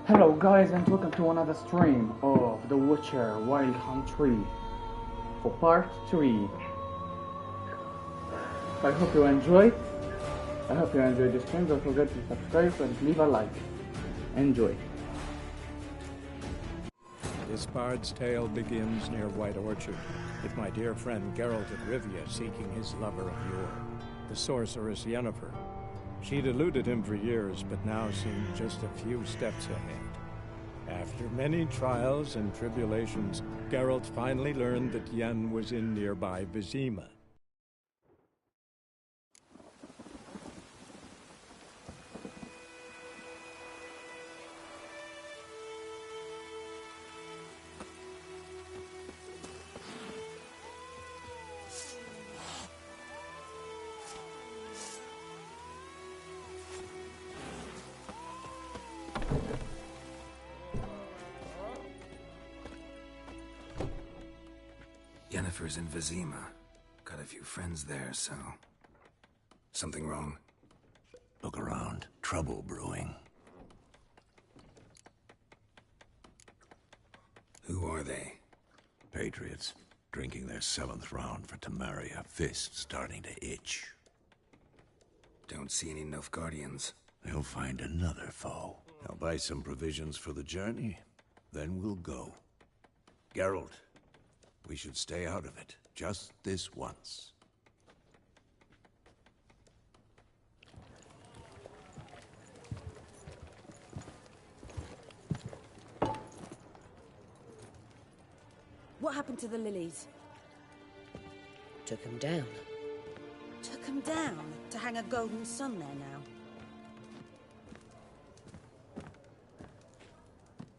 Hello guys and welcome to another stream of The Witcher Wild Hunt 3 for part 3. I hope you enjoyed. I hope you enjoyed the stream. Don't forget to subscribe and leave a like. Enjoy. This bard's tale begins near White Orchard, with my dear friend Geralt of Rivia seeking his lover of yore, the sorceress Yennefer. She'd eluded him for years, but now seemed just a few steps ahead. After many trials and tribulations, Geralt finally learned that Yen was in nearby Vizima. Yennefer's in Vizima. Got a few friends there, so... Something wrong? Look around. Trouble brewing. Who are they? Patriots. Drinking their 7th round for Temeria. Fist starting to itch. Don't see any Nilfgaardians. They'll find another foe. I'll buy some provisions for the journey. Then we'll go. Geralt. We should stay out of it, just this once. What happened to the lilies? Took him down. Took them down to hang a golden sun there now.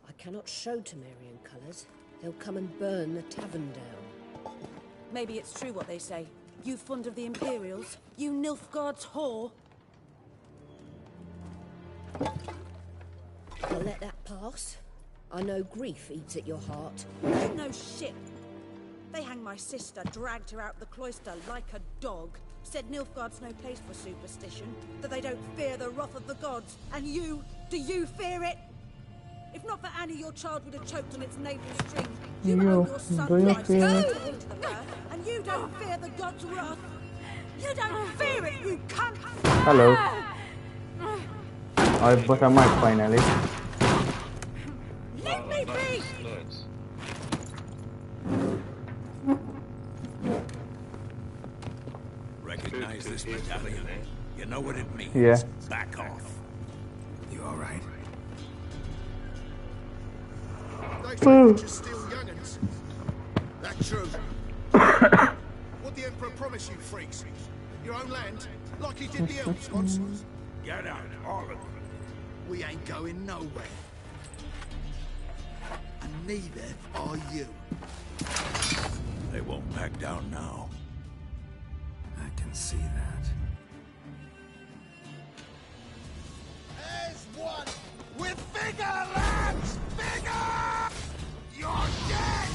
I cannot show Temerian colours. They'll come and burn the tavern down. Maybe it's true what they say. You fond of the Imperials? You Nilfgaard's whore? I'll let that pass. I know grief eats at your heart. You know shit. They hanged my sister, dragged her out the cloister like a dog. Said Nilfgaard's no place for superstition, that they don't fear the wrath of the gods. And you, do you fear it? If not for Annie, your child would have choked on its navel string. You owe your son life into the earth, and you don't fear the gods' wrath. You don't fear it, you cunt! Hello. I bought a mic finally. Let me be! Recognize this medallion? You know what it means. Yeah. Back off. You alright? They say just steal young'uns. That's true. What the Emperor promised you, freaks? Your own land? Like he did the elves once? Get out, all of you. We ain't going nowhere. And neither are you. They won't back down now. I can see that. As one! With vigor, lads! Vigor! You're dead!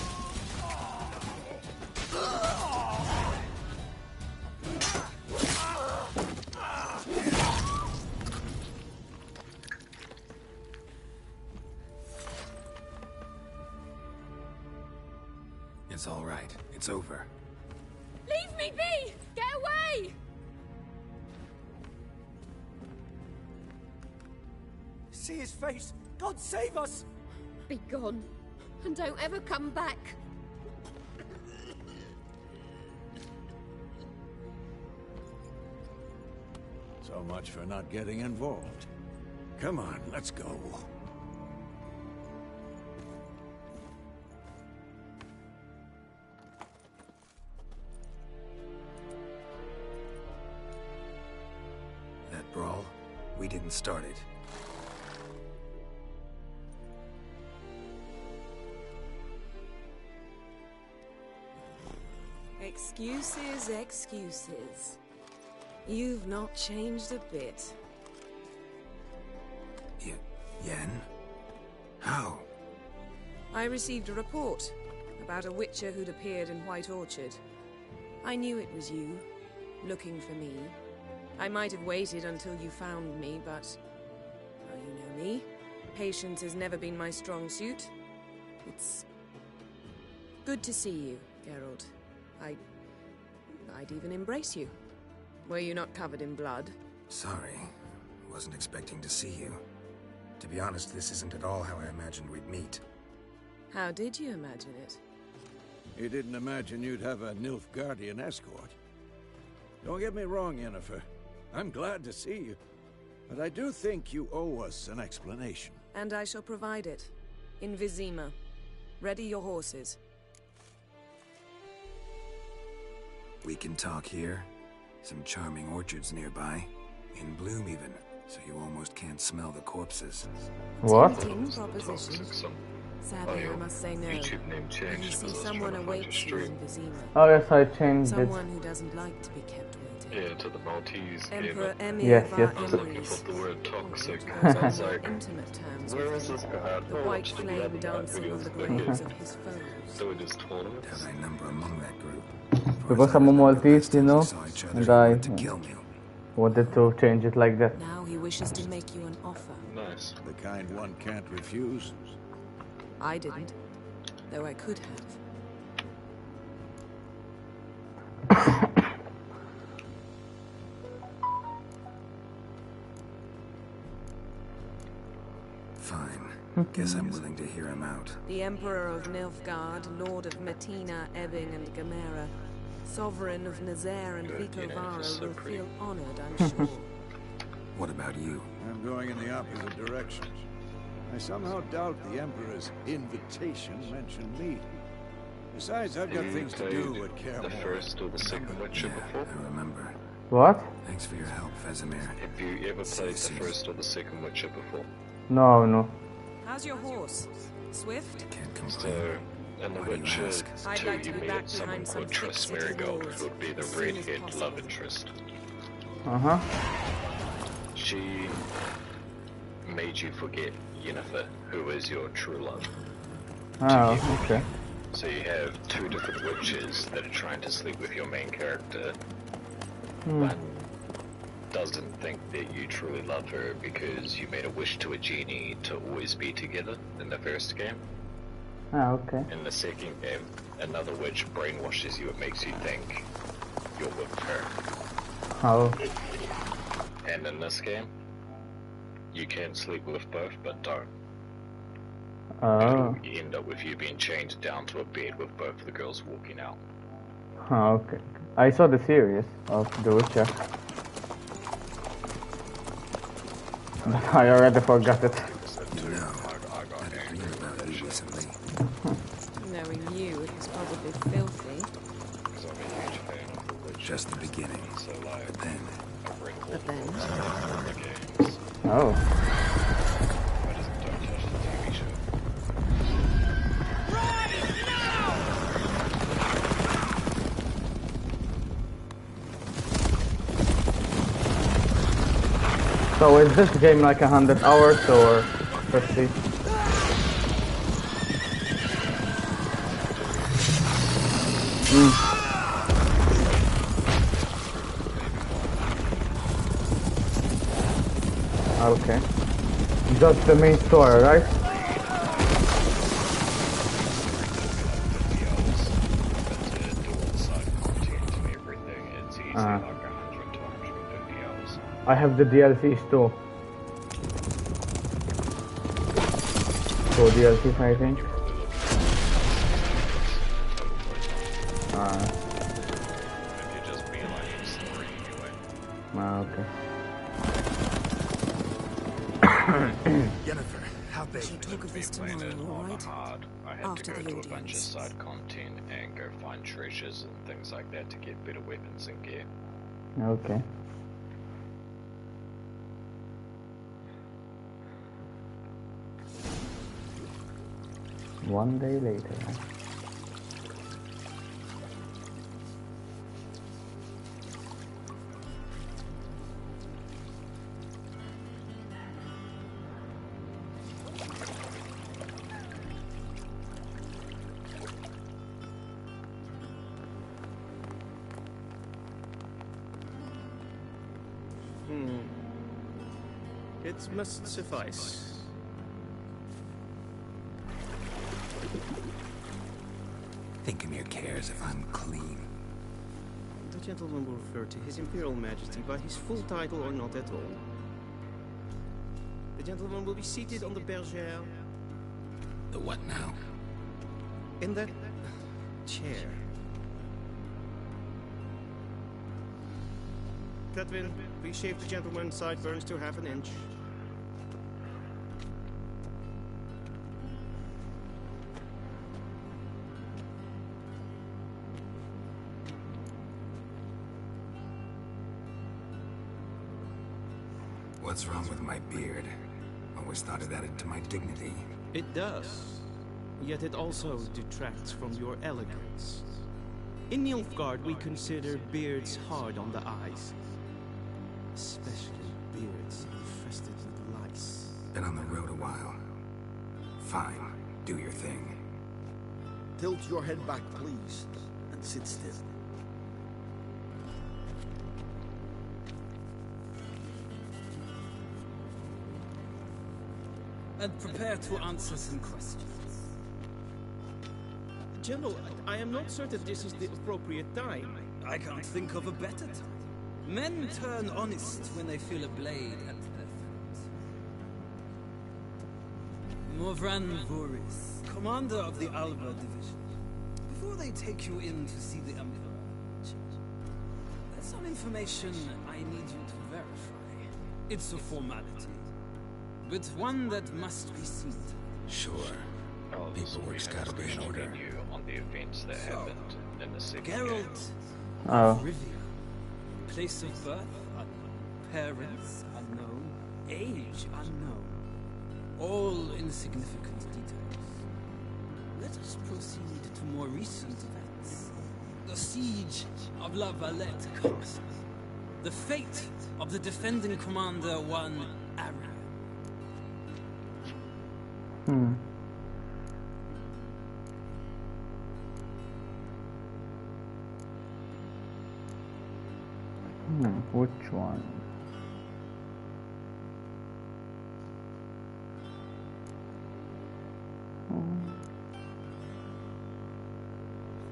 It's all right. It's over. Leave me be! Get away! See his face! God save us! Be gone, and don't ever come back. So much for not getting involved. Come on, let's go. That brawl, we didn't start it. Excuses, excuses. You've not changed a bit. Yen? How? I received a report about a witcher who'd appeared in White Orchard. I knew it was you, looking for me. I might have waited until you found me, but... well, you know me. Patience has never been my strong suit. It's good to see you, Geralt. I'd even embrace you. Were you not covered in blood? Sorry. Wasn't expecting to see you. To be honest, this isn't at all how I imagined we'd meet. How did you imagine it? You didn't imagine you'd have a Nilfgaardian escort. Don't get me wrong, Yennefer. I'm glad to see you. But I do think you owe us an explanation. And I shall provide it. In Vizima. Ready your horses. We can talk here. Some charming orchards nearby. In bloom even, so you almost can't smell the corpses. What? Tempting proposition. Sadly, I must say no. YouTube name You changed see, because I was someone trying to find your awaits you in stream. Vizima. Oh yes, I changed it. Someone who doesn't like to be kept waiting. Yeah, to the Maltese Emperor gamer. Emir Yes, var yes. I was looking Emrys. for the word toxic. Goes I on was more like, intimate terms where with is him. this guy? The white flame dancing on the graves of his foes. So it is tournaments? Doubt I number among that group. Because I'm a Maltese, you know, Saw each other and and I wanted to kill me. wanted to change it like that. Now he wishes to make you an offer. Nice. The kind one can't refuse. I didn't, though I could have. Fine. Guess I'm willing to hear him out. The Emperor of Nilfgaard, Lord of Metina, Ebbing, and Gamera, Sovereign of Nazaire and Good, you know, Vicovaro it's so will pretty. feel honored, I'm sure. What about you? I'm going in the opposite direction. I somehow doubt the Emperor's invitation mentioned me. Besides, I've got You things to played do at Kaer the Morhen. first or the second Witcher Yeah, before? I remember. What? Thanks for your help, Vesemir. Have you ever played the first or the second Witcher before? No, no. How's your horse? Swift? Can't So, complain. in The Why do you Witcher ask? 2, I'd like to you be meet back someone behind some called Triss thick city Merigold, walls who would be the as soon as red-haired possible. love interest. Uh-huh. She made you forget Yennefer, who is your true love. Oh, okay. So you have two different witches that are trying to sleep with your main character, but doesn't think that you truly love her because you made a wish to a genie to always be together in the first game. Ah, okay. In the second game, another witch brainwashes you and makes you think you're with her. Oh. And in this game, you can sleep with both, but don't. Oh. You end up with you being chained down to a bed with both the girls walking out. Oh, okay. I saw the series of The Witcher. I already forgot it. You know, I had a dream about you recently. Knowing you, it was probably filthy. Because I'm a huge fan of the witch. Just the beginning. So like, But then, I've read all But then, the games. Oh. I just don't touch the TV show. So is this game like 100 hours or 50? Okay. Just the main story, right? I have the DLCs too. 4 DLCs, I think. Okay. Yennefer, how big? we'll talk of this tomorrow, alright? I had After to the go to a bunch of audience. side content and go find treasures and things like that to get better weapons and gear. Okay. One day later. It must suffice. think Emir cares if I'm clean? The gentleman will refer to His Imperial Majesty by his full title or not at all. The gentleman will be seated on the bergère. The what now? In that chair. Cledwin, please shave the gentleman's sideburns to ½ inch. What's wrong with my beard? Always thought it added to my dignity. It does. Yet it also detracts from your elegance. In Nilfgaard, we consider beards hard on the eyes. Especially beards infested with lice. Been on the road a while. Fine, do your thing. Tilt your head back, please, and sit still. And prepare to answer some questions. General, I am not certain this is the appropriate time. I can't think of a better time. Men turn honest when they feel a blade at their throat. Morvran Voorhis, commander of the Alba Division. Before they take you in to see the Emperor, there's some information I need you to verify. It's a formality, but one that must be seen to. Sure. Paperwork's gotta be in order. You on the events that happened in the second Geralt Oh. Rivia. Place of birth unknown. Parents unknown. Age unknown. All insignificant details. Let us proceed to more recent events. The siege of La Valette Castle. The fate of the defending commander, one Arian. Which one?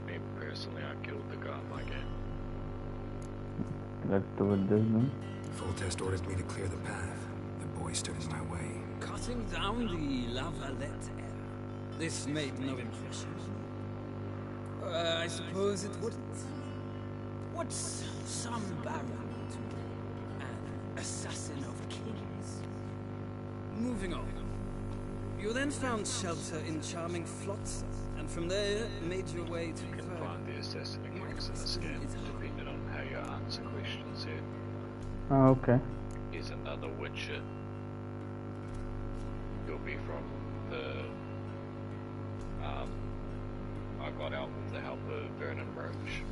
Me personally, I killed the guy in my game. Let's do it this then. Foltest ordered me to clear the path. The boy stood in my way. Cutting down the La Valette air. This made no impression. I suppose it wouldn't. What's some baron to an assassin of kings? Moving on. You then found shelter in charming Flotsam, and from there made your way to... You can find the assassin of kings in this game, depending on how you answer questions here. Oh, okay. Here's another Witcher. You'll be from the... I got out with the help of Vernon Roach.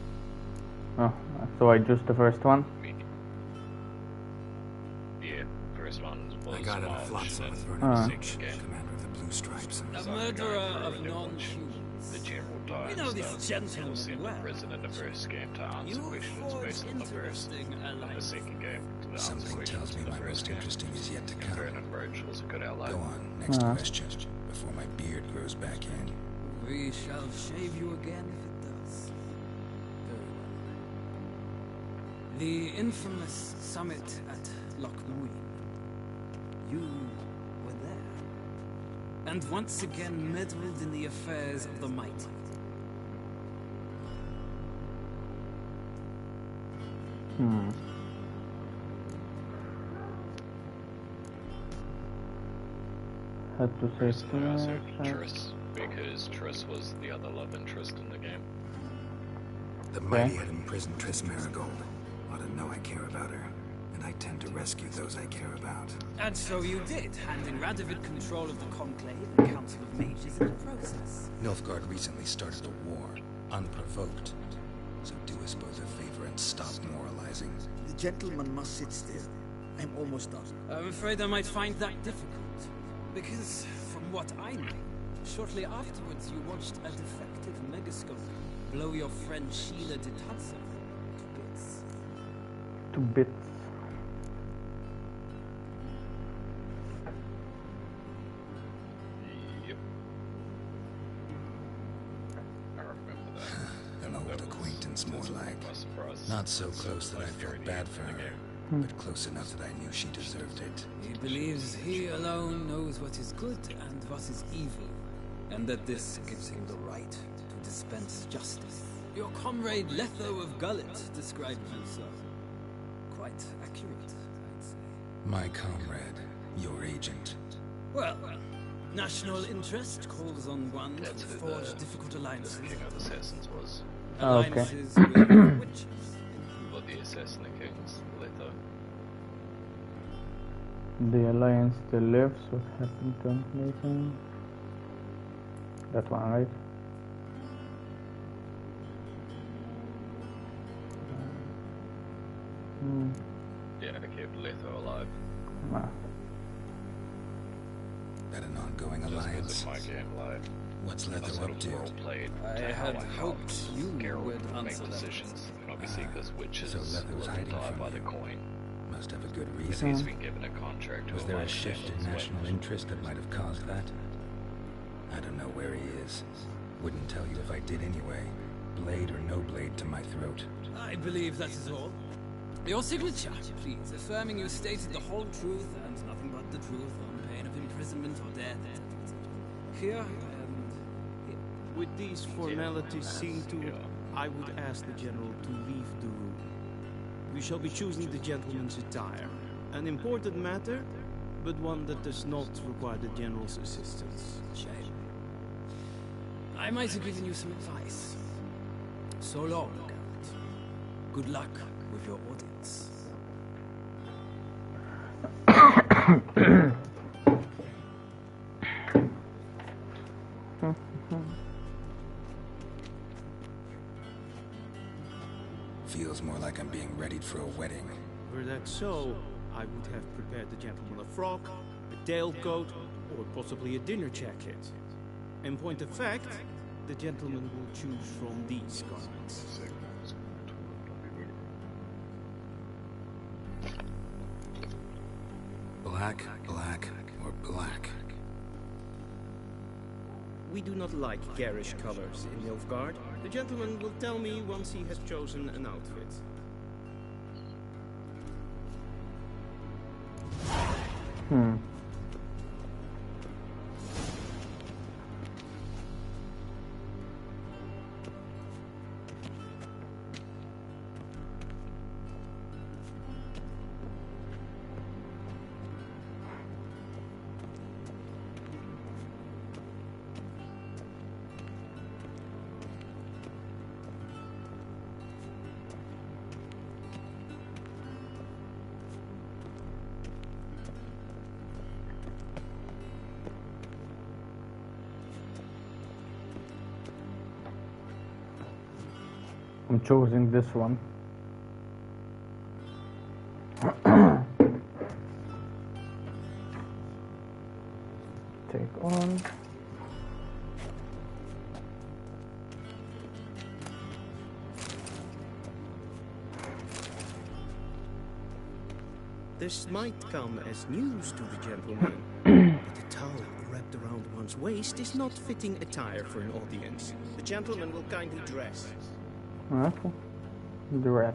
Oh, so I just the first one? Yeah, first one was I got out of March, Flotsam with and Vernon the Roach, second game commander of the Blue Stripes. A murderer of non-humans. The general dies. We know this gentleman sent well. the prison in the first game to answer questions based on the first, and the second game to answer Something questions tells me in the my first most game. interesting is yet to And come. Vernon Roach was a good ally. Go on, next question, before my beard grows back in. We shall shave you again if it does. Very well. The infamous summit at Loch Muin. You were there. And once again meddled in the affairs of the mighty. Had to say Personally, I said Triss, because Triss was the other love interest in the game. The mighty had imprisoned Triss Marigold. Ought to know I care about her, and I tend to rescue those I care about. And so you did, handing Radovid control of the Conclave and Council of Mages in the process. Nilfgaard recently started a war, unprovoked. So do us both a favor and stop moralizing. The gentleman must sit still. I'm almost done. I'm afraid I might find that difficult. Because, from what I know, shortly afterwards you watched a defective megascope blow your friend Sheila de Tudson to bits. To bits. Yep. I remember distance, more like. Not so close that I felt bad for her, but close enough that I knew she deserved it. He believes he alone knows what is good and what is evil, and that this gives him the right to dispense justice. Your comrade Letho of Gullet described you so. Quite accurate, I'd say. My comrade, your agent. Well, national interest calls on one to forge difficult alliances. The King of Assassins was. Alliances with witches. But the Assassin Kings, Letho. The Alliance still lives. What happened to Nathan? That one, right? Yeah, they kept Letho alive. That an ongoing alliance? My game live. What's Letho up to? I had hoped you would answer that. Decisions, and obviously because witches So Letho's hiding from by the you. coin. Must have a good Because reason. he's been given a contract to Was there a align shift in nations national with- interest that might have caused that? I don't know where he is. Wouldn't tell you if I did anyway. Blade or no blade to my throat. I believe that is all. Your signature, please, affirming you stated the whole truth and nothing but the truth on pain of imprisonment or death, etc. Here and here. With these formalities seen to, I would ask the General to leave the room. We shall be choosing the gentleman's attire. An important matter, but one that does not require the General's assistance. Shame. I might have given you some advice. So long, Geralt. Good luck with your audience. Feels more like I'm being readied for a wedding. Were that so, I would have prepared the gentleman a frock, a tailcoat, or possibly a dinner jacket. In point of fact, the gentleman will choose from these garments. Black, black, or black. We do not like garish colors in Nilfgaard. The gentleman will tell me once he has chosen an outfit. I'm choosing this one. Take on. This might come as news to the gentleman, but a towel wrapped around one's waist is not fitting attire for an audience. The gentleman will kindly dress. Okay. Dress.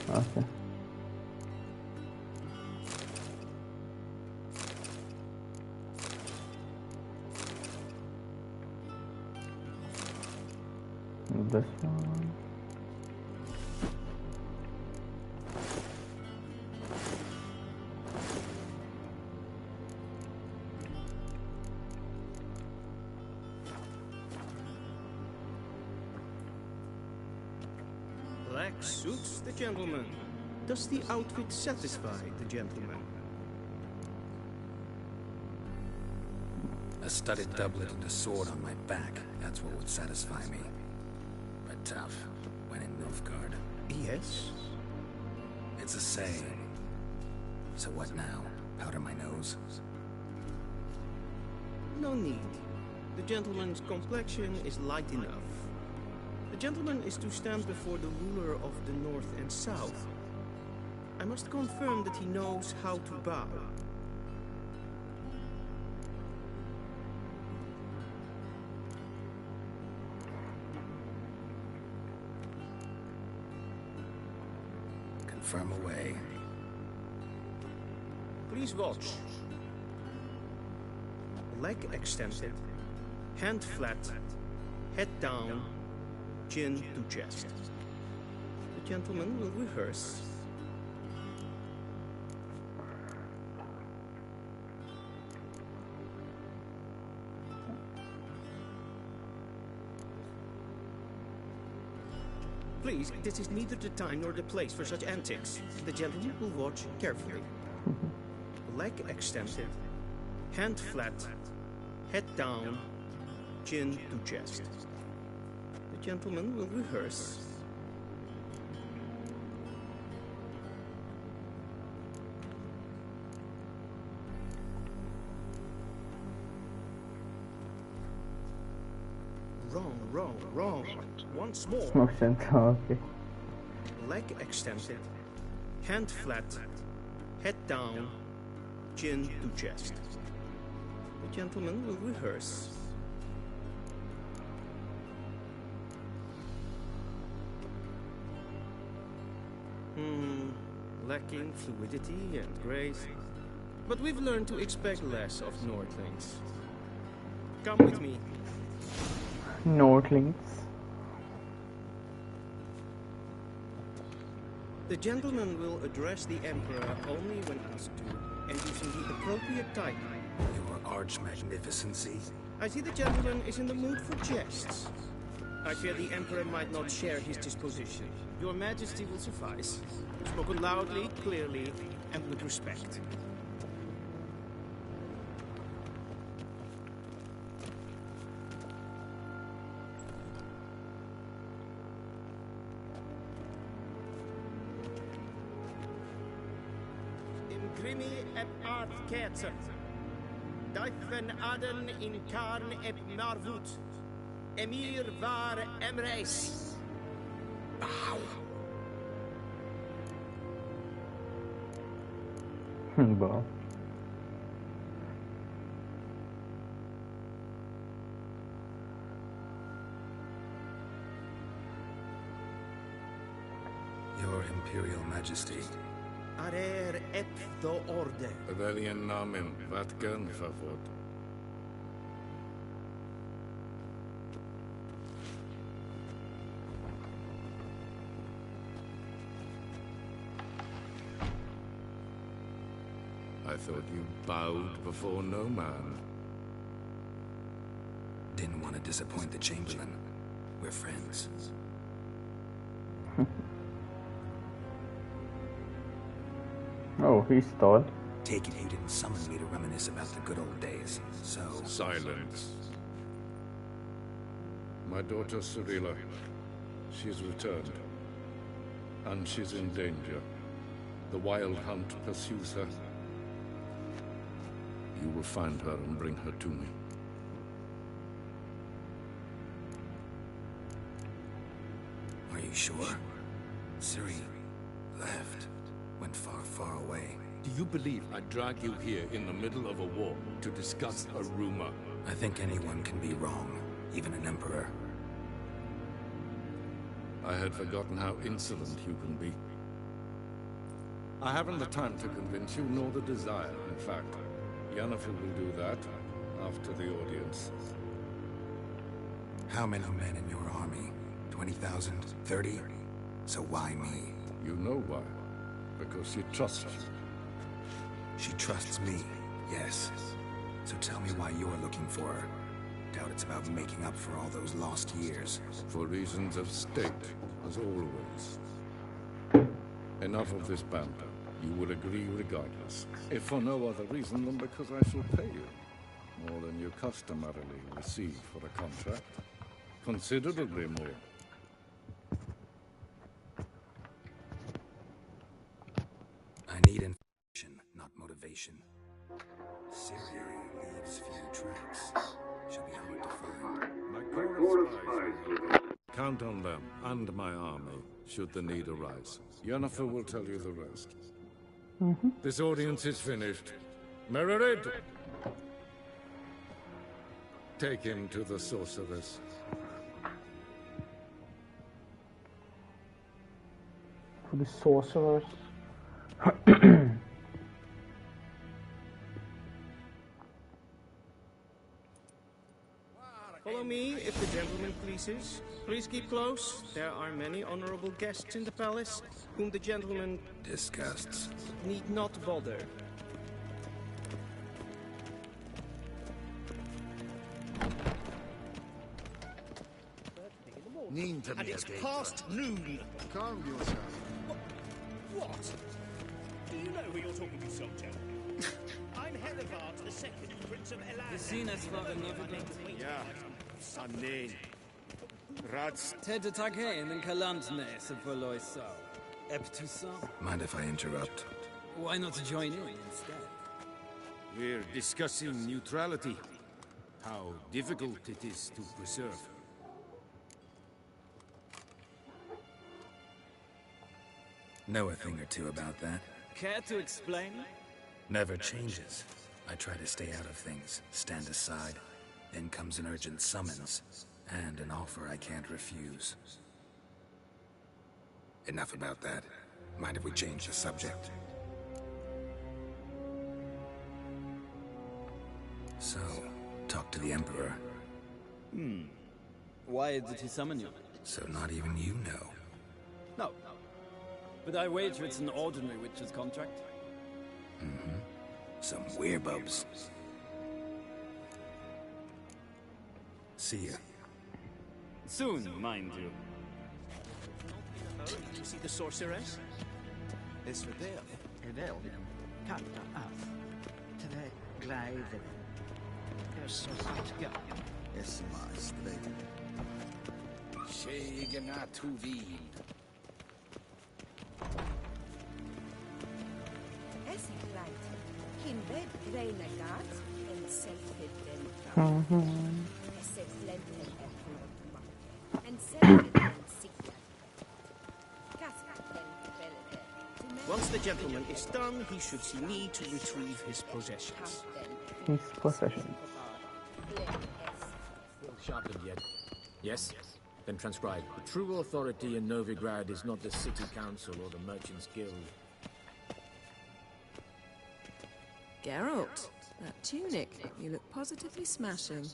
Okay. This one. Black suits the gentleman. Does the outfit satisfy the gentleman? A studded doublet and a sword on my back, that's what would satisfy me. But tough, when in Nilfgaard. Yes? It's a saying. So what now? Powder my nose? No need. The gentleman's complexion is light enough. The gentleman is to stand before the ruler of the North and South. I must confirm that he knows how to bow. Confirm away. Please watch. Leg extended, hand flat, head down, chin to chest. The gentleman will rehearse. Please, this is neither the time nor the place for such antics. The gentleman will watch carefully. Leg extended, hand flat, head down, chin to chest. The gentleman will rehearse. Wrong. Once more. Motion okay. Leg extended, hand flat, head down, chin to chest. The gentleman will rehearse. Lacking fluidity and grace. But we've learned to expect less of Nordlings. Come with me. Nordlings. The gentleman will address the Emperor only when asked to, and using the appropriate title. Your Arch-Magnificency? I see the gentleman is in the mood for jests. I fear the Emperor might not share his disposition. Your Majesty will suffice. Spoken loudly, clearly, and with respect. Imgrimi eb art ketzer. Dijven aden in karn eb marvut. Emir var emreis. Bow. Bow. Your Imperial Majesty. Arer ep do orde. Weljen namen, wat kan favor? I thought you bowed before no man. Didn't want to disappoint the Chamberlain. We're friends. Oh, he's tall. Take it he didn't summon me to reminisce about the good old days, so... Silence. My daughter Cirilla, she's returned. And she's in danger. The Wild Hunt pursues her. You will find her and bring her to me. Are you sure? Ciri left. Went far, far away. Do you believe I'd drag you here in the middle of a war to discuss a rumor? I think anyone can be wrong, even an emperor. I had forgotten how insolent you can be. I haven't the time to convince you, nor the desire, in fact. Yennefer will do that after the audience. How many men in your army? 20,000? 30? So why me? You know why. Because she trusts you. She trusts me, yes. So tell me why you're looking for her. Doubt it's about making up for all those lost years. For reasons of state, as always. Enough of this banter. You will agree regardless. If for no other reason than because I shall pay you more than you customarily receive for a contract. Considerably more. I need information, not motivation. Syria leaves few tracks. Should be hard to find. My core spies. Count on them and my army, should the need arise. Yennefer will tell you the rest. This audience is finished. Mererid! Take him to the sorceress. For the sorcerers. Follow me, if the gentleman pleases. Please keep close. There are many honorable guests in the palace, whom the gentleman disgusts. Need not bother. And it's past noon. Calm yourself. What? Do you know who you're talking to, soldier? I'm Helivard II, Prince of Elan. Wir sehen es waren never Ja, Sanin. Rats. Tete Tage in den Kalantne, se verloisau. Eptusa. Mind if I interrupt? Why not join in instead? We're discussing neutrality. How difficult it is to preserve. Know a thing or two about that. Care to explain? Never changes. I try to stay out of things, stand aside. Then comes an urgent summons, and an offer I can't refuse. Enough about that. Mind if we change the subject? So, talk to the Emperor. Why did he summon you? So not even you know. No. But I wager it's an ordinary witch's contract. Some werebubs. See ya. Soon, mind you. You see the sorceress? Es verdad. Evelyn. Kanta af. Tve glädje. Så fattiga. Es mais glädje. Tjejorna tog vid. Es gleit. Kin ved renegat en selfhidden kraft. Es blenden en selfhidden sikla. Once the gentleman is done, he should see need to retrieve his possessions. His possessions. Still sharpened yet? Yes? Then transcribe. The true authority in Novigrad is not the city council or the merchants' guild. Geralt, that tunic, you look positively smashing.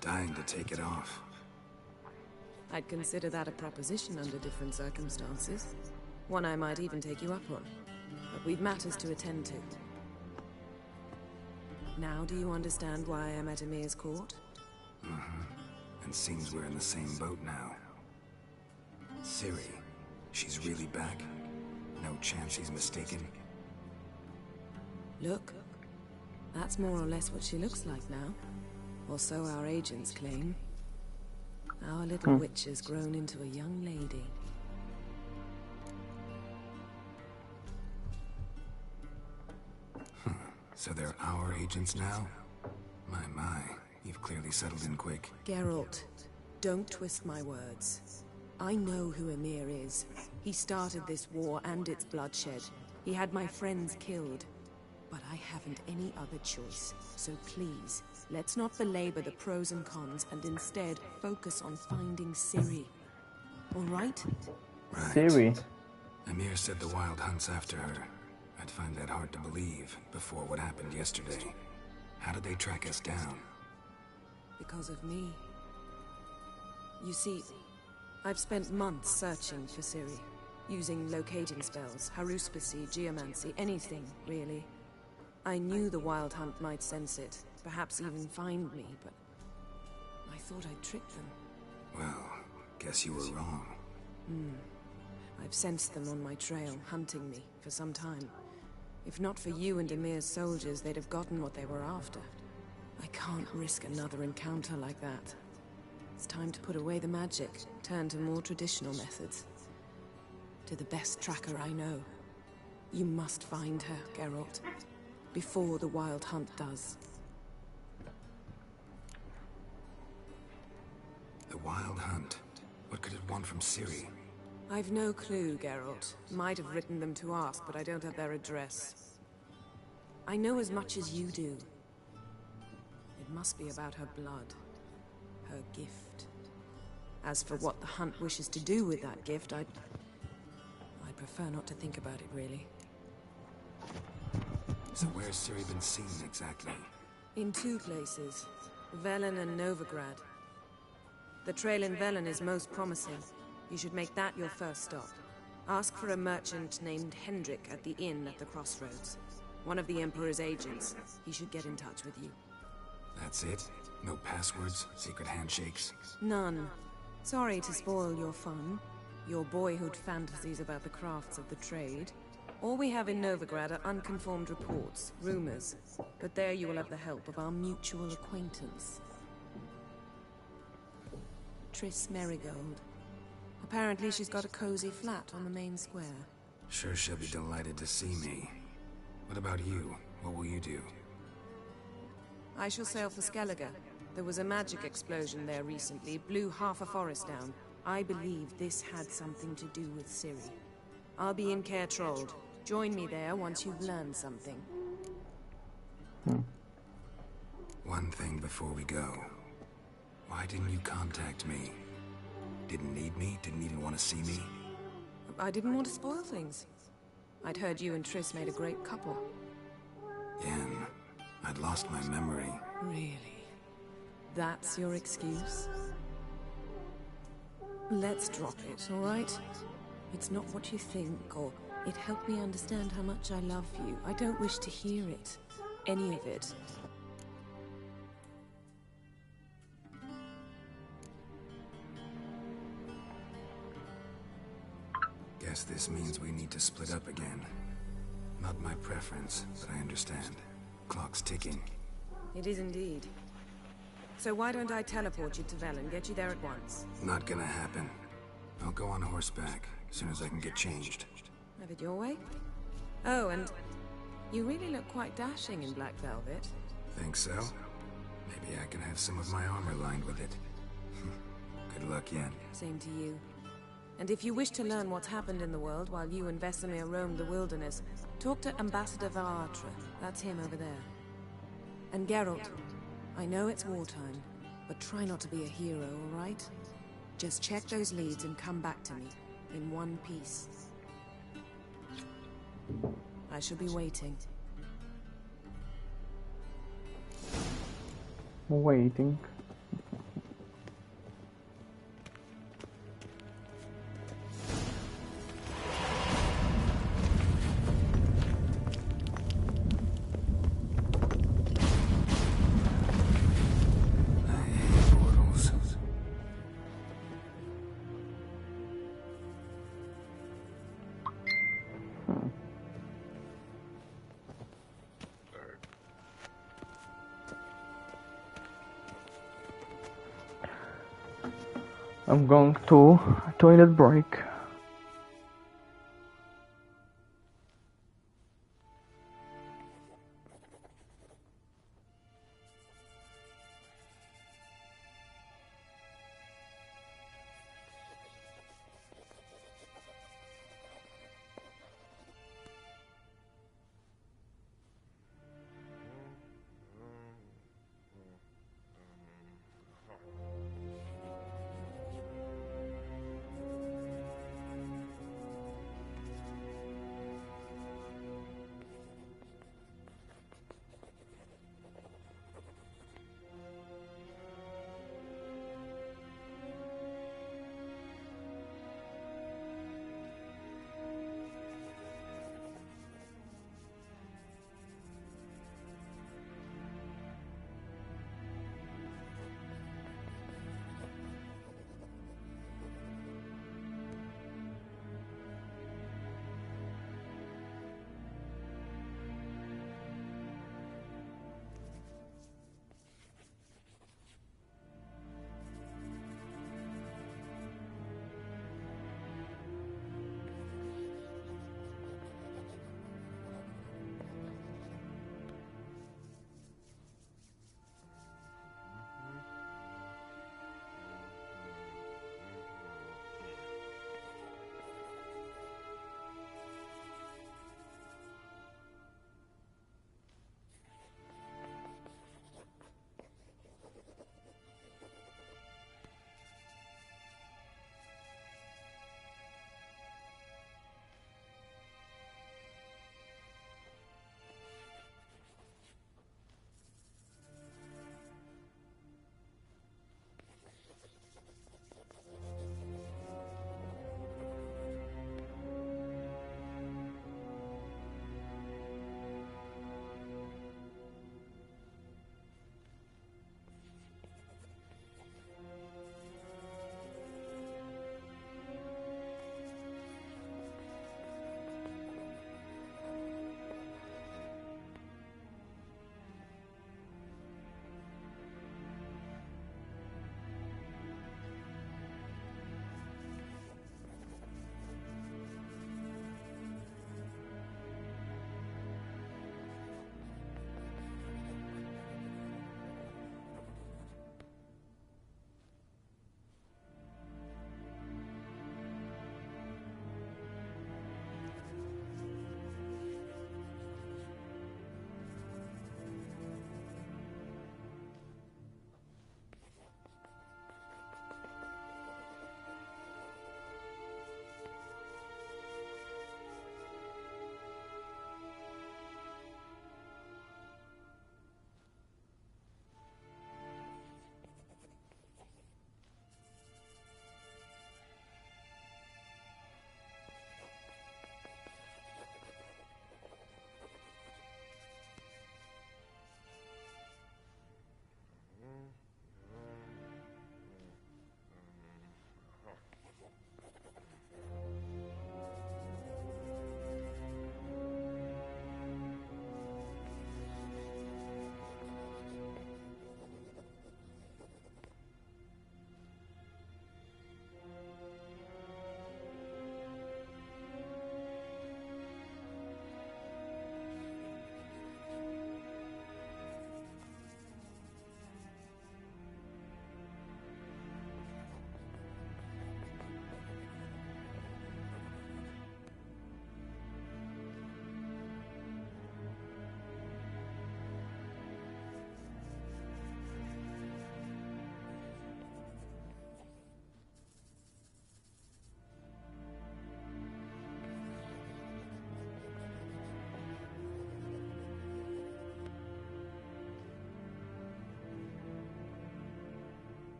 Dying to take it off. I'd consider that a proposition under different circumstances. One I might even take you up on. But we've matters to attend to. Now do you understand why I'm at Emir's court? And seems we're in the same boat now. Ciri, she's really back? No chance he's mistaken? Look, that's more or less what she looks like now. Or so our agents claim. Our little witch has grown into a young lady. So they're our agents now? My, you've clearly settled in quick. Geralt, don't twist my words. I know who Emir is. He started this war and its bloodshed. He had my friends killed. But I haven't any other choice. So please, let's not belabor the pros and cons and instead focus on finding Ciri. All right? Right. Ciri. Emir said the Wild hunts after her. I'd find that hard to believe before what happened yesterday. How did they track us down? Because of me. You see, I've spent months searching for Ciri. Using locating spells, haruspicy, geomancy, anything, really. I knew the Wild Hunt might sense it, perhaps even find me, but I thought I'd tricked them. Well, guess you were wrong. I've sensed them on my trail, hunting me, for some time. If not for you and Emir's soldiers, they'd have gotten what they were after. I can't risk another encounter like that. It's time to put away the magic, turn to more traditional methods. To the best tracker I know. You must find her, Geralt. Before the Wild Hunt does. The Wild Hunt? What could it want from Ciri? I've no clue, Geralt. Might have written them to ask, but I don't have their address. I know as much as you do. It must be about her blood. Her gift. As for what the Hunt wishes to do with that gift, I'd prefer not to think about it, really. So where's Ciri been seen, exactly? In two places. Velen and Novigrad. The trail in Velen is most promising. You should make that your first stop. Ask for a merchant named Hendrik at the inn at the crossroads. One of the Emperor's agents. He should get in touch with you. That's it? No passwords? Secret handshakes? None. Sorry to spoil your fun. Your boyhood fantasies about the crafts of the trade. All we have in Novigrad are unconfirmed reports, rumors. But there you will have the help of our mutual acquaintance. Triss Merigold. Apparently she's got a cozy flat on the main square. Sure she'll be delighted to see me. What about you? What will you do? I shall sail for Skellige. There was a magic explosion there recently, blew half a forest down. I believe this had something to do with Ciri. I'll be in Caer Trolde. Join me there once you've learned something. One thing before we go. Why didn't you contact me? Didn't need me? Didn't even want to see me? I didn't want to spoil things. I'd heard you and Triss made a great couple. Yen, I'd lost my memory. Really? That's your excuse? Let's drop it, all right? It's not what you think, or it helped me understand how much I love you. I don't wish to hear it. Any of it. Guess this means we need to split up again. Not my preference, but I understand. Clock's ticking. It is indeed. So why don't I teleport you to Velen, get you there at once? Not gonna happen. I'll go on horseback, as soon as I can get changed. Have it your way? Oh, and you really look quite dashing in black velvet. Think so? Maybe I can have some of my armor lined with it. Good luck, Yen. Same to you. And if you wish to learn what's happened in the world while you and Vesemir roamed the wilderness, talk to Ambassador Varatra. That's him over there. And Geralt, I know it's wartime, but try not to be a hero, all right? Just check those leads and come back to me, in one piece. I shall be waiting. Waiting. I'm going to a toilet break.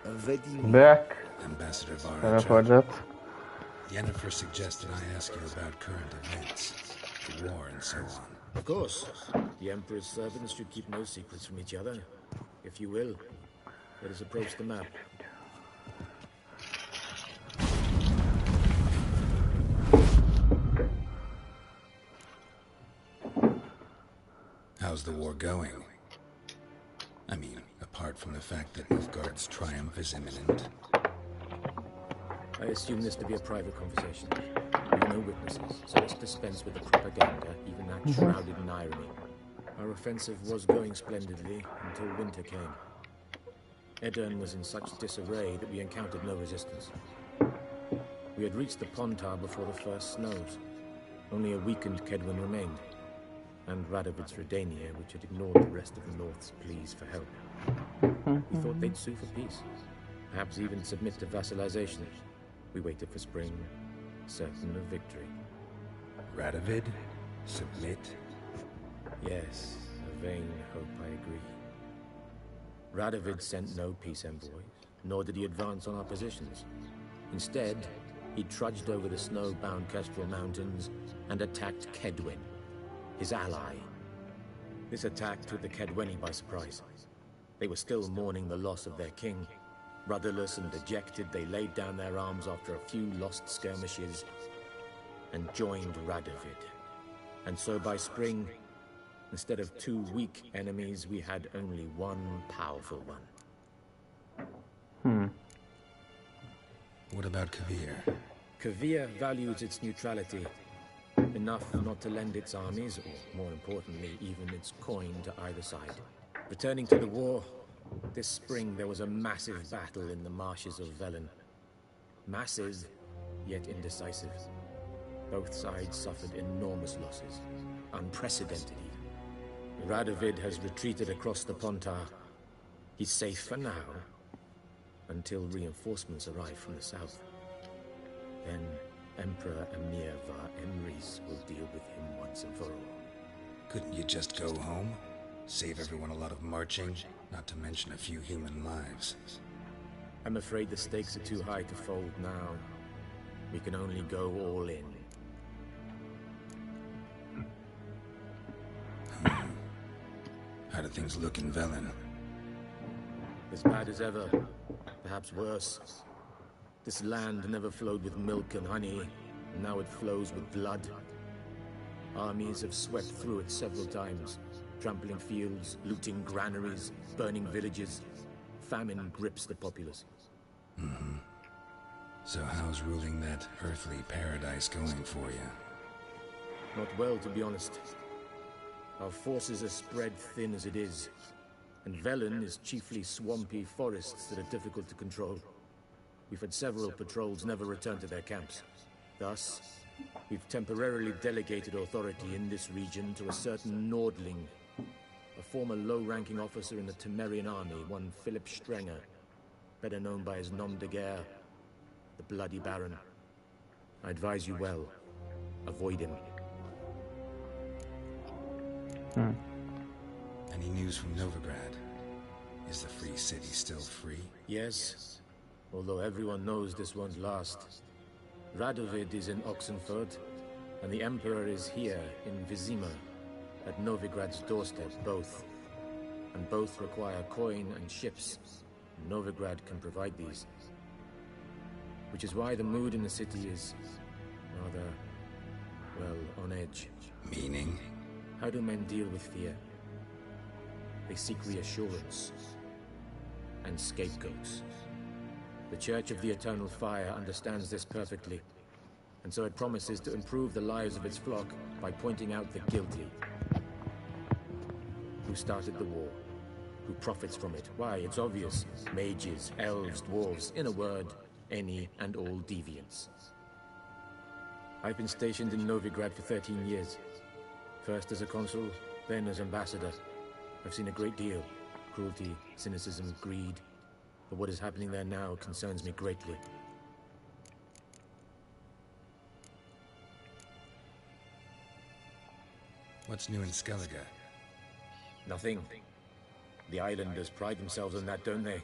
Back. Ambassador Teleported. Yennefer suggested I ask you about current events, the war and so on. Of course. The Emperor's servants should keep no secrets from each other. If you will, let us approach the map. How's the war going? I mean, apart from the fact that Nilfgaard's triumph is imminent. I assume this to be a private conversation. There are no witnesses, so let's dispense with the propaganda, even that shrouded in irony. Our offensive was going splendidly until winter came. Edirn was in such disarray that we encountered no resistance. We had reached the Pontar before the first snows. Only a weakened Kaedwen remained, and Radovid's Redania, which had ignored the rest of the North's pleas for help. We thought they'd sue for peace, perhaps even submit to vassalization. We waited for spring, certain of victory. Radovid? Submit? Yes, a vain hope, I agree. Radovid sent no peace envoys, nor did he advance on our positions. Instead, he trudged over the snow-bound Kestrel Mountains and attacked Kaedwen, his ally. This attack took the Kaedweni by surprise. They were still mourning the loss of their king. Rudderless and dejected, they laid down their arms after a few lost skirmishes and joined Radovid. And so by spring, instead of 2 weak enemies, we had only one powerful one. What about Kovir? Kovir values its neutrality, enough not to lend its armies, or more importantly, even its coin to either side. Returning to the war, this spring there was a massive battle in the marshes of Velen. Massive, yet indecisive. Both sides suffered enormous losses, unprecedented even. Radovid has retreated across the Pontar. He's safe for now, until reinforcements arrive from the south. Then Emperor Emir var Emrys will deal with him once and for all. Couldn't you just go home? Save everyone a lot of marching, not to mention a few human lives. I'm afraid the stakes are too high to fold now. We can only go all in. How do things look in Velen? As bad as ever, perhaps worse. This land never flowed with milk and honey, and now it flows with blood. Armies have swept through it several times, trampling fields, looting granaries, burning villages. Famine grips the populace. So how's ruling that earthly paradise going for you? Not well, to be honest. Our forces are spread thin as it is, and Velen is chiefly swampy forests that are difficult to control. We've had several patrols never return to their camps. Thus, we've temporarily delegated authority in this region to a certain Nordling, a former low-ranking officer in the Temerian army, one Philip Strenger, better known by his nom de guerre, the Bloody Baron. I advise you well. Avoid him. Any news from Novigrad? Is the free city still free? Yes, although everyone knows this won't last. Radovid is in Oxenford, and the Emperor is here in Vizima, at Novigrad's doorstep, both. And both require coin and ships. Novigrad can provide these. Which is why the mood in the city is rather, well, on edge. Meaning? How do men deal with fear? They seek reassurance and scapegoats. The Church of the Eternal Fire understands this perfectly, and so it promises to improve the lives of its flock by pointing out the guilty. Who started the war? Who profits from it? Why, it's obvious. Mages, elves, dwarves, in a word, any and all deviants. I've been stationed in Novigrad for 13 years. First as a consul, then as ambassador. I've seen a great deal. Cruelty, cynicism, greed. But what is happening there now concerns me greatly. What's new in Skellige? Nothing. The islanders pride themselves on that, don't they?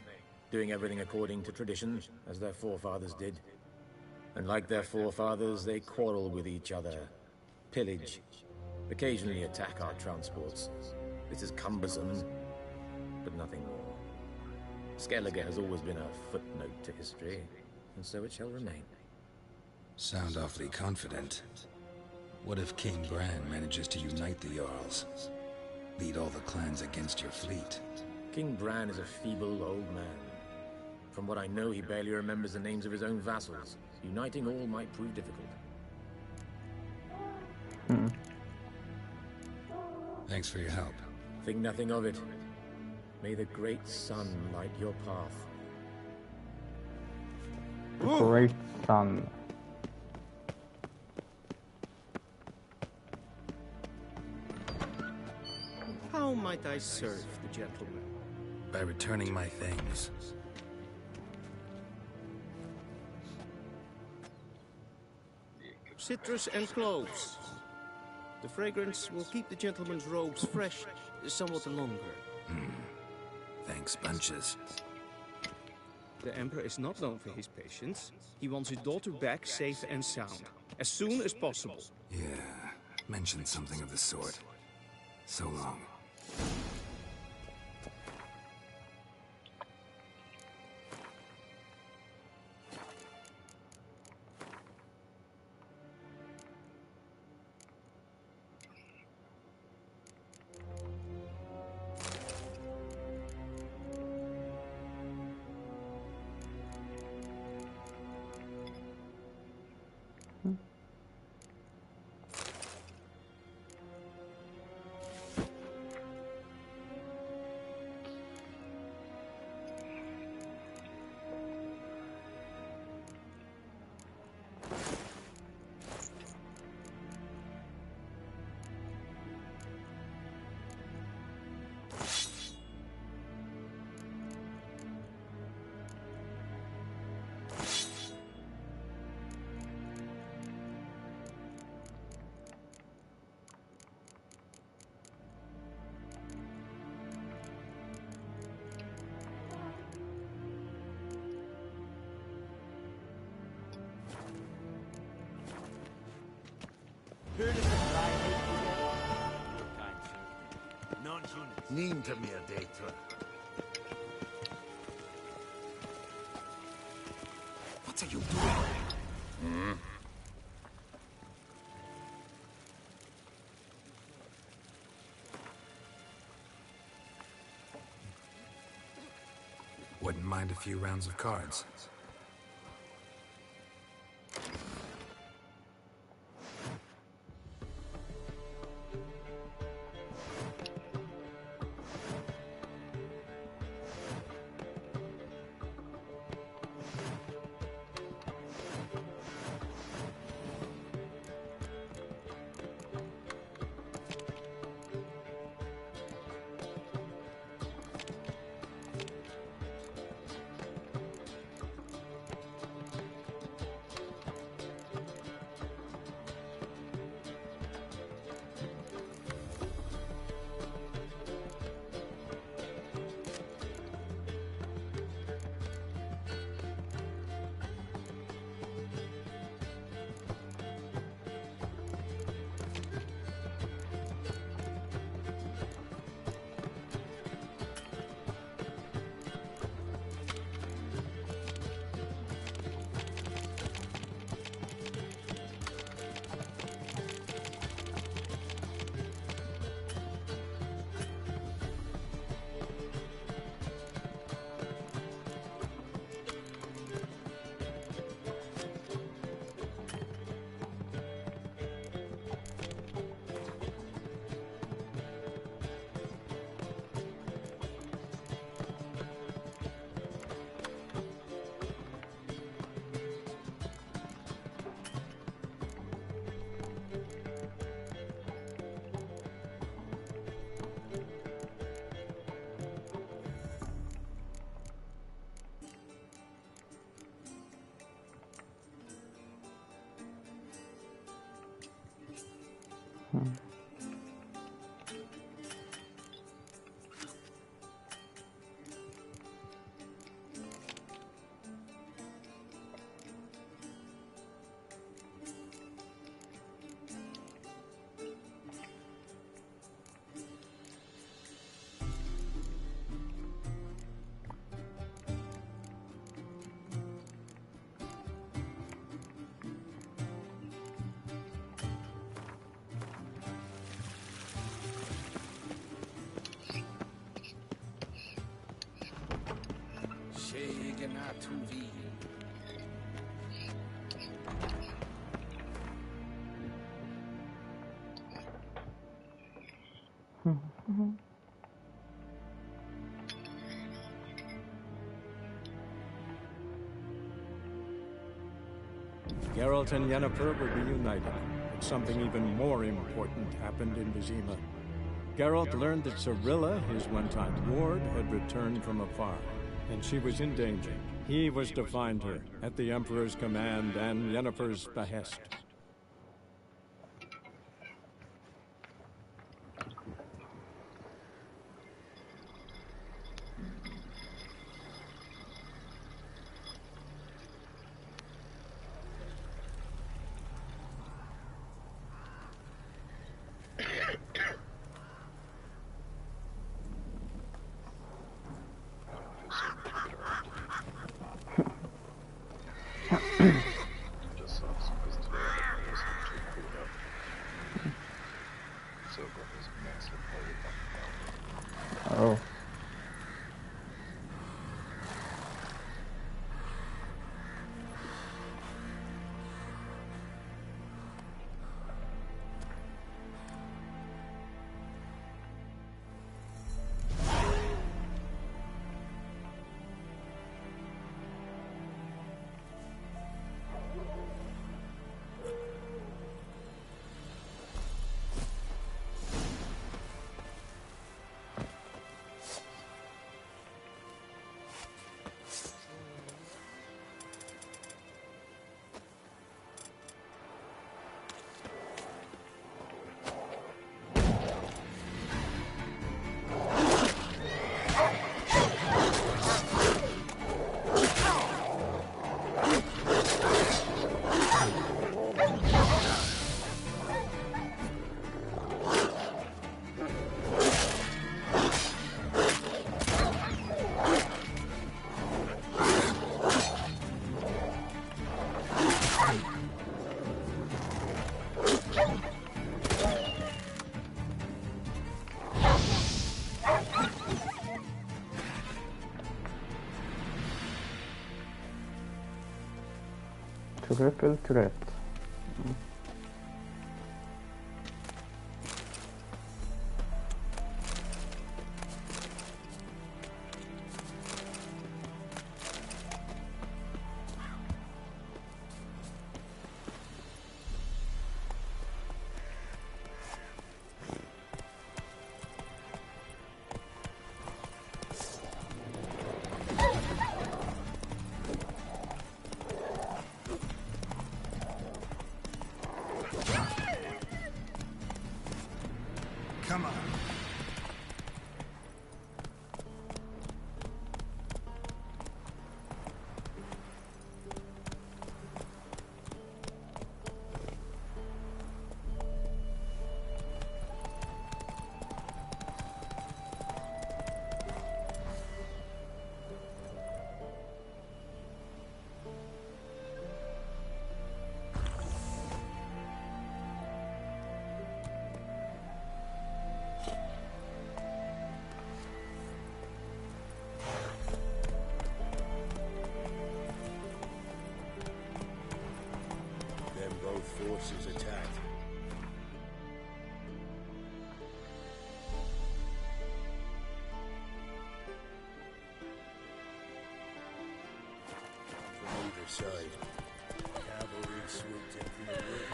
doing everything according to tradition, as their forefathers did. And like their forefathers, they quarrel with each other, pillage, occasionally attack our transports. This is cumbersome, but nothing more. Skellige has always been a footnote to history, and so it shall remain. Sound awfully confident. What if King Bran manages to unite the Jarls? Lead all the clans against your fleet? King Bran is a feeble old man. From what I know, he barely remembers the names of his own vassals. Uniting all might prove difficult. Thanks for your help. Think nothing of it. May the great sun light your path. Great sun. How might I serve the gentleman? By returning my things. Citrus and cloves. The fragrance will keep the gentleman's robes fresh somewhat longer. Thanks, bunches. The Emperor is not known for his patience. He wants his daughter back safe and sound, as soon as possible. Yeah, mentioned something of the sort. So long. Niente mia data. What are you doing? Wouldn't mind a few rounds of cards. Geralt and Yennefer were reunited, but something even more important happened in Vizima. Geralt learned that Cirilla, his one-time ward, had returned from afar, and she was in danger. He was to find her, at the Emperor's command and Yennefer's behest. Oh. Triple threat. Come on. Forces attacked. From either side, cavalry swooped in from the rear.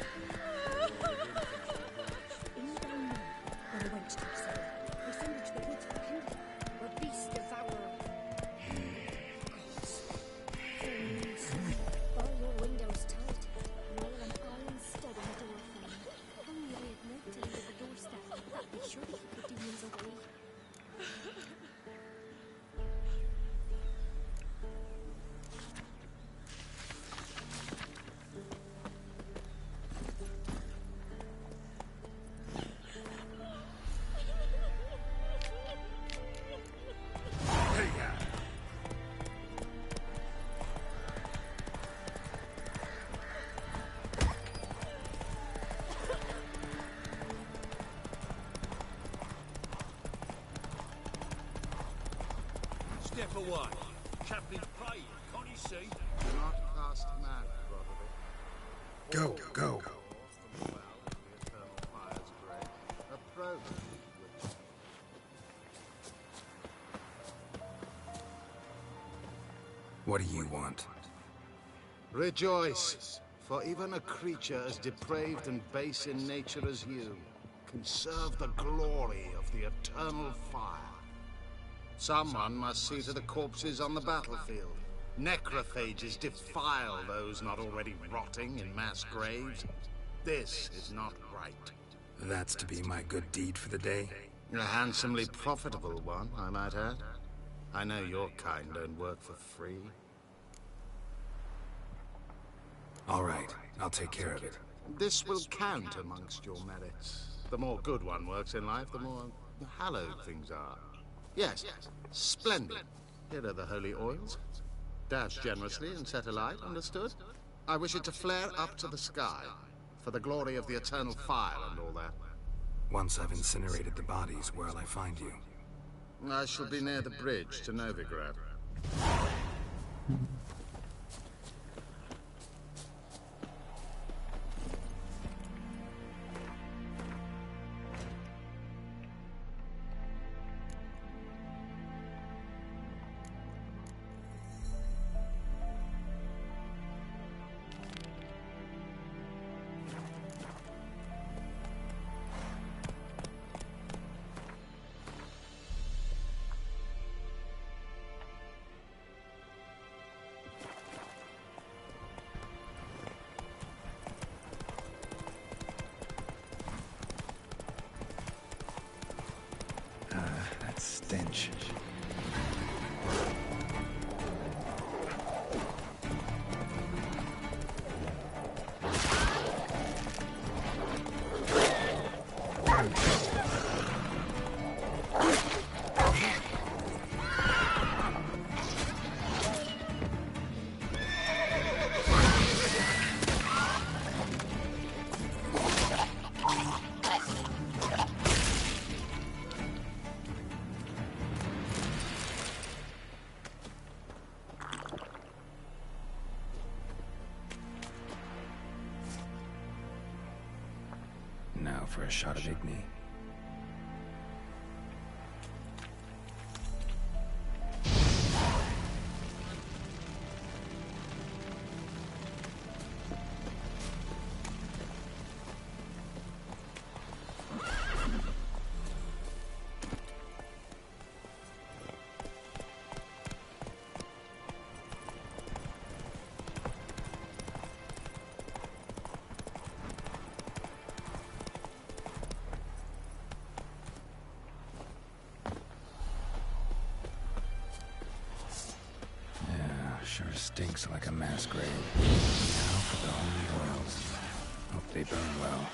In down there, where the wench keeps saying, they send her to the woods behind it, where beasts devour her. Gods, things, bar your windows tight, roll an iron stud in the door frame. Only lay at night till you at the doorstep, that'd be sure to keep the demons away. Do not cast him out, Roderick. Go. Approach. What do you want? Rejoice, for even a creature as depraved and base in nature as you can serve the glory of the eternal fire. Someone must see to the corpses on the battlefield. Necrophages defile those not already rotting in mass graves. This is not right. That's to be my good deed for the day? A handsomely profitable one, I might add. I know your kind don't work for free. All right, I'll take care of it. This will count amongst your merits. The more good one works in life, the more hallowed things are. Yes, splendid. Here are the holy oils. Dash generously and set alight, understood? I wish it to flare up to the sky, for the glory of the eternal fire and all that. Once I've incinerated the bodies, where'll I find you? I shall be near the bridge to Novigrad. Stench. Now for a shot of Igni. Sure stinks like a mass grave. Now for the holy oils. Hope they burn well.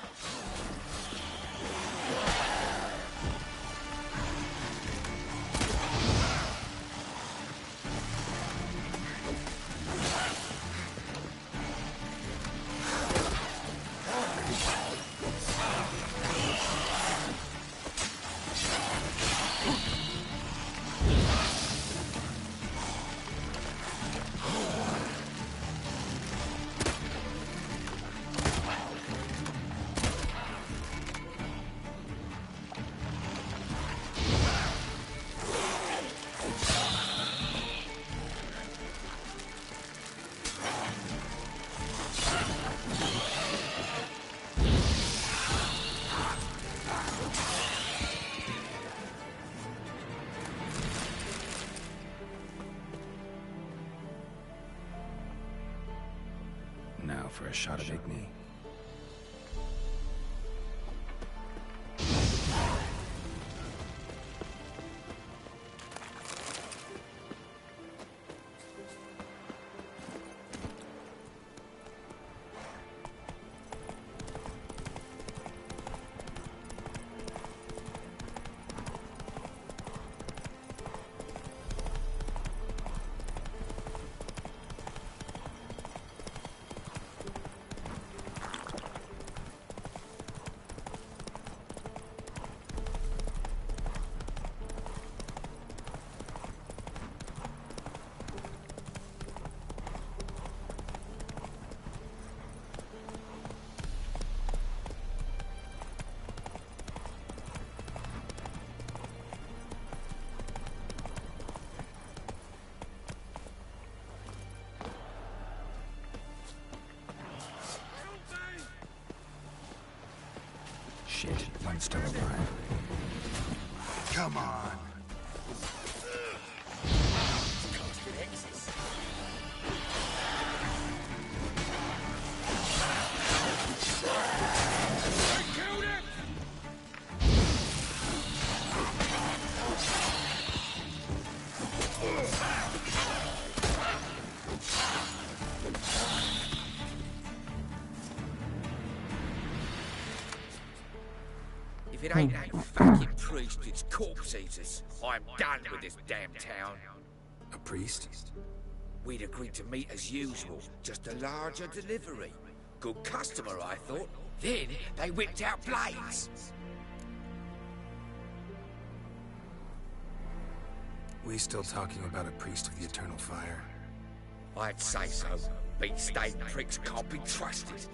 Now for a shot of Igni. Shit, one's still alive. Come on! If it ain't that fucking priest, it's corpse eaters. I'm done with this damn town. A priest? We'd agreed to meet as usual, just a larger delivery. Good customer, I thought. Then they whipped out blades. We still talking about a priest of the Eternal Fire? I'd say so. Beat-stained pricks can't be trusted.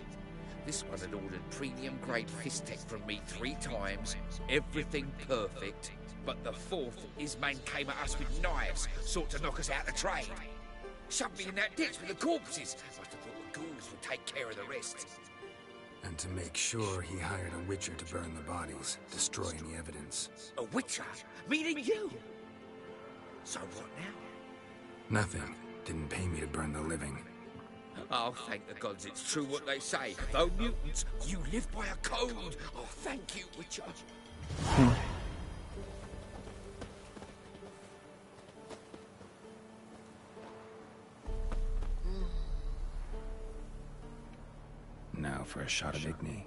This one had ordered premium-grade fistek from me 3 times, everything perfect, but the 4th, his men came at us with knives, sought to knock us out of trade. Shoved me in that ditch with the corpses. Must have thought the ghouls would take care of the rest. And to make sure, he hired a witcher to burn the bodies, destroy any evidence. A witcher? Meaning you? So what now? Nothing. Didn't pay me to burn the living. Oh, thank the gods it's true what they say. Though mutants, you live by a code. Oh, thank you, Witcher. Now for a shot of Igni.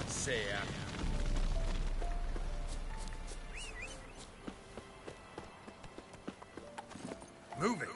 See ya. Move it!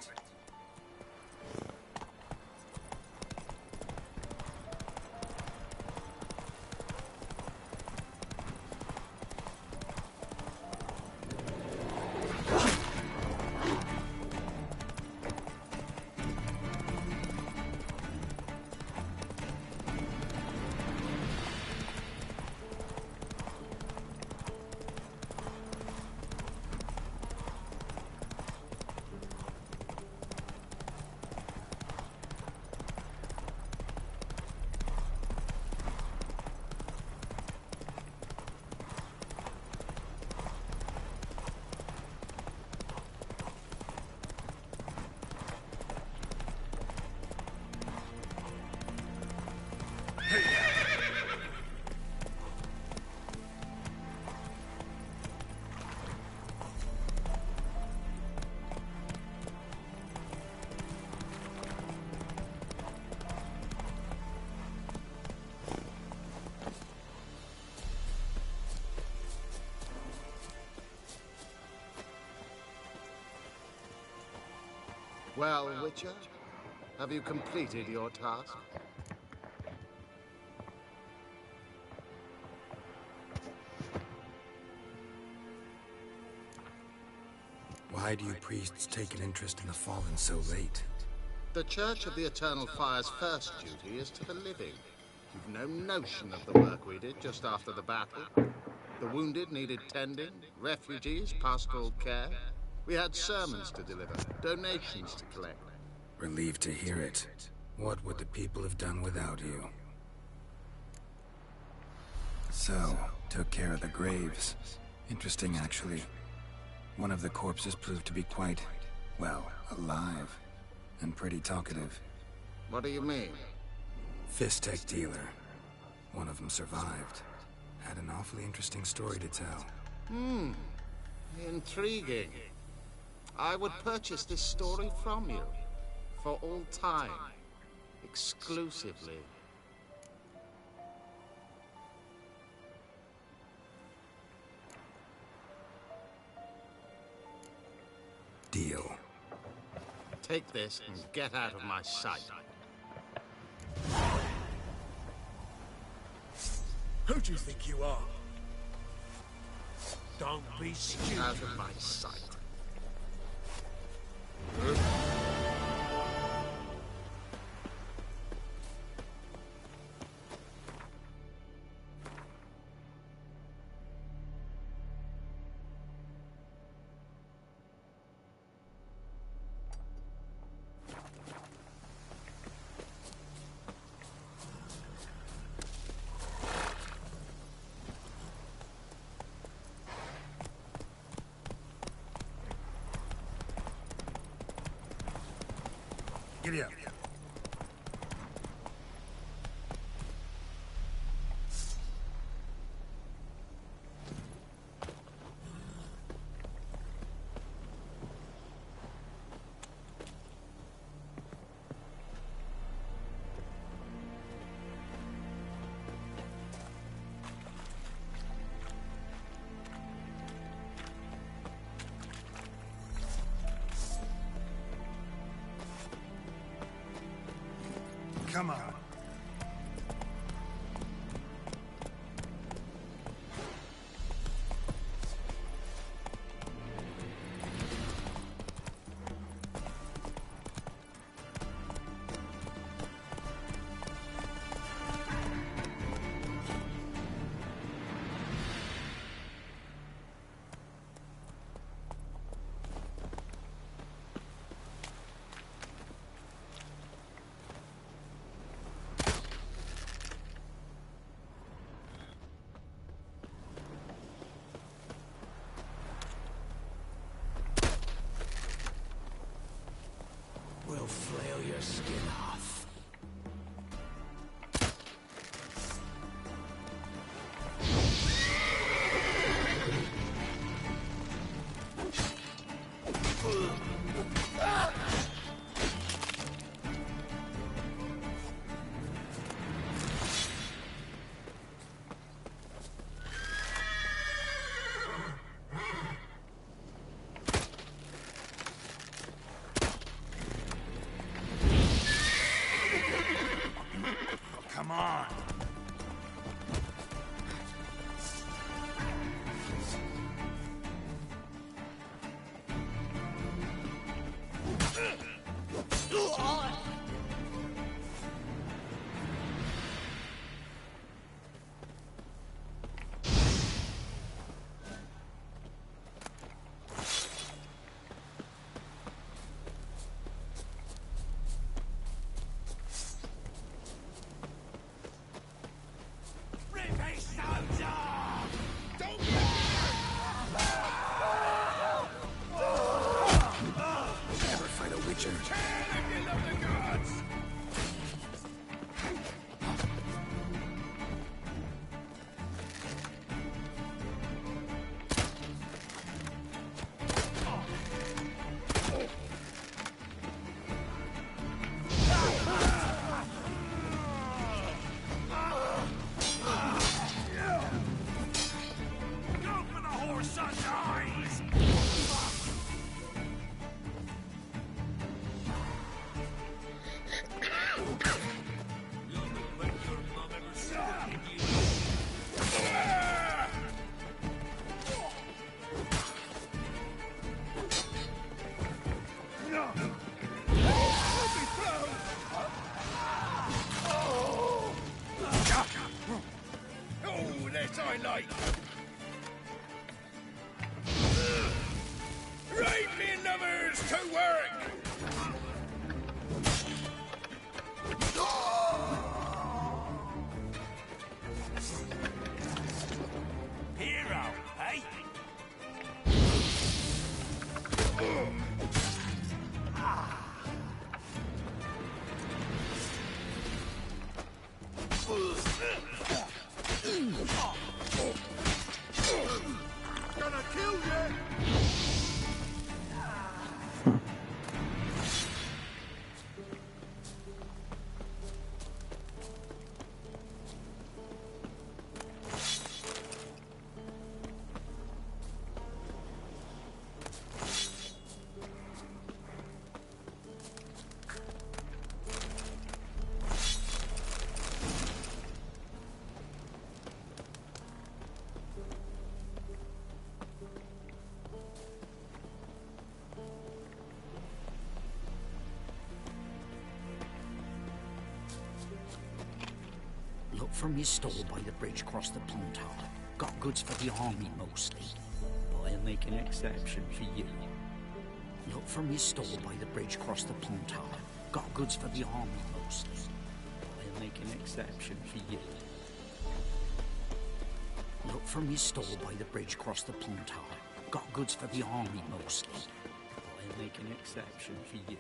Well, Witcher, have you completed your task? Why do you priests take an interest in the fallen so late? The Church of the Eternal Fire's first duty is to the living. You've no notion of the work we did just after the battle. The wounded needed tending, refugees, pastoral care. We had sermons to deliver, donations to collect. Relieved to hear it. What would the people have done without you? So, took care of the graves. Interesting, actually. One of the corpses proved to be quite, well, alive. And pretty talkative. What do you mean? Fistek dealer. One of them survived. Had an awfully interesting story to tell. Intriguing. I would purchase this story from you. For all time. Exclusively. Deal. Take this and get out of my sight. Who do you think you are? Don't be stupid. Out of my sight. Giddy up. Come on. We'll flail your skin off. Come on. Never fight a Witcher. Oh, that I like. Right, me lovers, to work. Hero, eh? Look from your store by the bridge across the pond. Got goods for the army mostly, but I'll make an exception for you. Look from your store by the bridge across the pond. Got goods for the army mostly, but I'll make an exception for you. Look from your store by the bridge across the pond. Got goods for the army mostly, but I'll make an exception for you.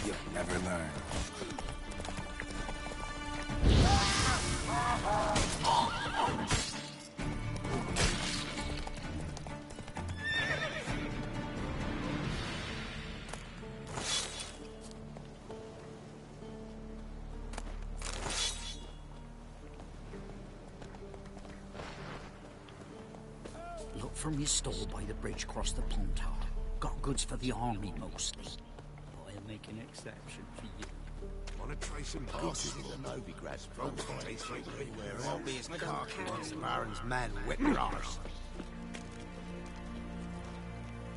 You'll never learn. Look from your store by the bridge across the pond. Got goods for the army mostly, but I'll make an exception for you. Want to try some Passes in the Novigrad's front everywhere. Won't be as cocky once the Baron's men whip your arse.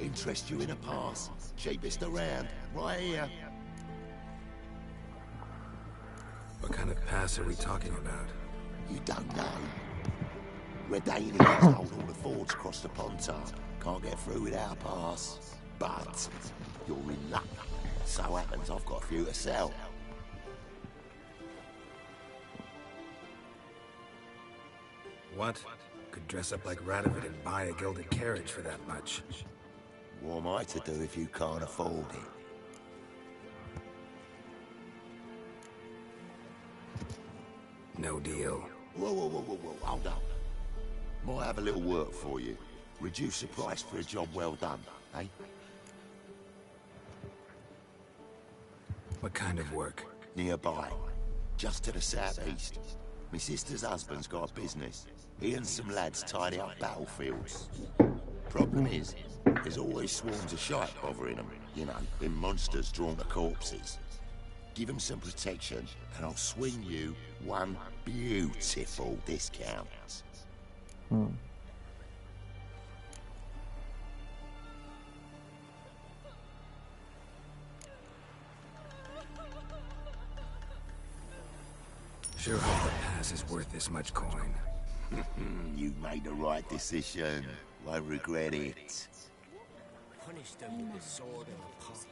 Interest you in a pass? Cheapest around, right here. What kind of pass are we talking about? You don't know. Redanians hold all the fords across the Pontar. Can't get through without a pass. But you're in luck. So happens I've got a few to sell. What? Could dress up like Radovid and buy a gilded carriage for that much. What am I to do if you can't afford it? No deal. Whoa, hold up. Might have a little work for you. Reduce the price for a job well done, eh? What kind of work? Nearby. Just to the southeast. My sister's husband's got a business. He and some lads tidy up battlefields. Problem is, there's always swarms of shite bothering them. You know, them monsters drawn to corpses. Give them some protection, and I'll swing you one beautiful discount. Sure hope the pass is worth this much coin. You made the right decision. Won't regret it. Punish them with the sword and the pox.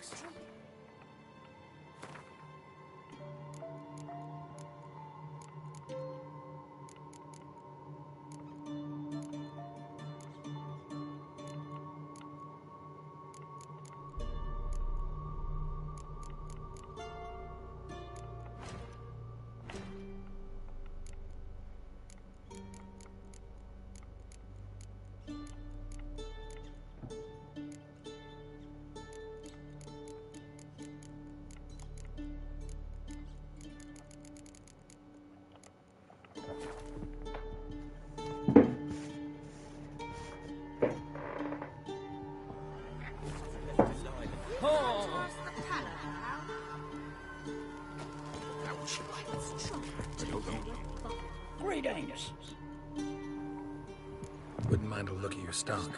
Greetings. Wouldn't mind a look at your stock.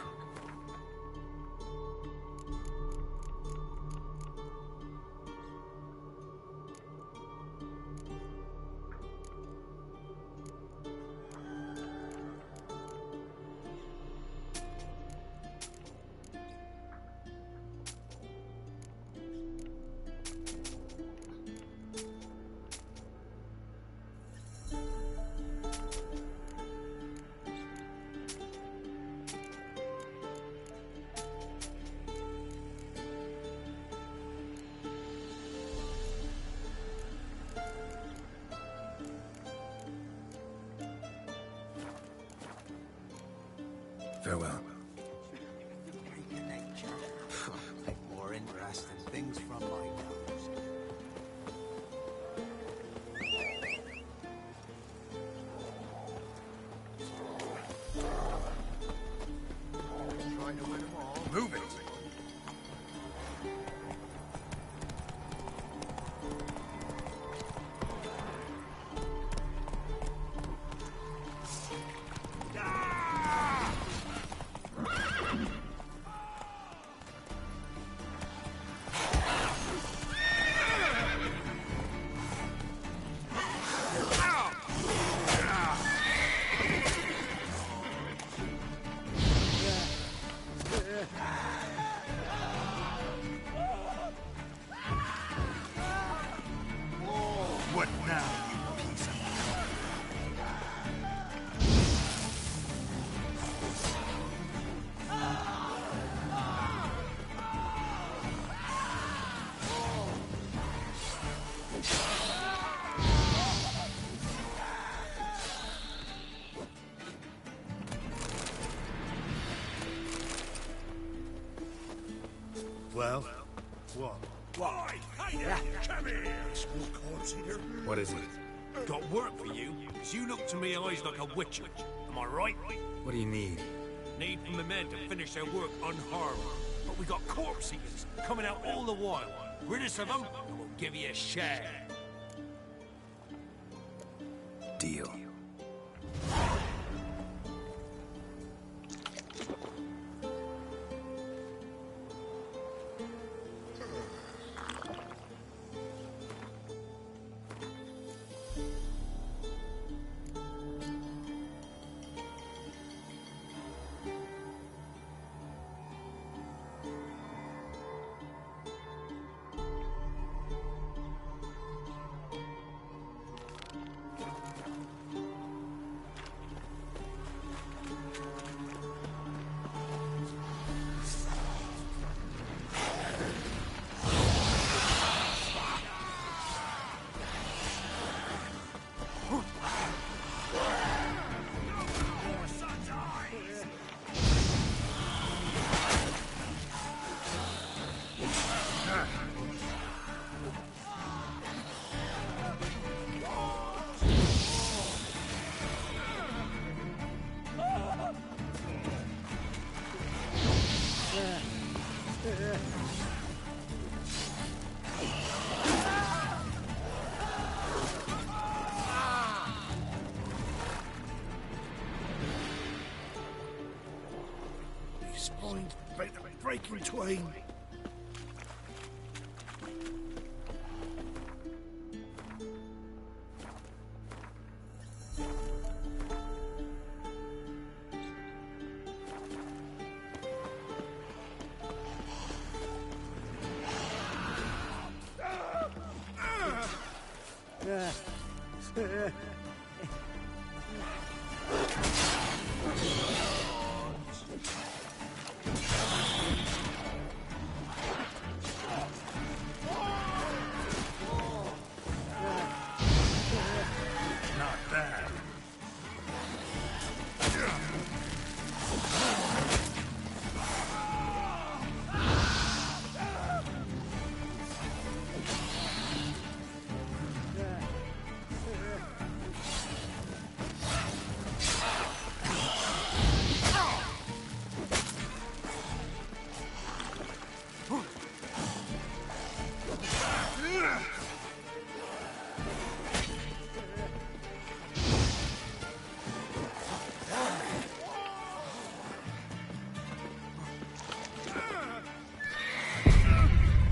Farewell. Make more interesting things from my nose. Trying to win them all. Move it! Well? What? Why? Hey there! Come here! Corpse eater. What is it? Got work for you, 'cause you look to me eyes like a witcher. Am I right? What do you need? Need from the men to finish their work unharmed. But we got corpse eaters coming out all the while. Rid us of them, and we'll give you a share. Deal. Spines breaking twain.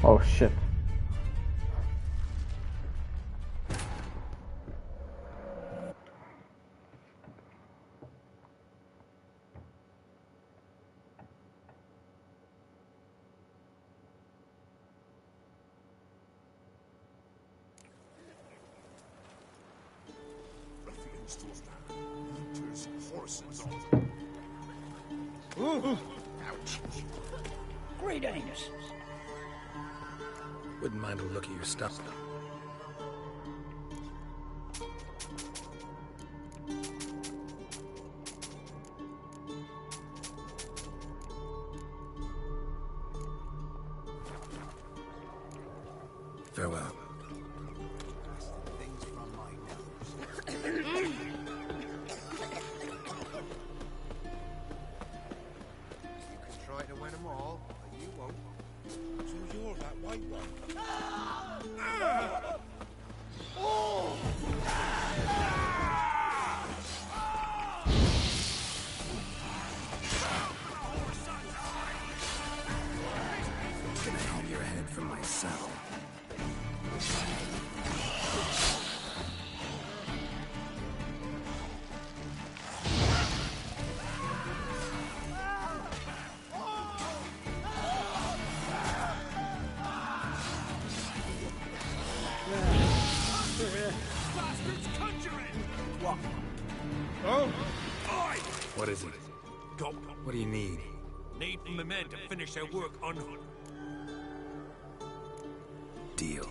Oh shit. Horses Ouch. Great anus. Wouldn't mind a look at your stuff, though. Farewell. Things from my nose. You can try to win them all, but you won't. So you're that white one. Gonna have your head from my cell. Bastards conjuring! What? Oh? Oi! What is it? Got What do you need? Need from the men to finish their work unharmed. Deal.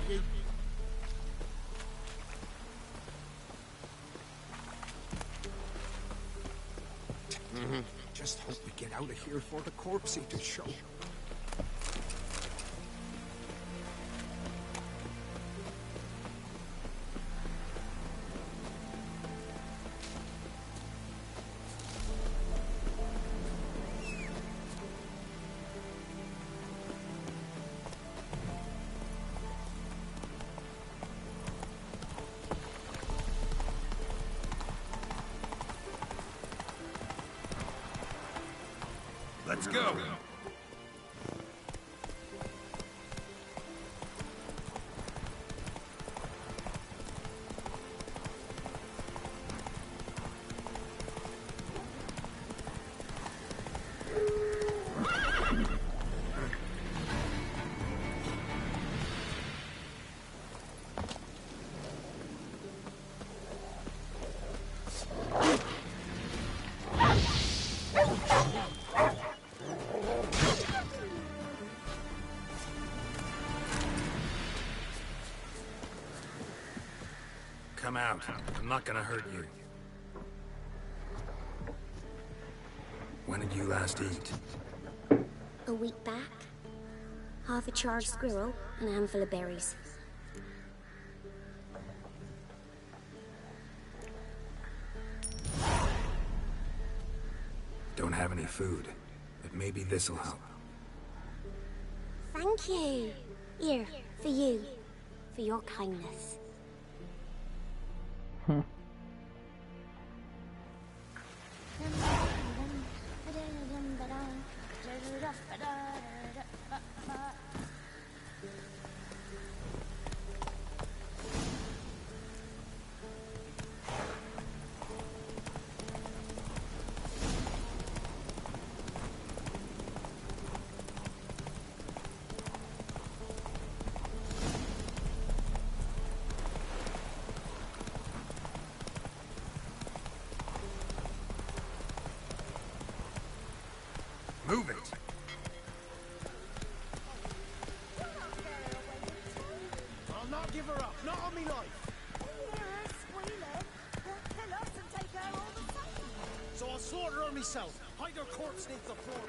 have ye? Just hope we get out of here before the corpse eaters show. Let's go. Come out. I'm not gonna hurt you. When did you last eat? A week back. Half a charred squirrel and a handful of berries. Don't have any food, but maybe this'll help. Thank you. Here, for you. For your kindness. Move it! I'll not give her up, not on me life. So I'll slaughter her myself. Hide her corpse neath the floor.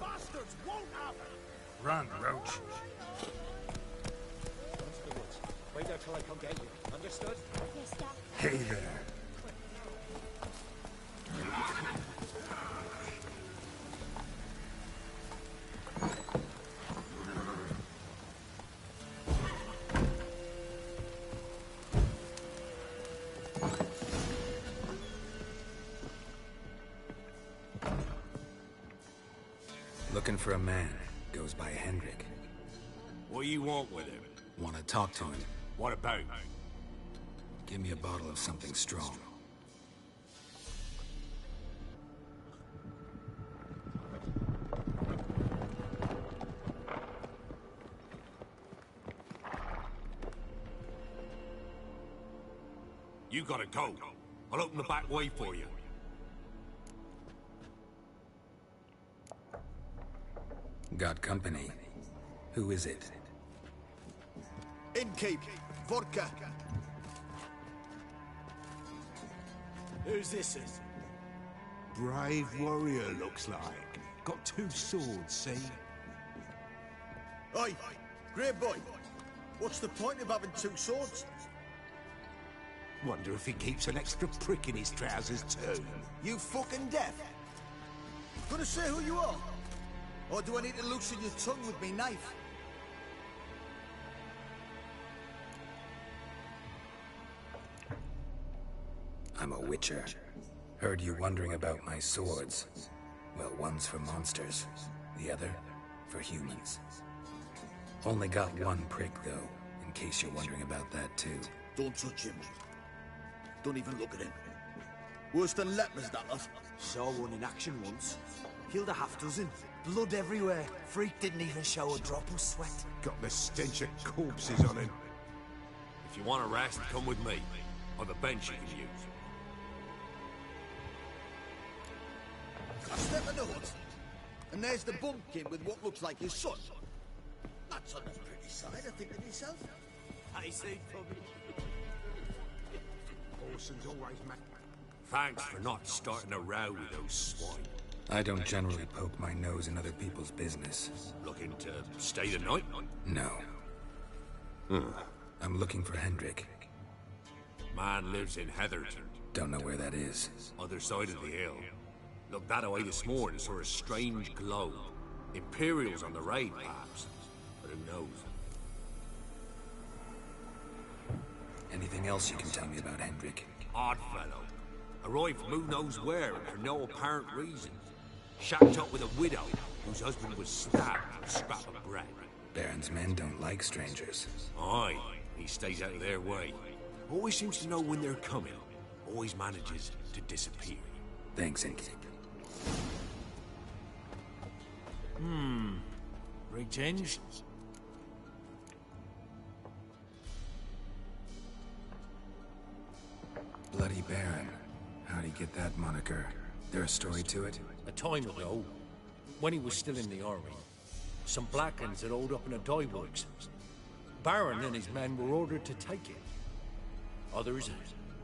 Bastards won't have it! Run, Roach. Wait there till I come get you. Understood? Yes, Dad. Hey there. Looking for a man. Goes by Hendrik. What do you want with him? Want to talk to him. What about? Give me a bottle of something strong. You gotta go. I'll open the back way for you. Got company. Who is it? Innkeep, vodka. Who's this? Brave warrior, looks like. Got 2 swords, see? Oi, great boy. What's the point of having 2 swords? Wonder if he keeps an extra prick in his trousers too. You fucking deaf? Gonna say who you are? Or do I need to loosen your tongue with me knife? I'm a witcher. Heard you wondering about my swords. Well, one's for monsters, the other for humans. Only got 1 prick, though, in case you're wondering about that, too. Don't touch him. Don't even look at him. Worse than lepers, that lot. Saw one in action once. Killed a half dozen. Blood everywhere. Freak didn't even show a drop of sweat. Got the stench of corpses on him. If you want a rest, come with me. Or the bench you can use. I step in the hood, and there's the bumpkin with what looks like his son. That's on the pretty side, I think to myself. I say, Bobby. Orson's always mad. Thanks for not starting a row with those swine. I don't generally poke my nose in other people's business. Looking to stay the night? No. I'm looking for Hendrik. Man lives in Heatherton. Don't know where that is. Other side of the hill. Looked that away this morning, saw a strange glow. Imperials on the raid, perhaps. But who knows? Anything else you can tell me about Hendrik? Odd fellow. Arrived from who knows where and for no apparent reason. Shacked up with a widow whose husband was stabbed for a scrap of bread. Baron's men don't like strangers. Aye, he stays out of their way. Always seems to know when they're coming. Always manages to disappear. Thanks, Inky. Rig change? Bloody Baron. How'd he get that moniker? There a story to it? A time ago, when he was still in the army, some Blackens had holed up in a dye works. Baron and his men were ordered to take it. Others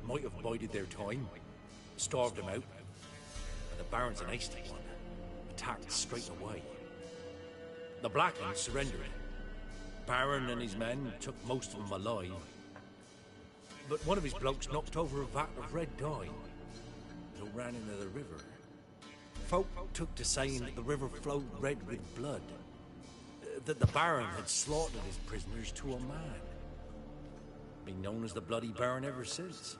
might have bided their time, starved them out. And the Baron's an hasty one, attacked straight away. The Blackens surrendered. Baron and his men took most of them alive. But one of his blokes knocked over a vat of red dye. It all ran into the river. Folk took to saying that the river flowed red with blood. That the Baron had slaughtered his prisoners to a man. Been known as the Bloody Baron ever since.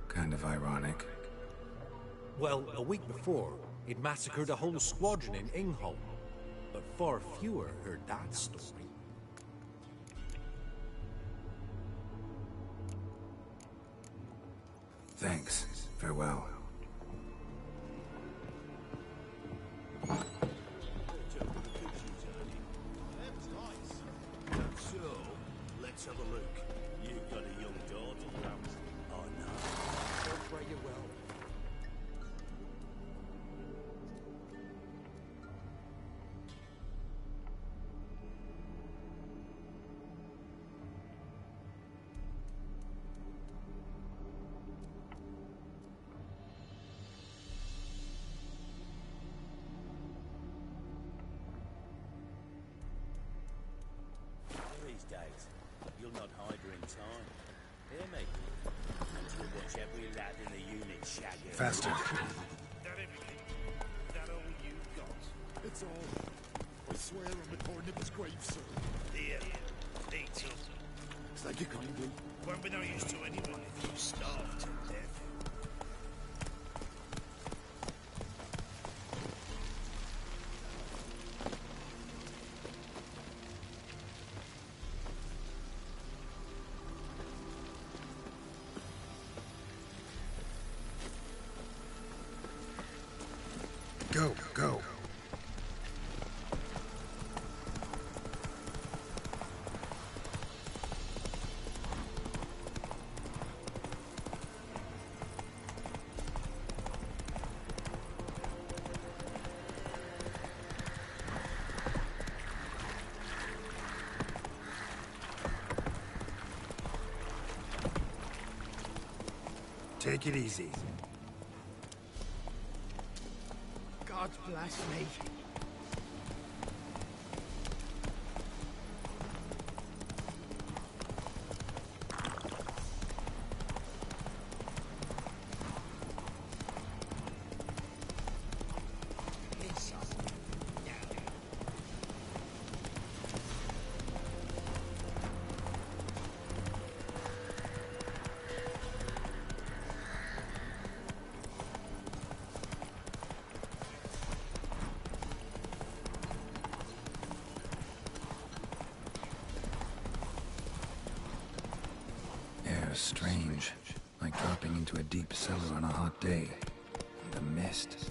Kind of ironic. Well, a week before, he'd massacred a whole squadron in Ingholm. But far fewer heard that story. Thanks. Farewell. So, let's have a look. You've got a young daughter, perhaps? Oh, no. I'll pray you well. These days, you'll not hide her in time. Hear me? And you'll watch every lad in the unit shagging. Faster. That everything? That all you got? It's all. I swear on the poor nipper's grave, sir. Here, eat some. Thank you kindly. Won't be no use to anyone if you starve to death. Go, go. Take it easy. God bless me. Strange, like dropping into a deep cellar on a hot day. The mist.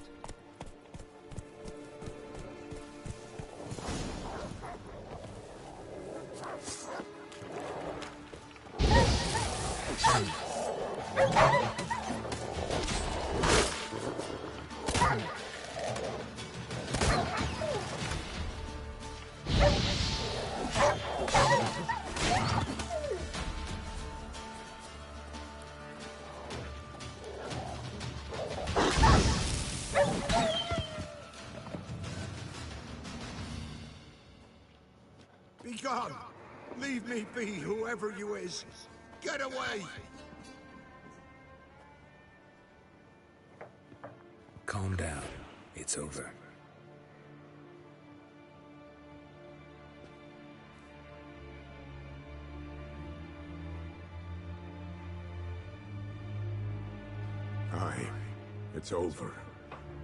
Be gone! Leave me be, whoever you is! Get away! Calm down. It's over. Aye, it's over.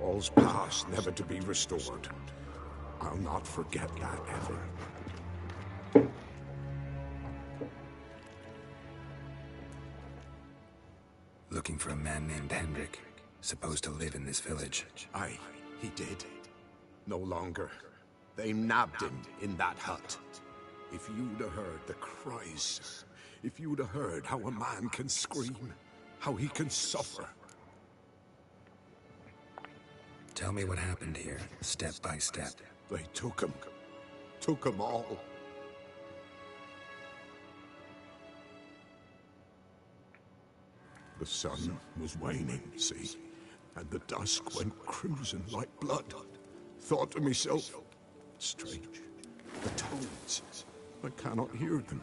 All's past, never to be restored. I'll not forget that ever. Looking for a man named Hendrik, supposed to live in this village. Aye, he did. No longer. They nabbed him in that hut. If you'd have heard the cries, sir. If you'd have heard how a man can scream, how he can suffer. Tell me what happened here, step by step. They took him. Took him all. The sun was waning, see? And the dusk went crimson like blood. Thought to myself, strange. The toads. I cannot hear them.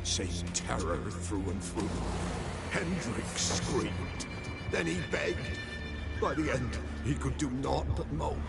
Same terror through and through. Hendrik screamed. Then he begged. By the end, he could do naught but moan.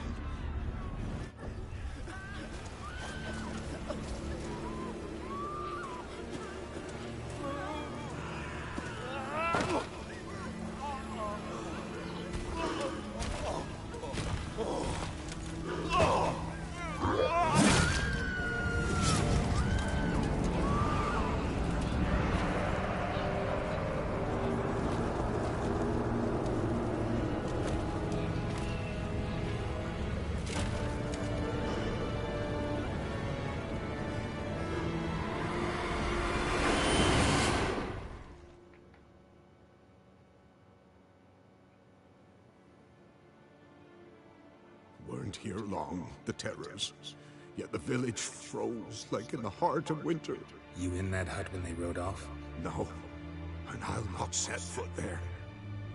Weren't here long, the terrors. Yet the village froze like in the heart of winter. You in that hut when they rode off? No, and I'll not set foot there.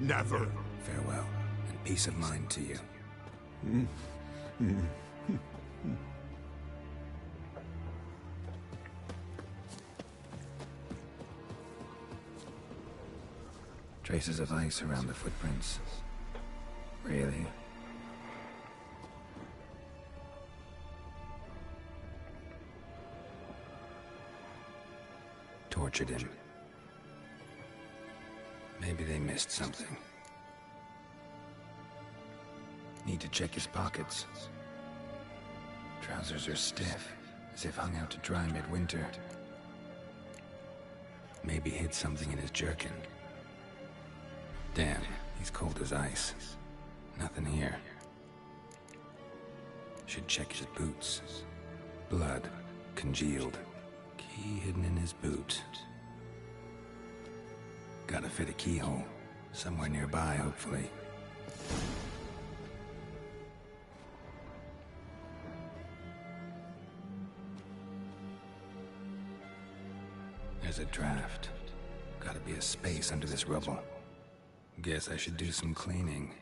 Never. Farewell, and peace of mind to you. Traces of ice around the footprints. Really? Tortured him. Maybe they missed something. Need to check his pockets. Trousers are stiff, as if hung out to dry midwinter. Maybe hid something in his jerkin. Damn, he's cold as ice. Nothing here. Should check his boots. Blood, congealed. Key hidden in his boot. Gotta fit a keyhole. Somewhere nearby, hopefully. There's a draft. Gotta be a space under this rubble. Guess I should do some cleaning.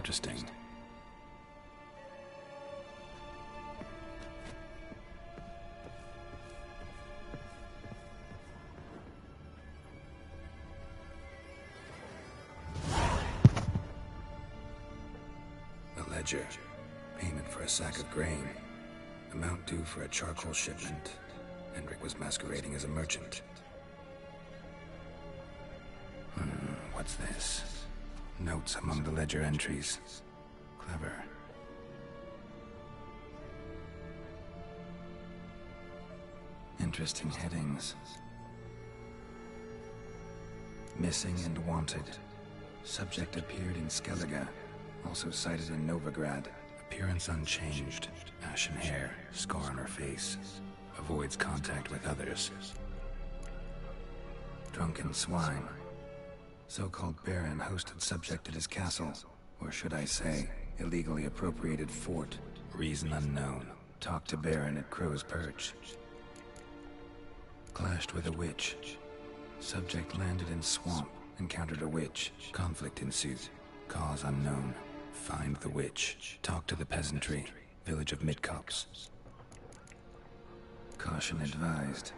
interesting. A ledger. Payment for a sack of grain. Amount due for a charcoal shipment. Hendrik was masquerading as a merchant. What's this? Notes among the ledger entries. Clever. Interesting headings. Missing and wanted. Subject appeared in Skellige. Also cited in Novigrad. Appearance unchanged. Ashen hair. Scar on her face. Avoids contact with others. Drunken swine. So-called Baron hosted subject at his castle. Or should I say, illegally appropriated fort. Reason unknown. Talked to Baron at Crow's Perch. Clashed with a witch. Subject landed in swamp. Encountered a witch. Conflict ensued. Cause unknown. Find the witch. Talk to the peasantry. Village of Midcopse. Caution advised.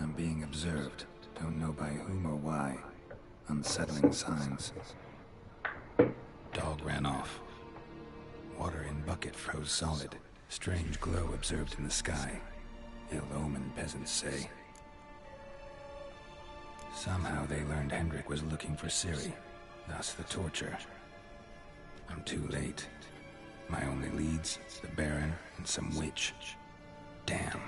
I'm being observed. Don't know by whom or why. Unsettling signs. Dog ran off. Water in bucket froze solid. Strange glow observed in the sky. Ill omen, peasants say. Somehow they learned Hendrik was looking for Ciri. Thus the torture. I'm too late. My only leads, the Baron and some witch. Damn.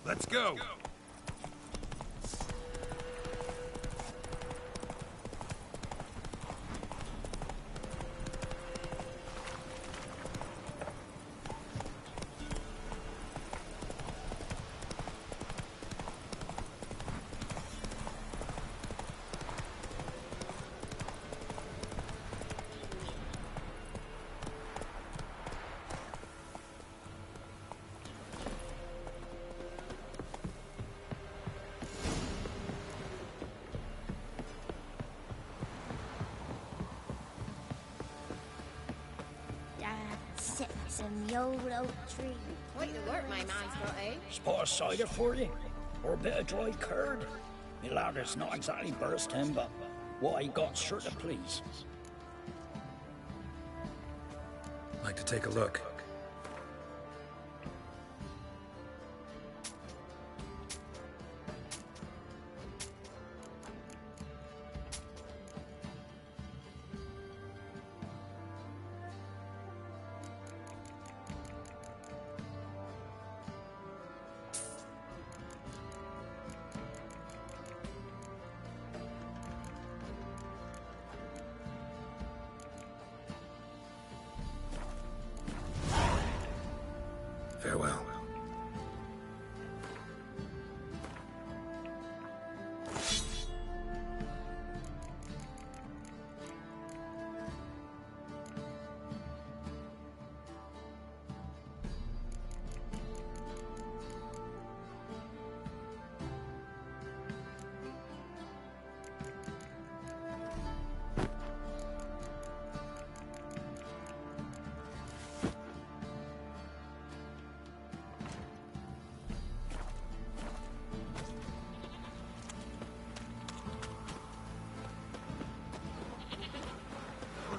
Let's go. Sitting in the old oak tree. Quite the work my man's got, eh? Spot of cider for you? Or a bit of dry curd? Me ladder's not exactly bursting, but what I got's sure to please. Like to take a look. Farewell.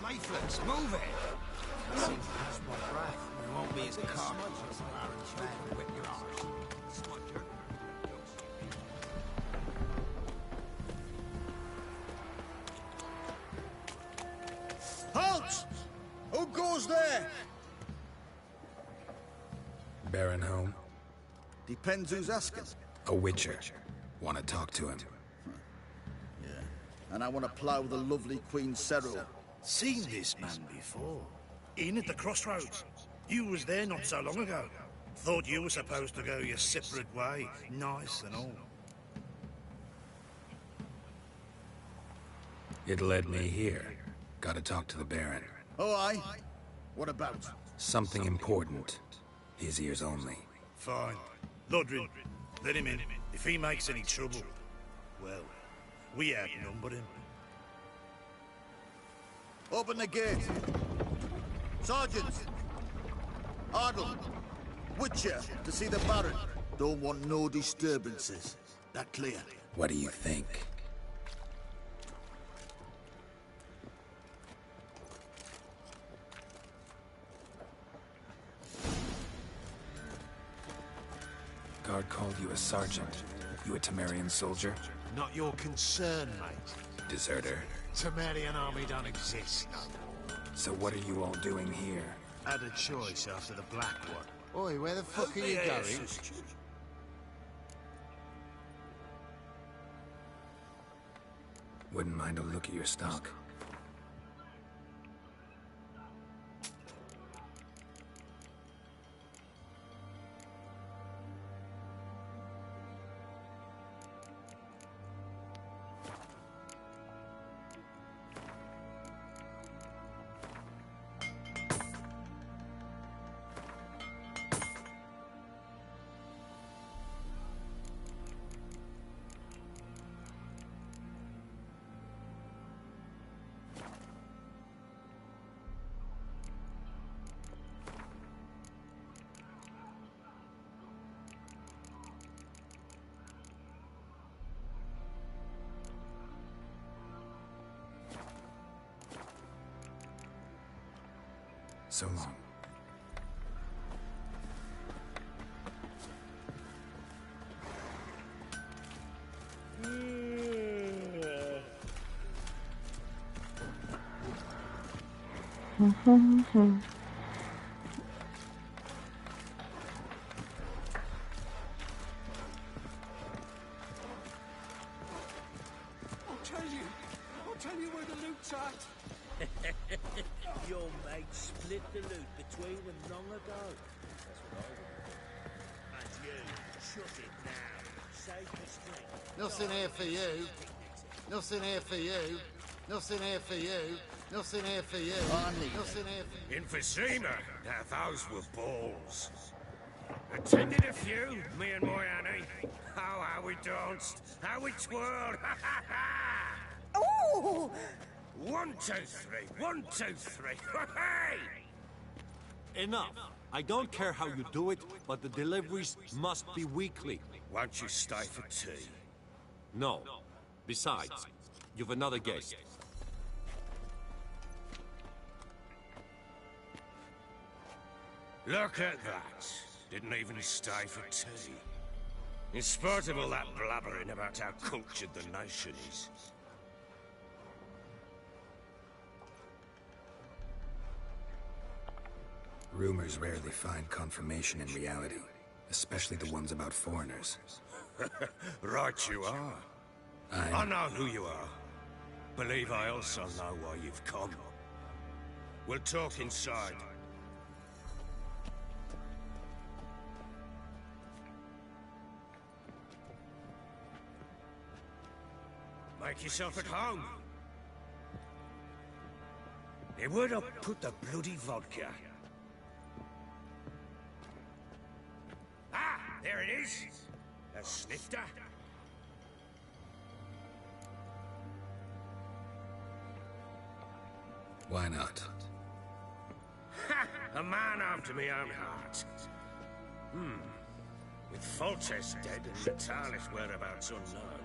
Lifeless, move it! Seems to catch my breath. We won't be as calm as Baron's man. Whip your arse. Smudger. Halt! Who goes there? Baron home? Depends who's asking. A witcher. Want to talk to him. Yeah. And I want to plough the lovely Queen Cyril. Seen this man before. In at the crossroads. You was there not so long ago. Thought you were supposed to go your separate way. Nice and all. It led me here. Gotta talk to the Baron. Oh, aye? What about? Something important. His ears only. Fine. Lodrin, let him in. If he makes any trouble, well, we outnumber him. Open the gate. Sergeant! Ardle! Witcher, to see the Baron. Don't want no disturbances. That clear? What do you think? Guard called you a sergeant. You a Temerian soldier? Not your concern, mate. Deserter. Temerian army don't exist, no. So what are you all doing here? Had a choice after the Black One. Oi, where the fuck are you going? Wouldn't mind a look at your stock. So long. too tight. Your mate split the loot between them long ago. That's what I would do. And you, shut it now. Save the street. Nothing here for you. Nothing here for you. Nothing here for you. Nothing here for you. Nothing here for you. Emphysema. Now those were balls. Attended a few, me and my Annie. Oh, how we danced, how we twirled. Ooh! 1, 2, 3. 1, 2, 3. Hey! Enough. I don't care how you do it, but the deliveries must be weekly. Won't you stay for tea? No. Besides, you've another guest. Look at that. Didn't even stay for tea. In spite of all that blabbering about how cultured the nation is. Rumors rarely find confirmation in reality, especially the ones about foreigners. Right you are. I know who you are. Believe I also know why you've come. We'll talk inside. Make yourself at home. Hey, where'd I put the bloody vodka? Ah, there it is. A snifter. Why not? Ha! A man after my own heart. With Foltest dead and Natalis whereabouts unknown.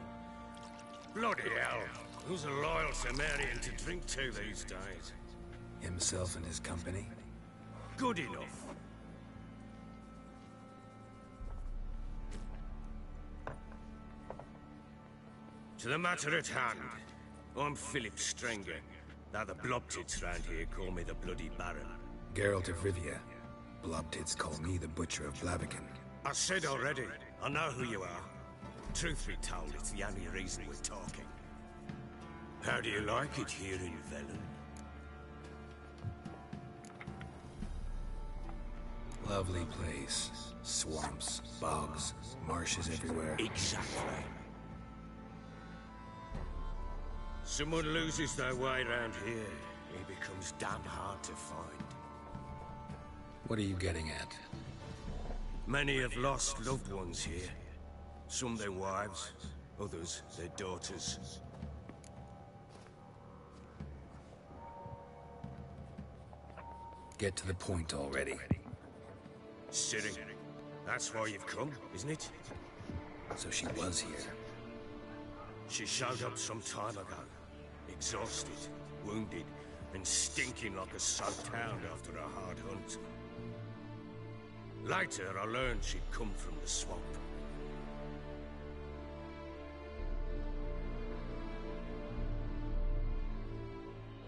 Bloody hell. Who's a loyal Sumerian to drink to these days? Himself and his company? Good enough. To the matter at hand. I'm Philip Strenger. Now the Blobtits round here call me the Bloody Baron. Geralt of Rivia. Blobtits call me the Butcher of Blaviken. I said already, I know who you are. Truth be told, it's the only reason we're talking. How do you like it here in Velen? Lovely place. Swamps, bogs, marshes everywhere. Exactly. Someone loses their way around here, he becomes damn hard to find. What are you getting at? Many have lost loved ones here. Some their wives, others their daughters. Get to the point already. Ciri, that's why you've come, isn't it? So she was here. She showed up some time ago. Exhausted, wounded, and stinking like a soaked hound after a hard hunt. Later, I learned she'd come from the swamp.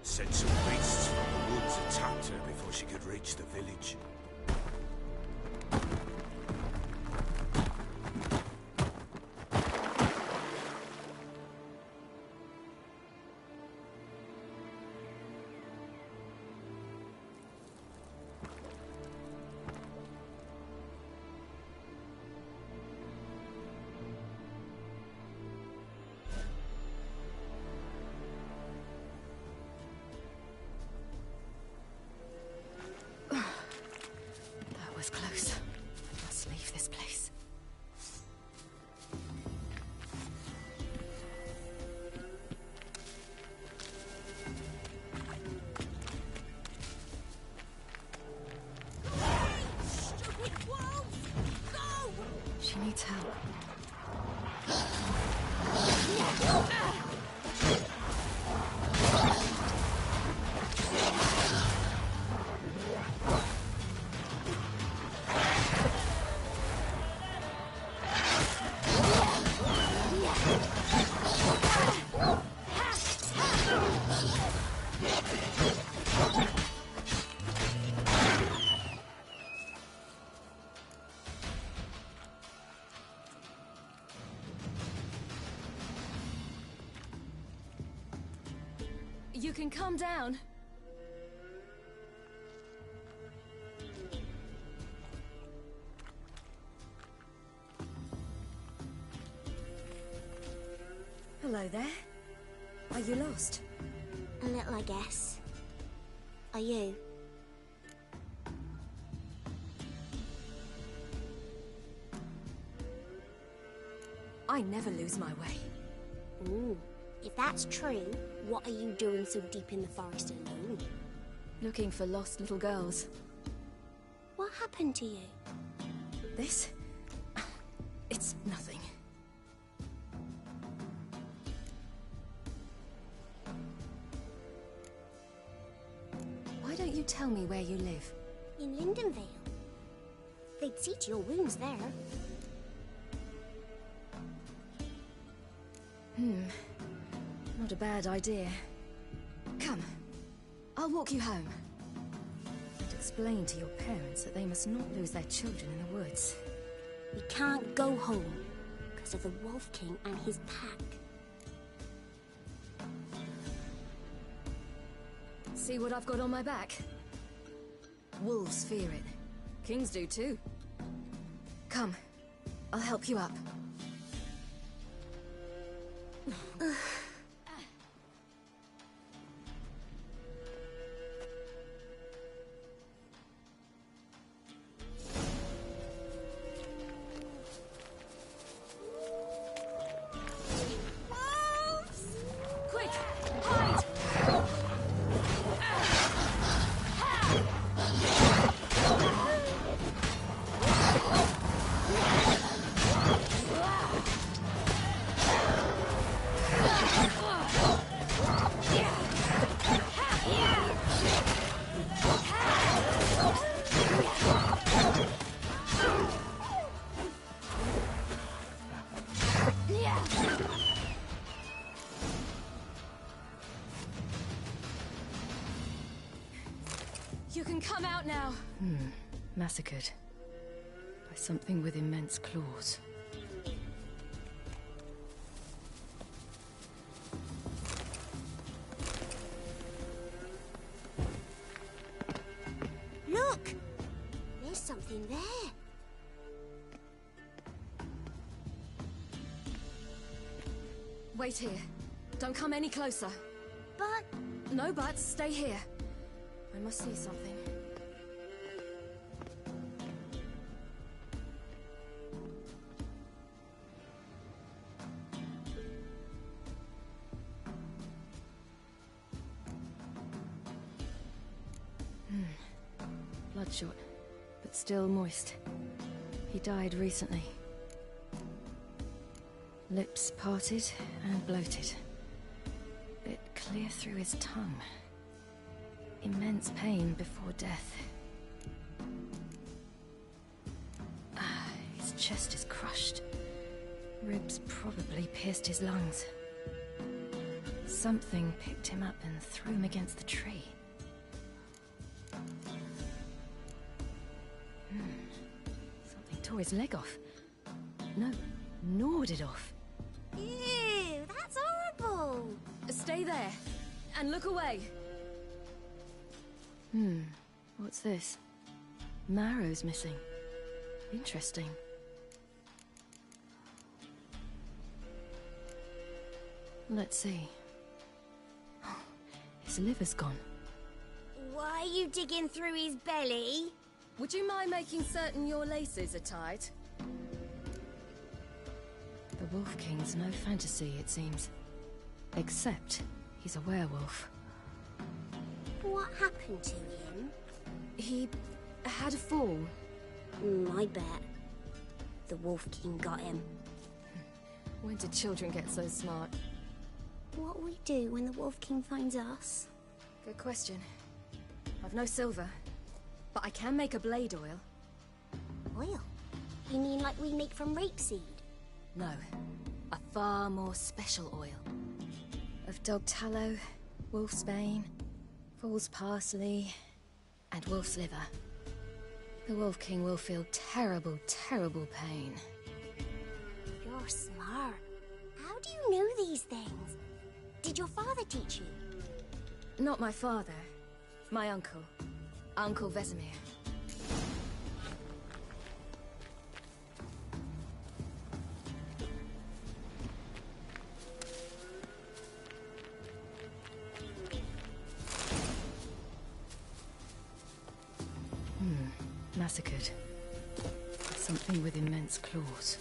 Said some beasts from the woods attacked her before she could reach the village. Close. I must leave this place. Stupid wolves! Go! She needs help. You can calm down. Hello there. Are you lost? A little, I guess. Are you? I never lose my way. Ooh. If that's true, what are you doing so deep in the forest alone? Looking for lost little girls. What happened to you? This? It's nothing. Why don't you tell me where you live? In Lindenvale. They'd see to your wounds there. Not a bad idea. Come, I'll walk you home. And explain to your parents that they must not lose their children in the woods. We can't go home because of the Wolf King and his pack. See what I've got on my back? Wolves fear it. Kings do too. Come, I'll help you up. Quick, hide! You can come out now. Massacred by something with immense claws. Look! There's something there. Wait here. Don't come any closer. But... No buts. Stay here. I must see something. Bloodshot, but still moist. He died recently. Lips parted and bloated. Bit clear through his tongue. Immense pain before death. His chest is crushed. Ribs probably pierced his lungs. Something picked him up and threw him against the tree. Something tore his leg off. No, gnawed it off. Ew, that's horrible! Stay there, and look away. What's this? Marrow's missing. Interesting. Let's see. His liver's gone. Why are you digging through his belly? Would you mind making certain your laces are tied? The Wolf King's no fantasy, it seems. Except he's a werewolf. What happened to him? He had a fall. I bet. The Wolf King got him. When did children get so smart? What'll we do when the Wolf King finds us? Good question. I've no silver, but I can make a blade oil. Oil? You mean like we make from rapeseed? No, a far more special oil. Of dog tallow, wolf's bane, fool's parsley, and wolf's liver. The Wolf King will feel terrible, terrible pain. You're smart. How do you know these things? Did your father teach you? Not my father. My uncle. Uncle Vesemir. Massacred. Something with immense claws.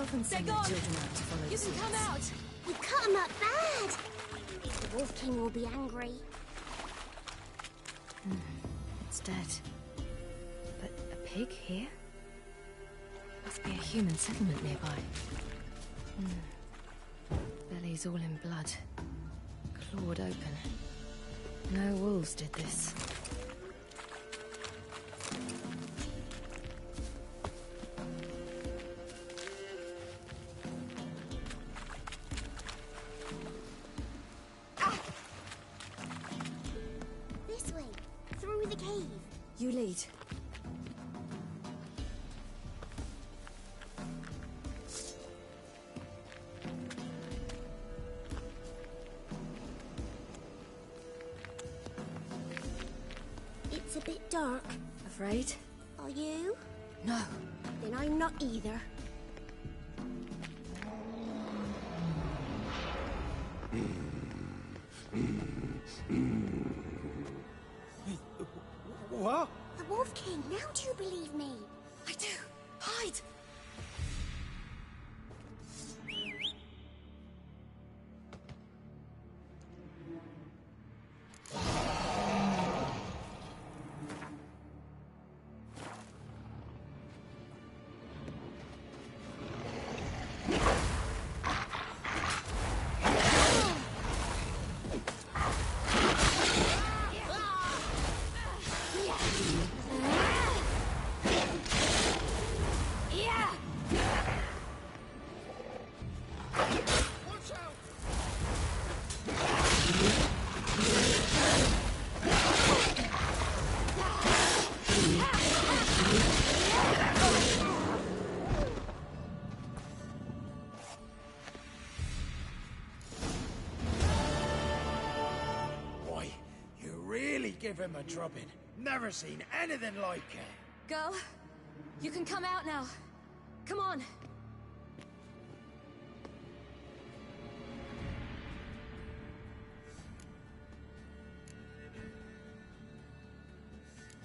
Often send their children out to follow You can come out! We cut him up bad! The Wolf King will be angry. It's dead. But a pig here? Must be a human settlement nearby. Belly's all in blood. Clawed open. No wolves did this. You lead. It's a bit dark. Afraid? Are you? No. Then I'm not either. What? The Wolf King, now do you believe me? I do. Hide! Give him a drubbing. Never seen anything like it. Girl, you can come out now. Come on.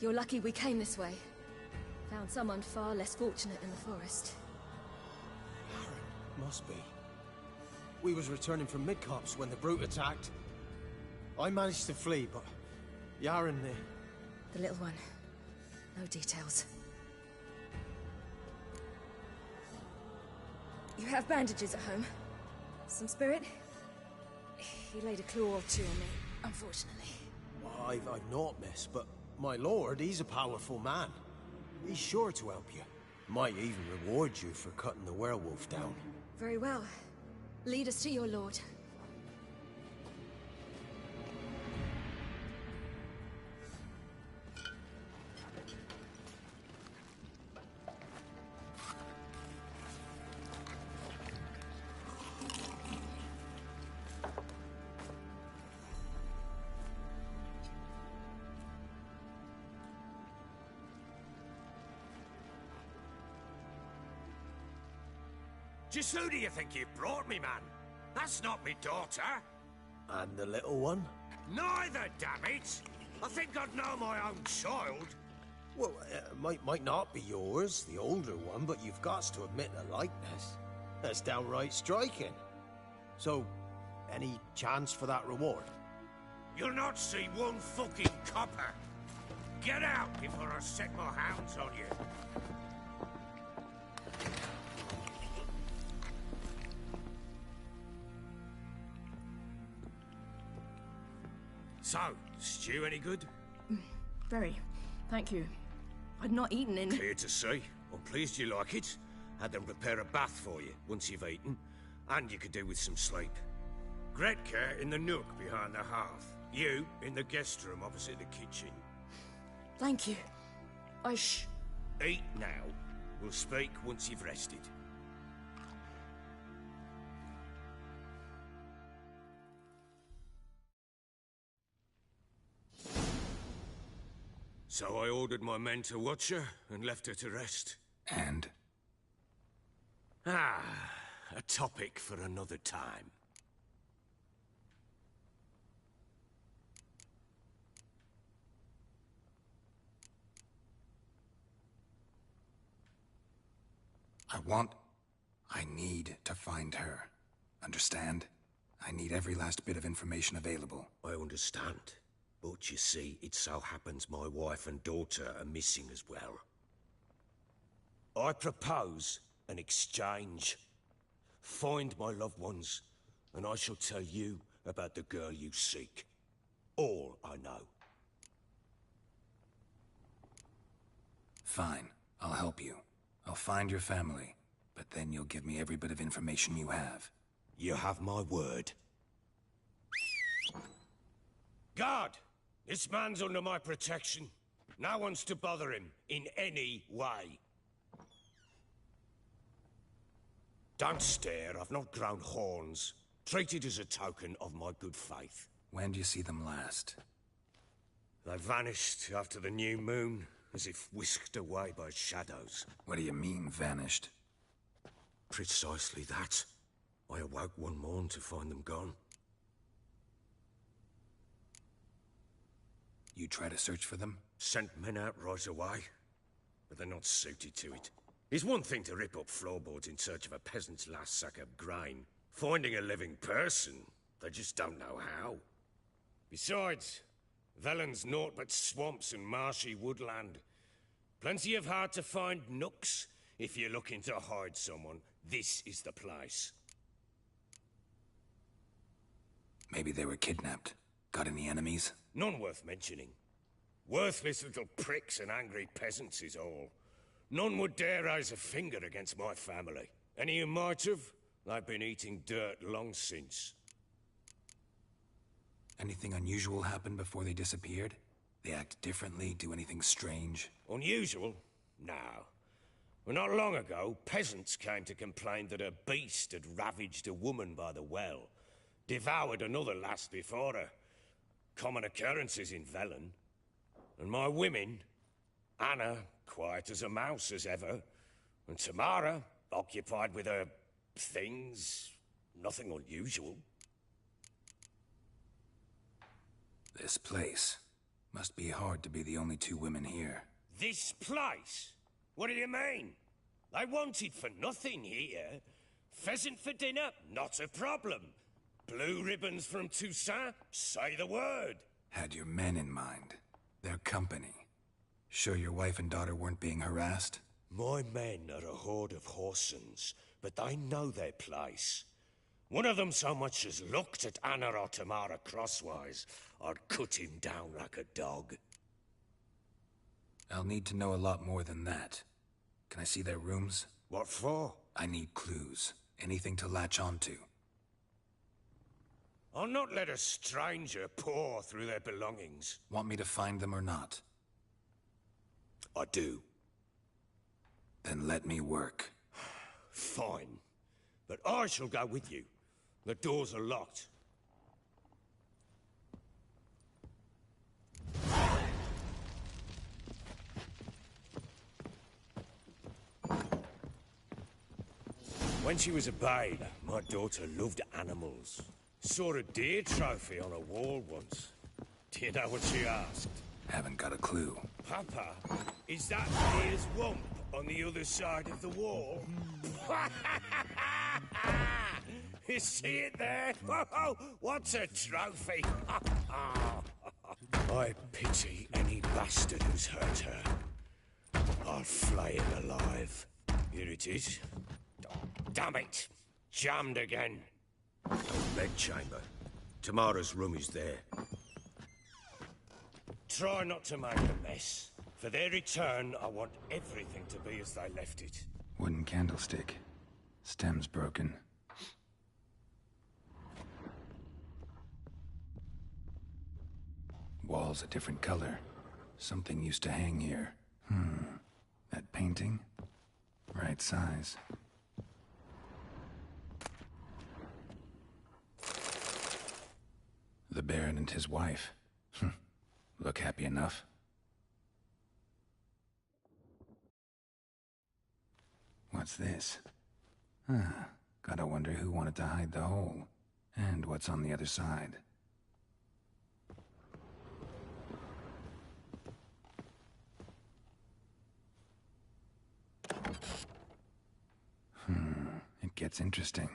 You're lucky we came this way. Found someone far less fortunate in the forest. Must be. We was returning from Midcopse when the brute attacked. I managed to flee, but Yaren, the little one. No details. You have bandages at home? Some spirit? He laid a claw or two on me, unfortunately. I've naught, miss, but my lord, he's a powerful man. He's sure to help you. Might even reward you for cutting the werewolf down. Very well. Lead us to your lord. Just who do you think you brought me, man? That's not me daughter. And the little one? Neither, damn it! I think I'd know my own child. Well, might not be yours, the older one, but you've got to admit the likeness. That's downright striking. So, any chance for that reward? You'll not see one fucking copper. Get out before I set my hounds on you. So, stew any good? Very. Thank you. I'd not eaten in... Clear to see. I'm pleased you like it. Had them prepare a bath for you once you've eaten, and you could do with some sleep. Gretka in the nook behind the hearth. You in the guest room opposite the kitchen. Thank you. Eat now. We'll speak once you've rested. So I ordered my men to watch her and left her to rest. And? A topic for another time. I need to find her. Understand? I need every last bit of information available. I understand. But you see, it so happens my wife and daughter are missing as well. I propose an exchange. Find my loved ones, and I shall tell you about the girl you seek. All I know. Fine. I'll help you. I'll find your family, but then you'll give me every bit of information you have. You have my word. Guard! This man's under my protection. No one's to bother him in any way. Don't stare, I've not grown horns. Treat it as a token of my good faith. When do you see them last? They vanished after the new moon, as if whisked away by shadows. What do you mean, vanished? Precisely that. I awoke one morn to find them gone. You try to search for them? Sent men out right away, but they're not suited to it. It's one thing to rip up floorboards in search of a peasant's last sack of grain. Finding a living person, they just don't know how. Besides, Velen's naught but swamps and marshy woodland. Plenty of hard-to-find nooks. If you're looking to hide someone, this is the place. Maybe they were kidnapped. Got any enemies? None worth mentioning. Worthless little pricks and angry peasants is all. None would dare raise a finger against my family. Any who might have, they've been eating dirt long since. Anything unusual happen before they disappeared? They act differently, do anything strange? Unusual? No. Well, not long ago, peasants came to complain that a beast had ravaged a woman by the well. Devoured another lass before her. Common occurrences in Velen. And my women, Anna, quiet as a mouse as ever, and Tamara, occupied with her things, nothing unusual. This place. Must be hard to be the only two women here. This place? What do you mean? They wanted for nothing here. Pheasant for dinner? Not a problem. Blue ribbons from Toussaint? Say the word. Had your men in mind. Their company. Sure your wife and daughter weren't being harassed? My men are a horde of whoresons, but they know their place. One of them so much as looked at Anna or Tamara crosswise, I'd cut him down like a dog. I'll need to know a lot more than that. Can I see their rooms? What for? I need clues. Anything to latch onto. I'll not let a stranger pore through their belongings. Want me to find them or not? I do. Then let me work. Fine. But I shall go with you. The doors are locked. When she was a babe, my daughter loved animals. Saw a deer trophy on a wall once. Do you know what she asked? Haven't got a clue. Papa, is that deer's wump on the other side of the wall? You see it there? Oh, what's a trophy? I pity any bastard who's hurt her. I'll flay him alive. Here it is. Damn it! Jammed again. Bedchamber. Tamara's room is there. Try not to make a mess. For their return, I want everything to be as they left it. Wooden candlestick. Stem's broken. Walls a different color. Something used to hang here. That painting? Right size. The Baron and his wife. Look happy enough. What's this? Gotta wonder who wanted to hide the hole. And what's on the other side. It gets interesting.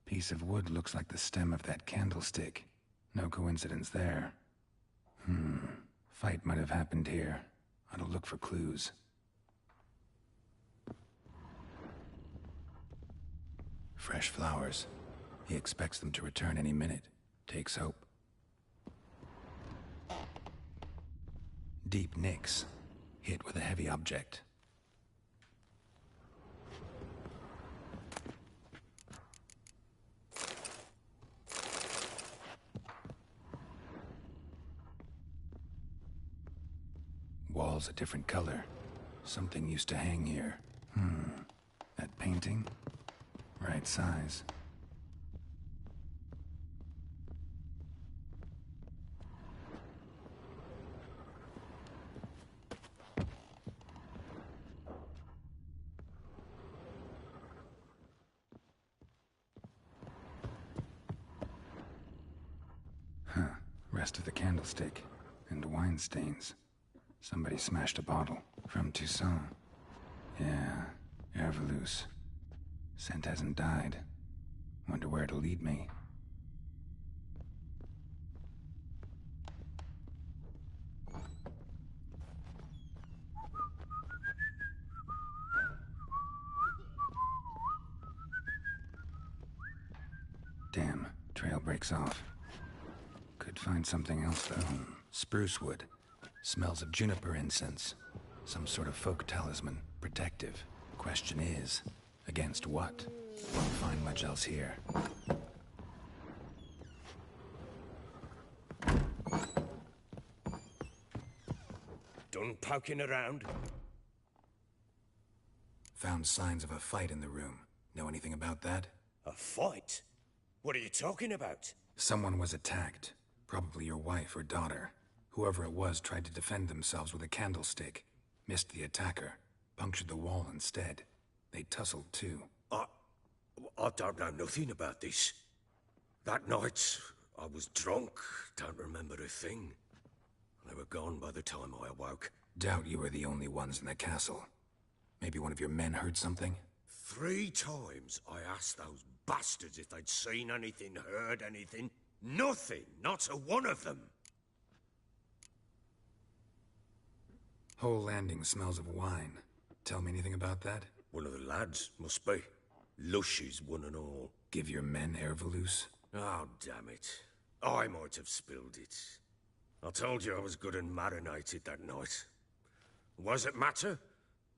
Piece of wood looks like the stem of that candlestick. No coincidence there. Fight might have happened here. I'll look for clues. Fresh flowers. He expects them to return any minute. Takes hope. Deep nicks. Hit with a heavy object. Walls a different color. Something used to hang here. That painting? Right size. Rest of the candlestick. And wine stains. Somebody smashed a bottle. From Toussaint. Yeah, Herveloos. Scent hasn't died. Wonder where it'll lead me. Damn, trail breaks off. Could find something else though. Spruce wood. Smells of juniper incense. Some sort of folk talisman. Protective. Question is, against what? Won't find much else here. Done poking around? Found signs of a fight in the room. Know anything about that? A fight? What are you talking about? Someone was attacked. Probably your wife or daughter. Whoever it was tried to defend themselves with a candlestick. Missed the attacker. Punctured the wall instead. They tussled too. I don't know nothing about this. That night, I was drunk. Don't remember a thing. They were gone by the time I awoke. Doubt you were the only ones in the castle. Maybe one of your men heard something? 3 times I asked those bastards if they'd seen anything, heard anything. Nothing. Not a one of them. Whole landing smells of wine. Tell me anything about that? One of the lads, must be. Lushes, one and all. Give your men Herveloos? Oh, damn it. I might have spilled it. I told you I was good and marinated that night. What does it matter?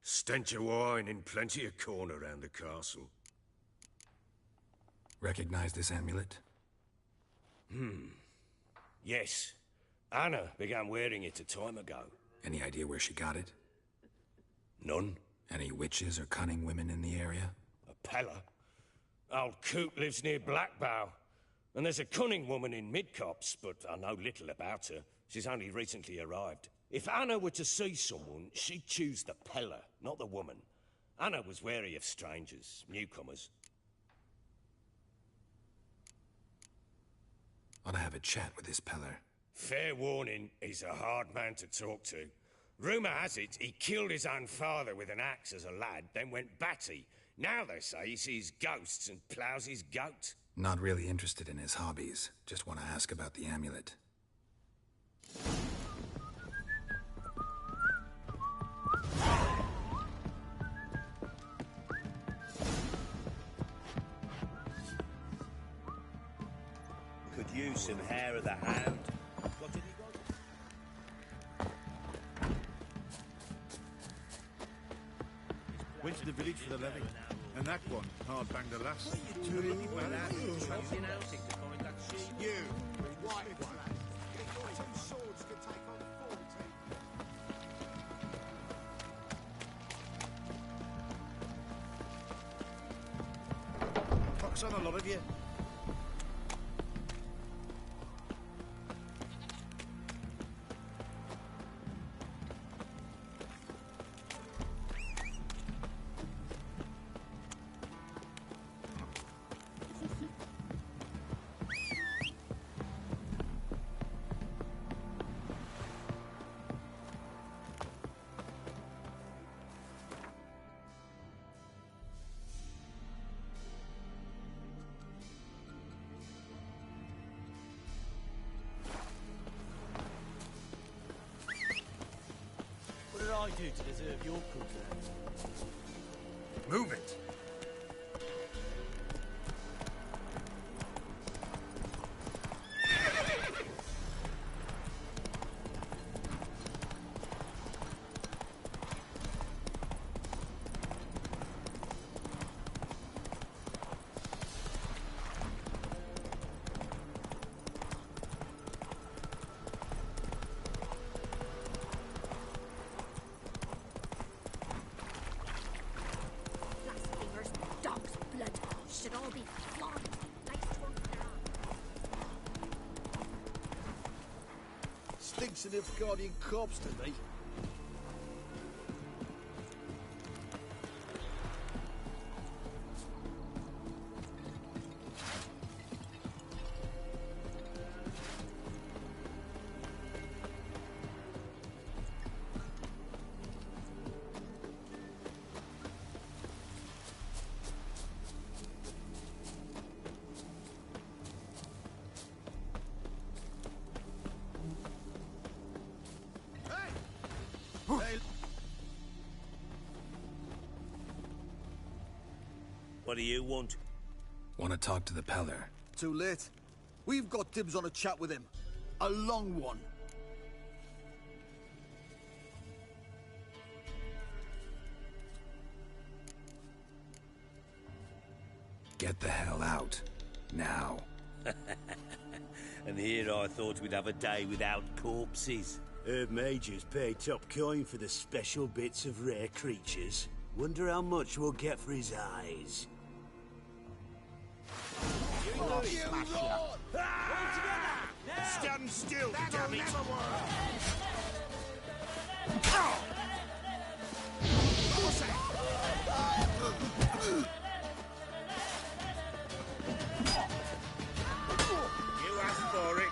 Stench of wine in plenty of corn around the castle. Recognize this amulet? Yes. Anna began wearing it a time ago. Any idea where she got it? None. Any witches or cunning women in the area? A Pella? Old Coot lives near Blackbow. And there's a cunning woman in Midcopse, but I know little about her. She's only recently arrived. If Anna were to see someone, she'd choose the Pella, not the woman. Anna was wary of strangers, newcomers. Ought to have a chat with this Peller. Fair warning, he's a hard man to talk to. Rumour has it he killed his own father with an axe as a lad, then went batty. Now they say he sees ghosts and ploughs his goat. Not really interested in his hobbies. Just want to ask about the amulet. Could use some hair of the hound. Got any gold? Went to the village for the levy. And that one, hard banged the lass. You, white one. Two swords could take on 40. Pox on a lot of you. What did I do to deserve your compliments? Move it! Blasphemers, dogs, blood, should all be flogged, laced one for their arms. Stinks of Nilfgaardian corpse to me. What do you want? Want to talk to the Peller. Too late. We've got dibs on a chat with him. A long one. Get the hell out. Now. And here I thought we'd have a day without corpses. Herb Majors pay top coin for the special bits of rare creatures. Wonder how much we'll get for his eyes. Stand still, damn it! You asked for it.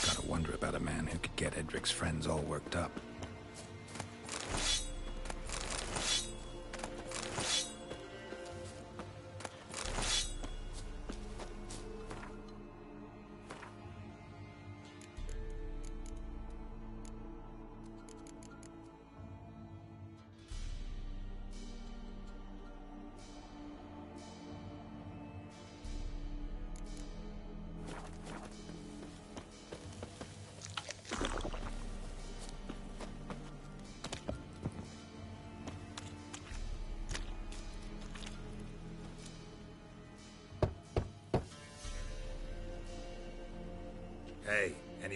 Gotta wonder about a man who could get Edric's friends all worked up.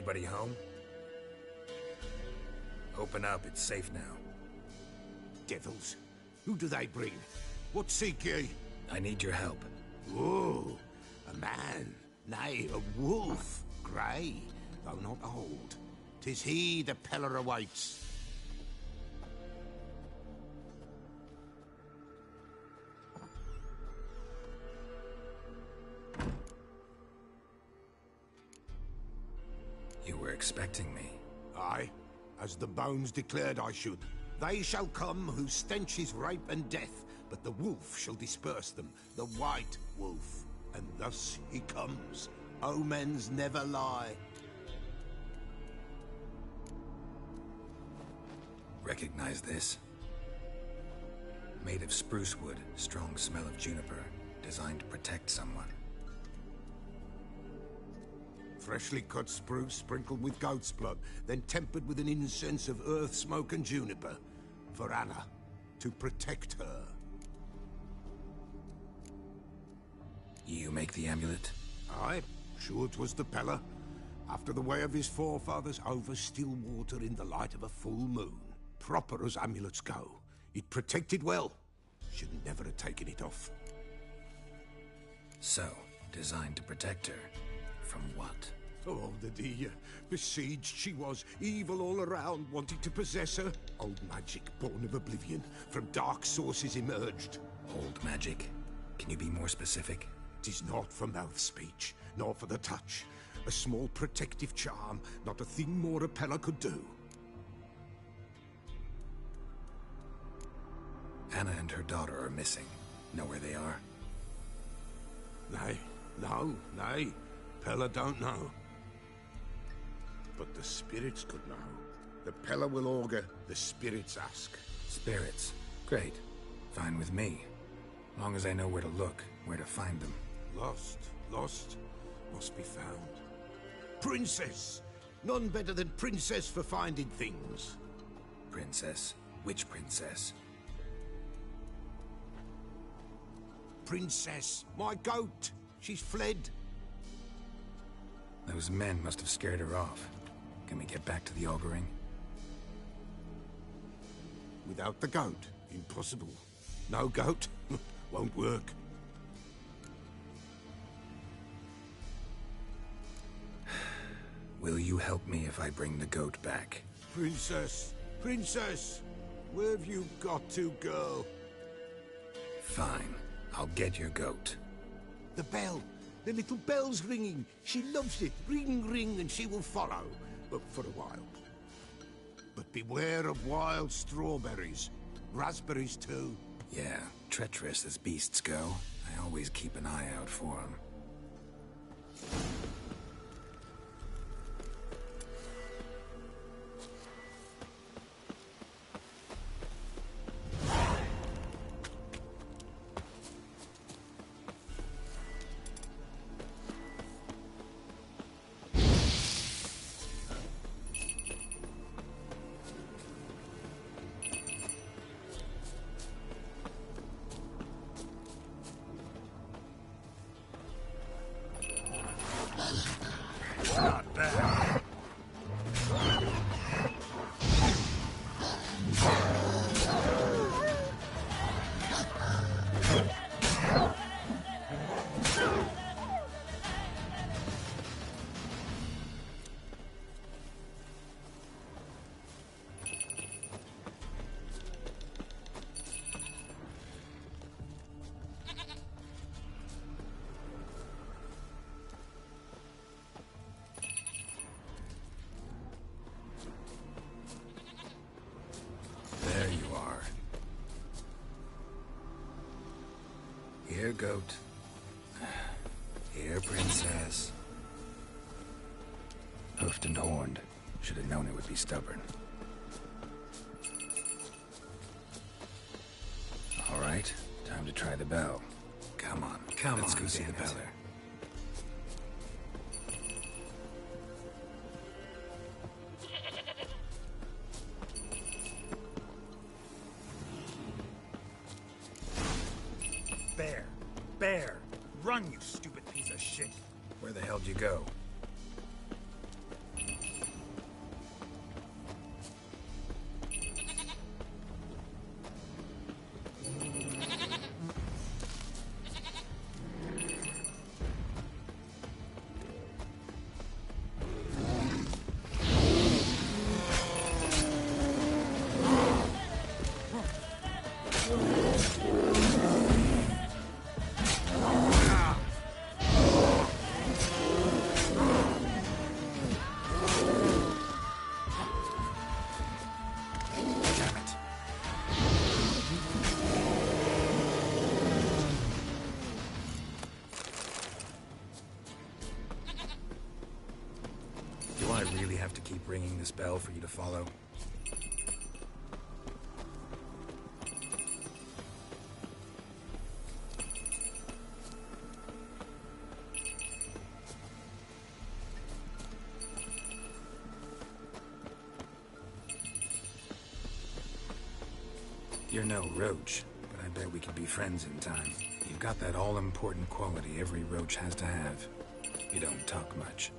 Anybody home? Open up, it's safe now. Devils. Who do they bring? What seek ye? I need your help. Whoa, a man, nay, a wolf, grey, though not old. 'Tis he the Peller awaits. You were expecting me. Aye, as the bones declared I should. They shall come whose stench is rape and death, but the wolf shall disperse them, the white wolf. And thus he comes. Omens never lie. Recognize this? Made of spruce wood, strong smell of juniper, designed to protect someone. Freshly cut spruce sprinkled with goat's blood, then tempered with an incense of earth, smoke and juniper. For Anna, to protect her. You make the amulet? Aye, sure 'twas the Peller. After the way of his forefathers, over still water in the light of a full moon. Proper as amulets go. It protected well. Should never have taken it off. So, designed to protect her. From what? Oh, the dear. Besieged she was, evil all around, wanting to possess her. Old magic, born of oblivion, from dark sources emerged. Old magic? Can you be more specific? 'Tis not for mouth speech, nor for the touch. A small protective charm, not a thing more a Peller could do. Anna and her daughter are missing. Know where they are? Nay, no, nay. Peller don't know. But the spirits could know. The Peller will augur, the spirits ask. Spirits? Great. Fine with me. Long as I know where to look, where to find them. Lost, must be found. Princess! None better than Princess for finding things. Princess? Which princess? Princess, my goat! She's fled. Those men must have scared her off. Can we get back to the auguring? Without the goat, impossible. No goat, won't work. Will you help me if I bring the goat back? Princess, princess! Where have you got to, girl? Fine. I'll get your goat. The bell! The little bell's ringing. She loves it. Ring, ring, and she will follow. But for a while. But beware of wild strawberries. Raspberries, too. Yeah, treacherous as beasts go. I always keep an eye out for them. Not bad. There you are. Here, goat. Here, princess. Hoofed and horned. Should have known it would be stubborn. All right, time to try the bell. Come on, let's go see the beller. Bear! Run, you stupid piece of shit! Where the hell did you go? ringing this bell for you to follow? You're no roach, but I bet we could be friends in time. You've got that all-important quality every roach has to have. You don't talk much.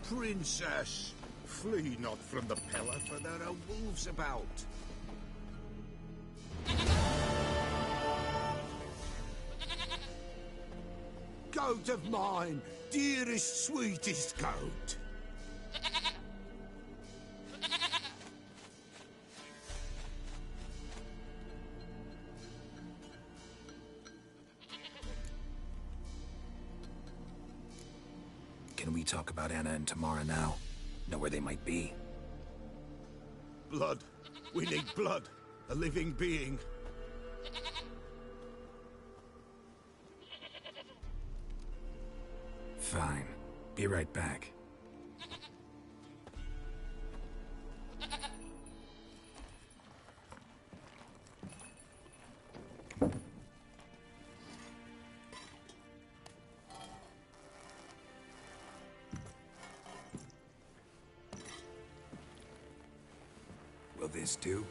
Princess, flee not from the Pella, for there are wolves about. Goat of mine, dearest, sweetest goat. Can we talk about Anna and Tamara now? Know where they might be? Blood. We need blood. A living being. Fine. Be right back. Will this do?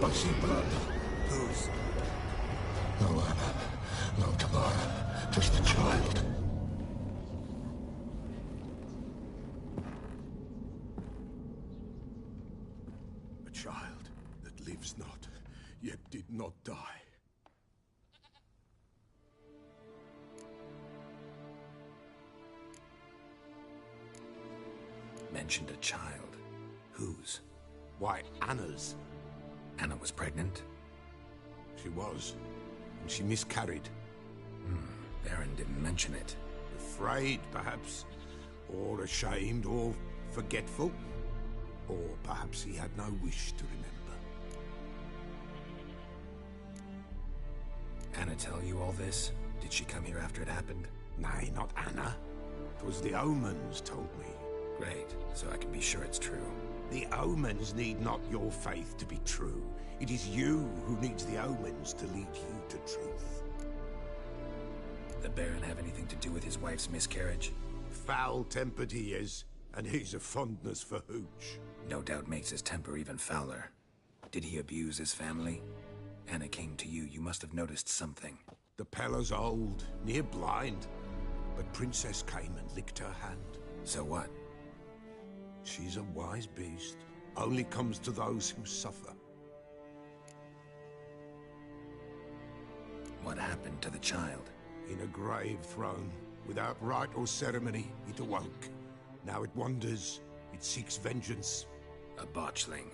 I see blood. Whose? No Anna, no Tamara, just the child. A child that lives not, yet did not die. Mentioned a child. Whose? Why, Anna's. Anna was pregnant? She was, and she miscarried. Baron didn't mention it. Afraid, perhaps, or ashamed, or forgetful. Or perhaps he had no wish to remember. Anna tell you all this? Did she come here after it happened? Nay, not Anna. 'Twas the omens told me. Great, so I can be sure it's true. The omens need not your faith to be true. It is you who needs the omens to lead you to truth. The Baron have anything to do with his wife's miscarriage? Foul-tempered he is, and he's a fondness for hooch. No doubt makes his temper even fouler. Did he abuse his family? Anna came to you. You must have noticed something. The Pella's old, near blind, but Princess came and licked her hand. So what? She's a wise beast. Only comes to those who suffer. What happened to the child? In a grave thrown. Without rite or ceremony, it awoke. Now it wanders. It seeks vengeance. A botchling.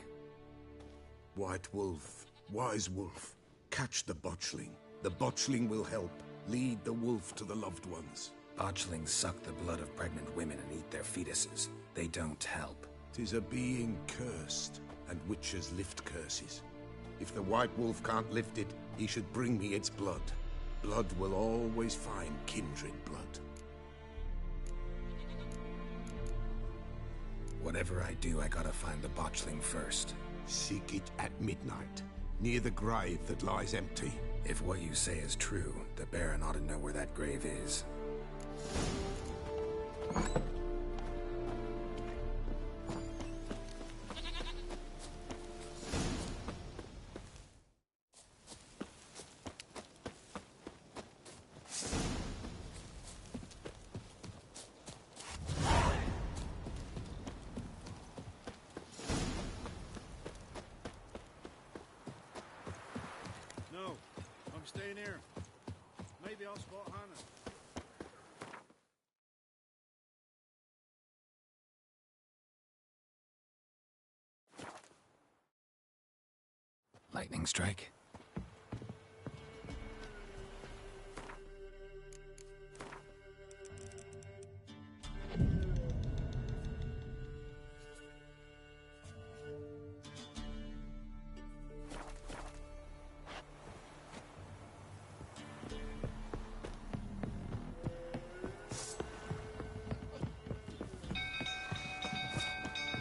White Wolf. Wise Wolf. Catch the botchling. The botchling will help. Lead the wolf to the loved ones. Botchlings suck the blood of pregnant women and eat their fetuses. They don't help. 'Tis a being cursed, and witches lift curses. If the White Wolf can't lift it, he should bring me its blood. Blood will always find kindred blood. Whatever I do, I gotta find the botchling first. Seek it at midnight, near the grave that lies empty. If what you say is true, the Baron ought to know where that grave is. No, I'm staying here. Maybe I'll spot Hannah. Lightning strike.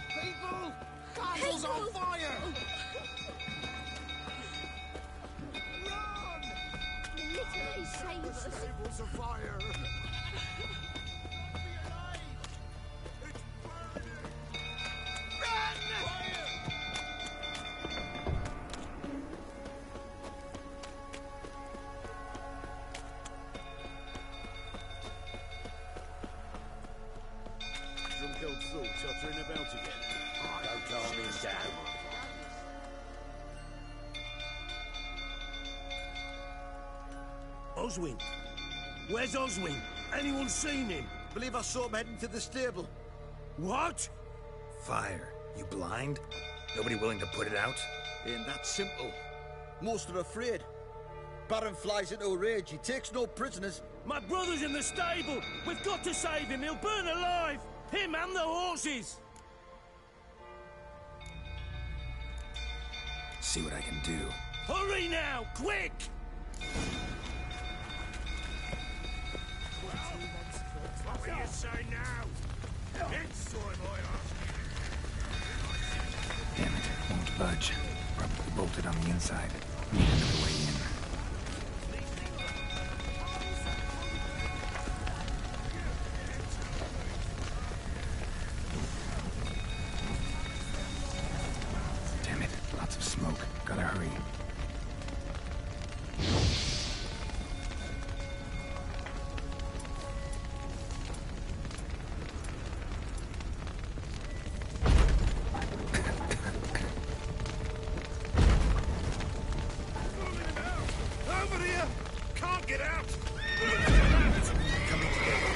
People! Castle's on fire! Literally save us. Stables afire! Drunk old fool tottering about again. Don't calm him down. Oswin? Where's Oswin? Anyone seen him? Believe I saw him heading to the stable. What? Fire. You blind? Nobody willing to put it out? Ain't that simple. Most are afraid. Baron flies into a rage. He takes no prisoners. My brother's in the stable! We've got to save him! He'll burn alive! Him and the horses! See what I can do. Hurry now! Quick! What will you say now? It's time I ask. Damn it, won't budge. Probably bolted on the inside. Need another way in. Damn it, lots of smoke. Gotta hurry. Over here! Can't get out! Coming together.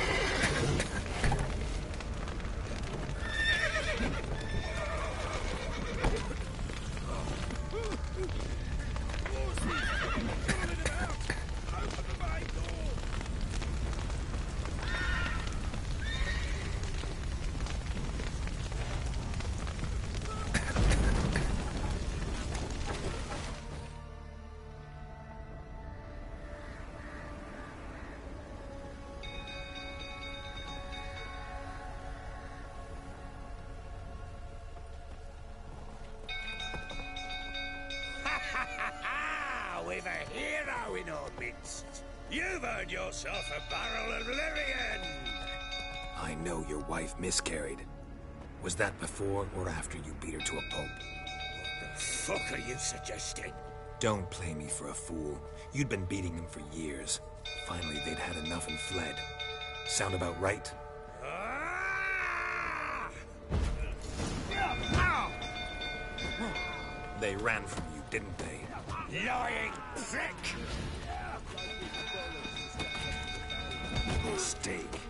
We've a hero in our midst. You've earned yourself a barrel of Lyrian. I know your wife miscarried. Was that before or after you beat her to a pulp? What the fuck are you suggesting? Don't play me for a fool. You'd been beating them for years. Finally, they'd had enough and fled. Sound about right? They ran from you, didn't they? Lying prick! Mistake.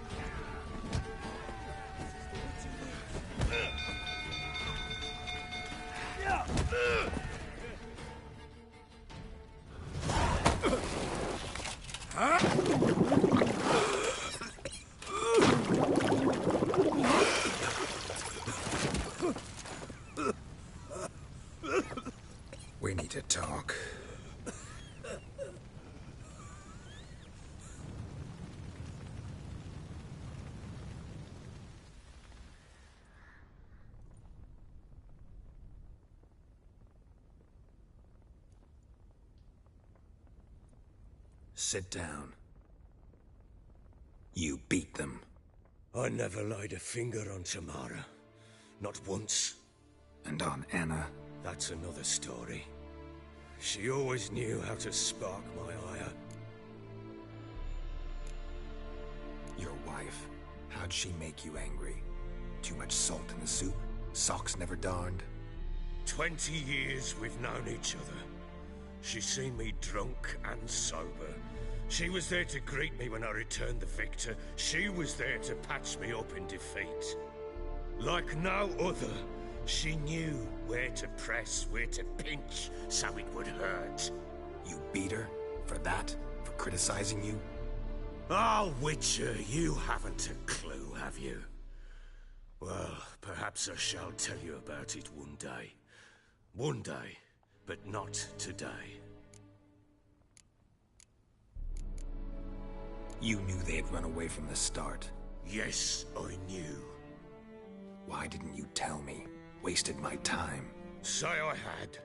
We need to talk. Sit down. You beat them. I never laid a finger on Tamara. Not once. And on Anna? That's another story. She always knew how to spark my ire. Your wife, how'd she make you angry? Too much salt in the soup? Socks never darned? 20 years we've known each other. She's seen me drunk and sober. She was there to greet me when I returned the victor. She was there to patch me up in defeat. Like no other, she knew where to press, where to pinch, so it would hurt. You beat her? For that? For criticizing you? Oh, Witcher, you haven't a clue, have you? Well, perhaps I shall tell you about it one day. One day, but not today. You knew they'd run away from the start. Yes, I knew. Why didn't you tell me? Wasted my time. Say I had.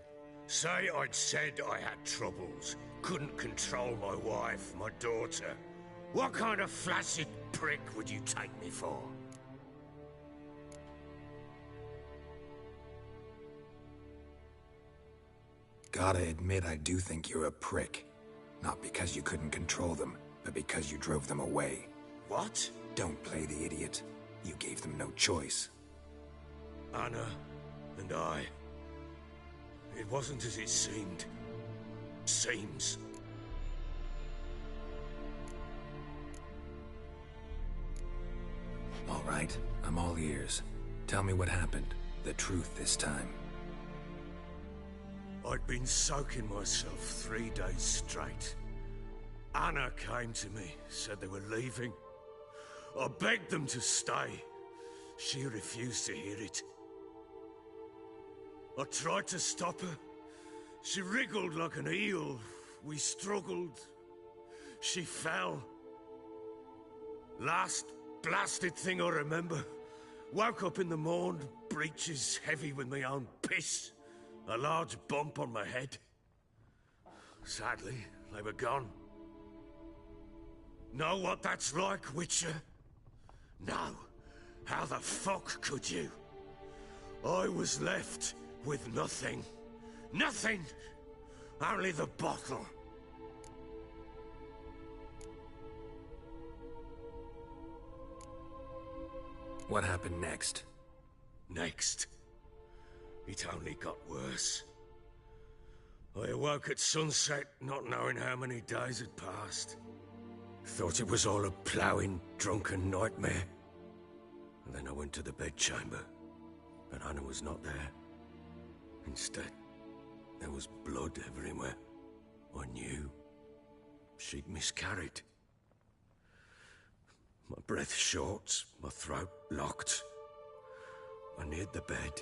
Say I'd said I had troubles. Couldn't control my wife, my daughter. What kind of flaccid prick would you take me for? Gotta admit, I do think you're a prick. Not because you couldn't control them, but because you drove them away. What? Don't play the idiot. You gave them no choice. Anna and I. It wasn't as it seemed. Seems. All right, I'm all ears. Tell me what happened. The truth this time. I'd been soaking myself 3 days straight. Anna came to me, said they were leaving. I begged them to stay. She refused to hear it. I tried to stop her. She wriggled like an eel. We struggled. She fell. Last blasted thing I remember. Woke up in the morn, breeches heavy with my own piss. A large bump on my head. Sadly, they were gone. Know what that's like, Witcher? No. How the fuck could you? I was left with nothing. Nothing! Only the bottle. What happened next? Next? It only got worse. I awoke at sunset, not knowing how many days had passed. Thought it was all a ploughing, drunken nightmare. And then I went to the bedchamber, but Anna was not there. Instead, there was blood everywhere. I knew she'd miscarried. My breath short, my throat locked. I neared the bed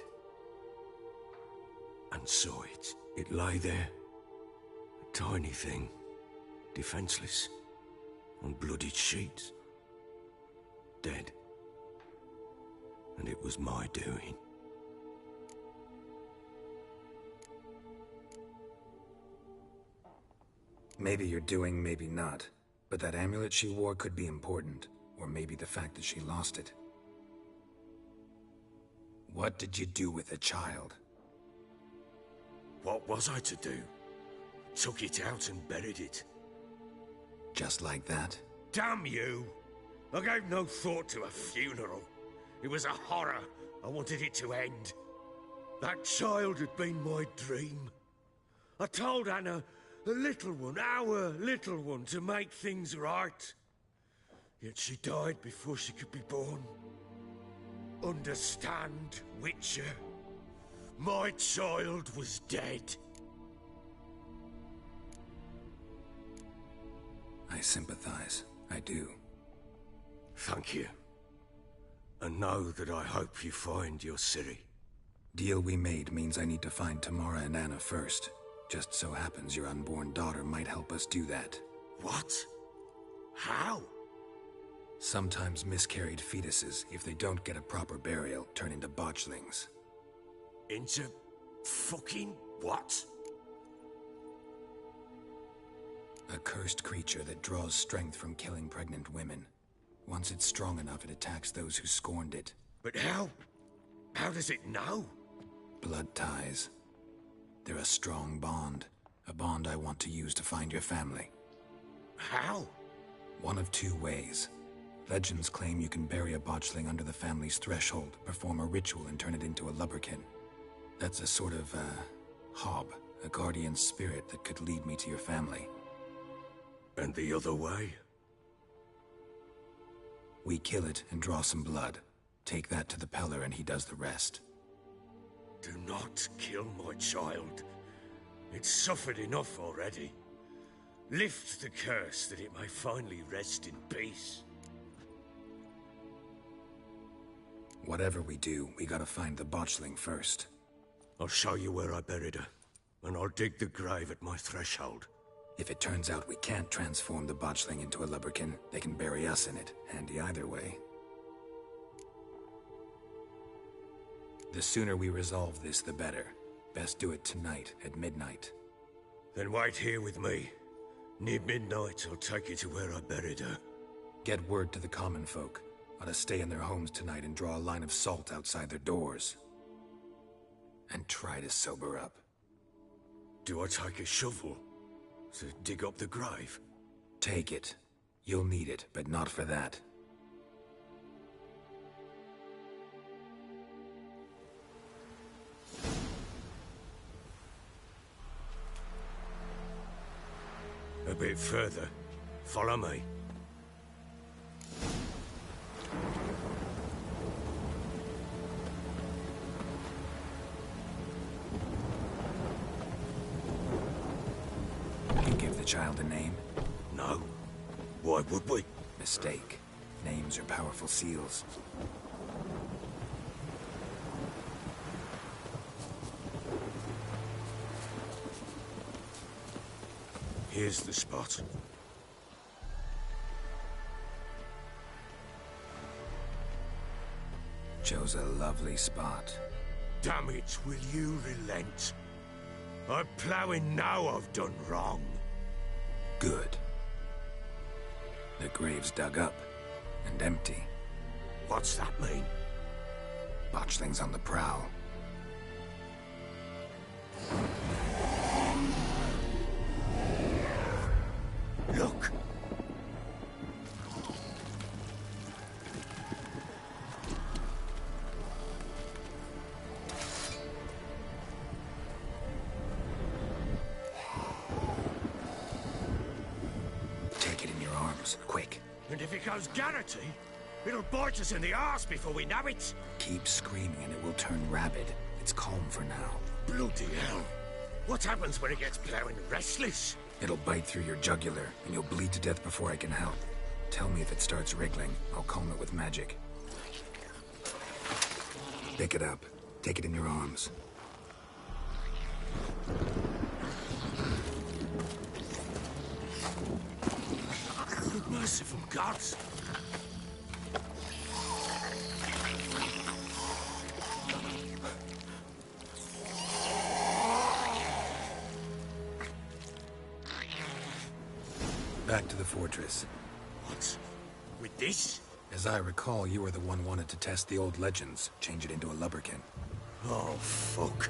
and saw it. It lay there, a tiny thing, defenseless, on bloodied sheets, dead. And it was my doing. Maybe you're doing, maybe not. But that amulet she wore could be important. Or maybe the fact that she lost it. What did you do with the child? What was I to do? Took it out and buried it. Just like that? Damn you! I gave no thought to a funeral. It was a horror. I wanted it to end. That child had been my dream. I told Anna, the little one, our little one, to make things right. Yet she died before she could be born. Understand, Witcher? My child was dead. I sympathize. I do. Thank you. And know that I hope you find your Ciri. Deal we made means I need to find Tamara and Anna first. Just so happens your unborn daughter might help us do that. What? How? Sometimes miscarried fetuses, if they don't get a proper burial, turn into botchlings. Into fucking what? A cursed creature that draws strength from killing pregnant women. Once it's strong enough, it attacks those who scorned it. But how? How does it know? Blood ties. They're a strong bond. A bond I want to use to find your family. How? One of two ways. Legends claim you can bury a botchling under the family's threshold, perform a ritual, and turn it into a lubberkin. That's a sort of, hob, a guardian spirit that could lead me to your family. And the other way? We kill it and draw some blood. Take that to the Peller and he does the rest. Do not kill my child. It's suffered enough already. Lift the curse that it may finally rest in peace. Whatever we do, we gotta find the botchling first. I'll show you where I buried her, and I'll dig the grave at my threshold. If it turns out we can't transform the botchling into a lubberkin, they can bury us in it. Handy either way. The sooner we resolve this, the better. Best do it tonight, at midnight. Then wait here with me. Near midnight, I'll take you to where I buried her. Get word to the common folk. Ought to stay in their homes tonight and draw a line of salt outside their doors. And try to sober up. Do I take a shovel to dig up the grave? Take it. You'll need it, but not for that. A bit further. Follow me. You give the child a name? No. Why would we? Mistake. Names are powerful seals. Here's the spot. Chose a lovely spot. Damn it, will you relent? I'm ploughing now I've done wrong. Good. The grave's dug up and empty. What's that mean? Botchling's on the prowl. Look! Take it in your arms, quick. And if it goes Garrity, it'll bite us in the arse before we know it. Keep screaming and it will turn rabid. It's calm for now. Bloody hell. What happens when it gets plowing restless? It'll bite through your jugular, and you'll bleed to death before I can help. Tell me if it starts wriggling. I'll calm it with magic. Pick it up. Take it in your arms. Good merciful gods! Back to the fortress. What? With this? As I recall, you were the one wanted to test the old legends, change it into a lubberkin. Oh, fuck.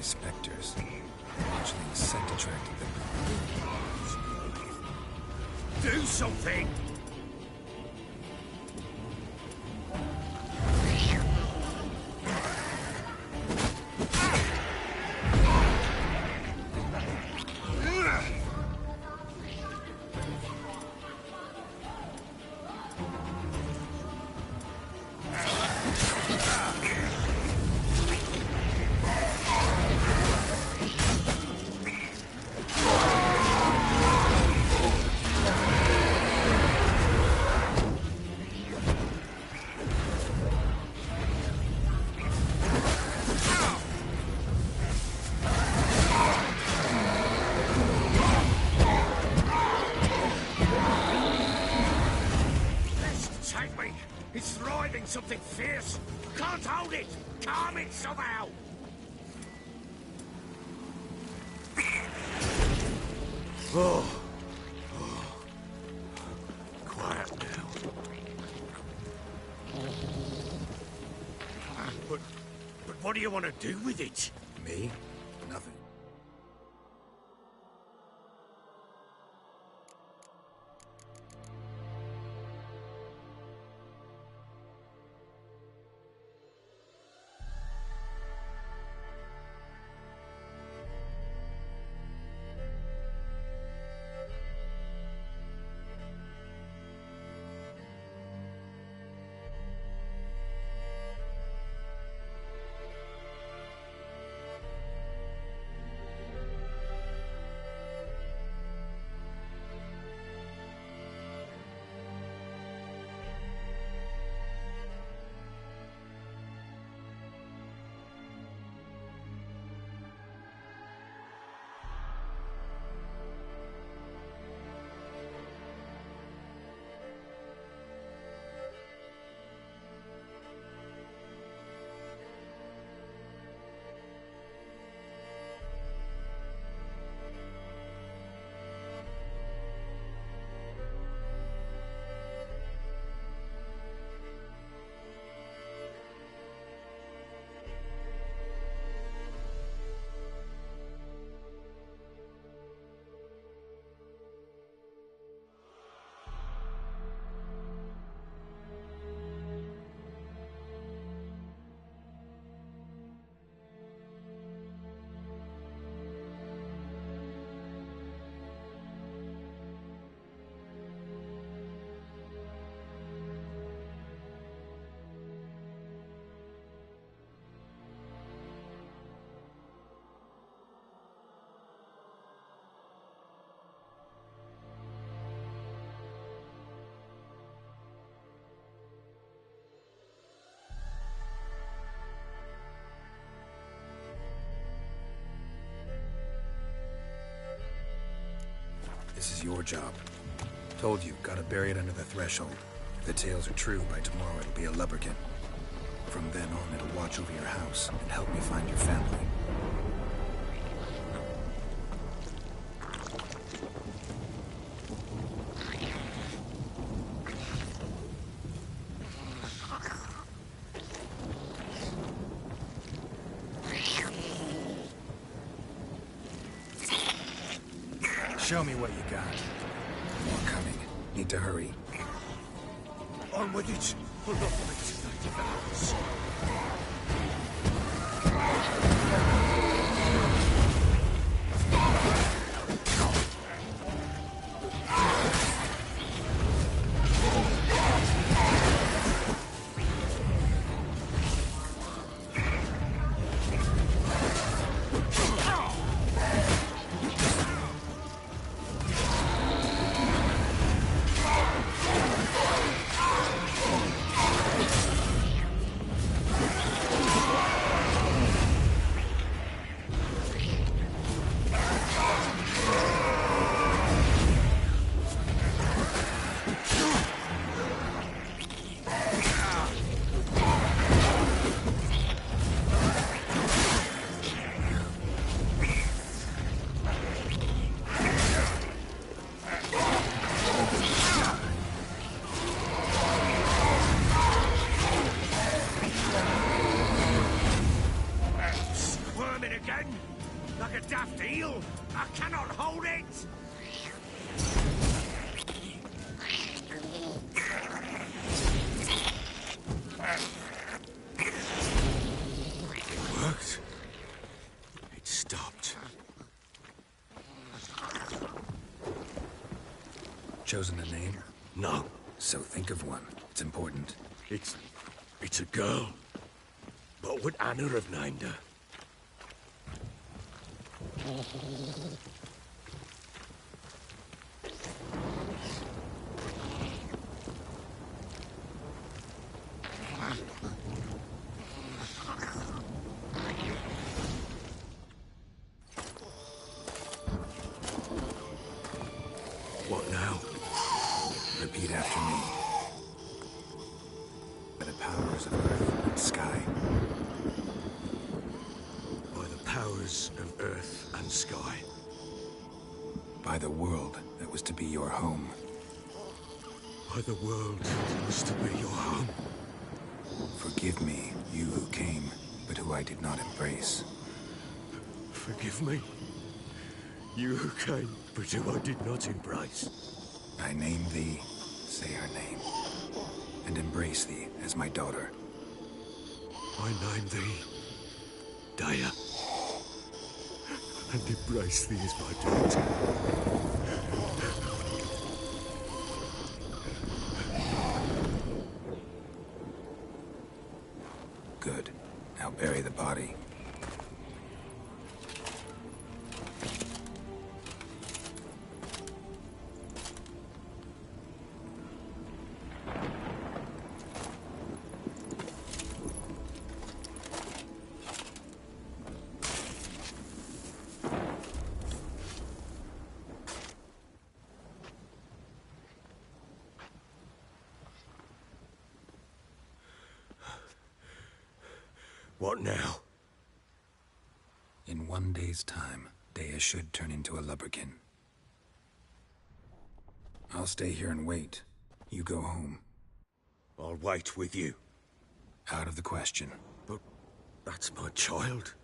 Spectres. Botchling scent attracted them. Do something! something fierce. Can't hold it. Calm it somehow. Oh. Quiet now. But what do you want to do with it? Me? Nothing. This is your job. Told you, gotta bury it under the threshold. If the tales are true, by tomorrow it'll be a lubberkin. From then on, it'll watch over your house and help me find your family. Show me what you got. More coming. Need to hurry. On with it. We're not waiting 90 hours. Like a daft eel, I cannot hold it! It worked. It stopped. Chosen a name? No. So think of one. It's important. It's a girl. What would Anna have named her? What now? Repeat after me. By the power and sky. By the world that was to be your home. By the world that was to be your home. Forgive me, you who came, but who I did not embrace. Forgive me, you who came, but who I did not embrace. I name thee, say her name, and embrace thee as my daughter. I name thee, Daya, and embrace thee as my daughter. Good. Now bury the body. What now? In 1 day's time, Daya should turn into a lubberkin. I'll stay here and wait. You go home. I'll wait with you. Out of the question. But that's my child.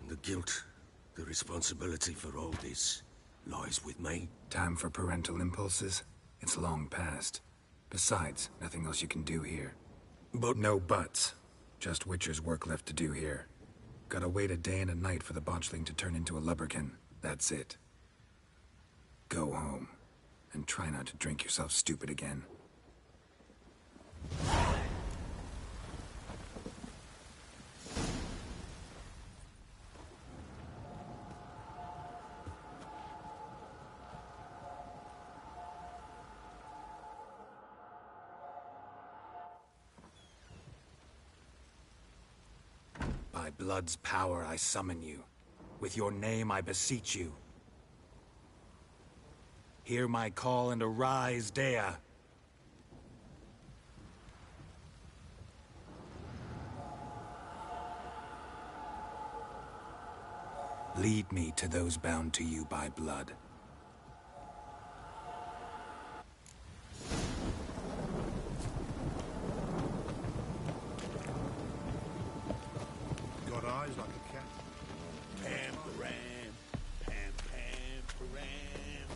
And the guilt, the responsibility for all this, lies with me. Time for parental impulses? It's long past. Besides, nothing else you can do here. But no buts. Just Witcher's work left to do here. Gotta wait a day and a night for the botchling to turn into a lubberkin. That's it. Go home. And try not to drink yourself stupid again. By blood's power I summon you. With your name I beseech you. Hear my call and arise, Daya. Lead me to those bound to you by blood. Got eyes like a cat. Pam, param, pam, pam, param.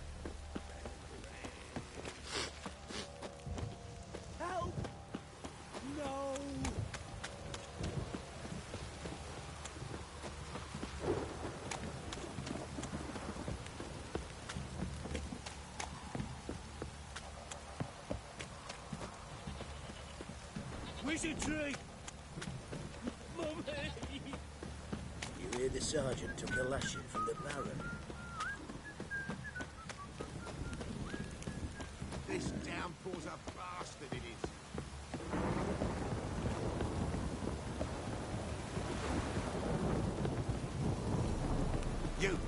Help! No! Wizardry! Mummy! You hear the sergeant took a lashing from the Baron? This downpour's a bastard, it is. You!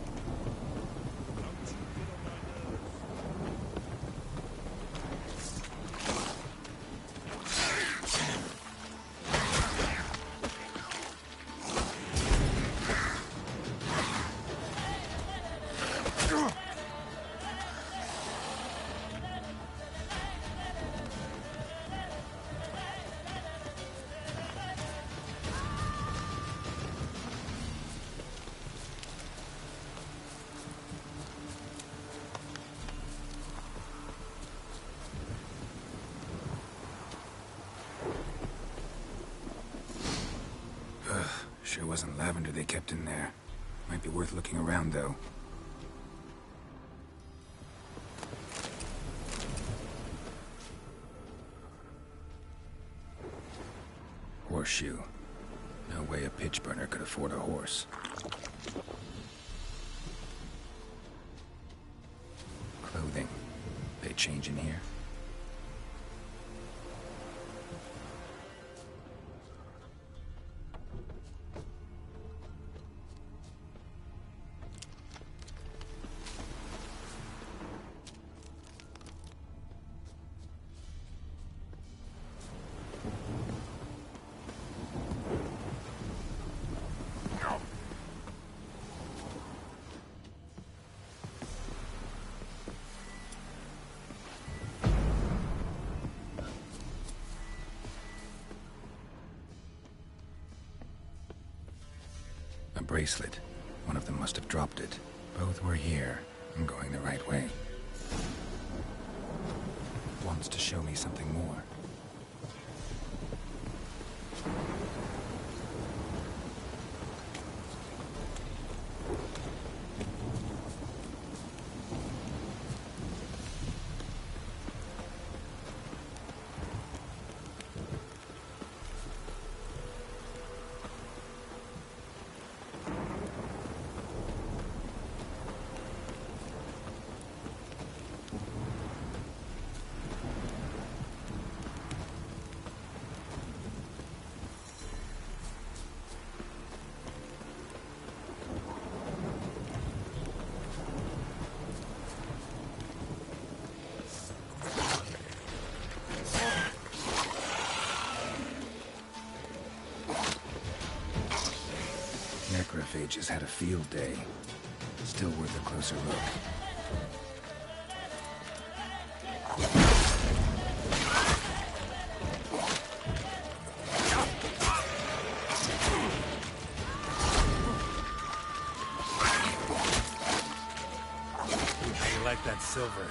Sure wasn't lavender they kept in there. Might be worth looking around, though. Horseshoe. No way a pitch burner could afford a horse. Clothing. They change in here? bracelet. One of them must have dropped it. Both were here. I'm going the right way. Wants to show me something more. Necrophages had a field day. Still worth a closer look. How you like that silver?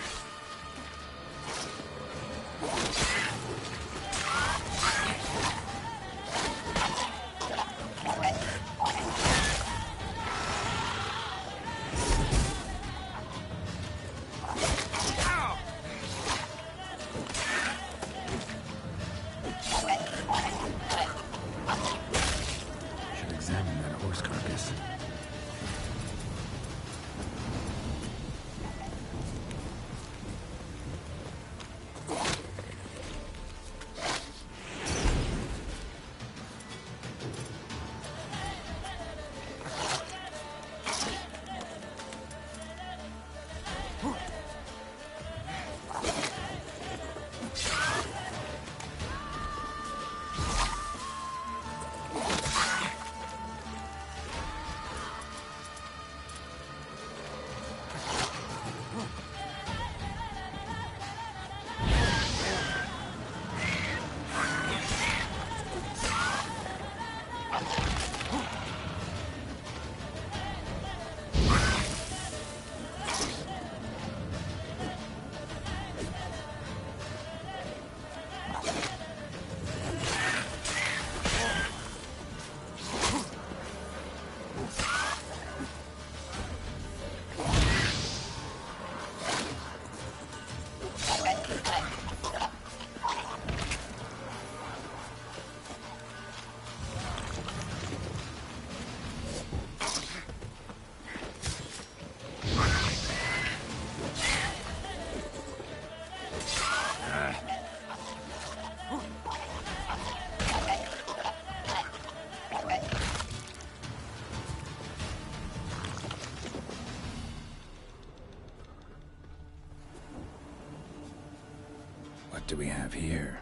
What do we have here?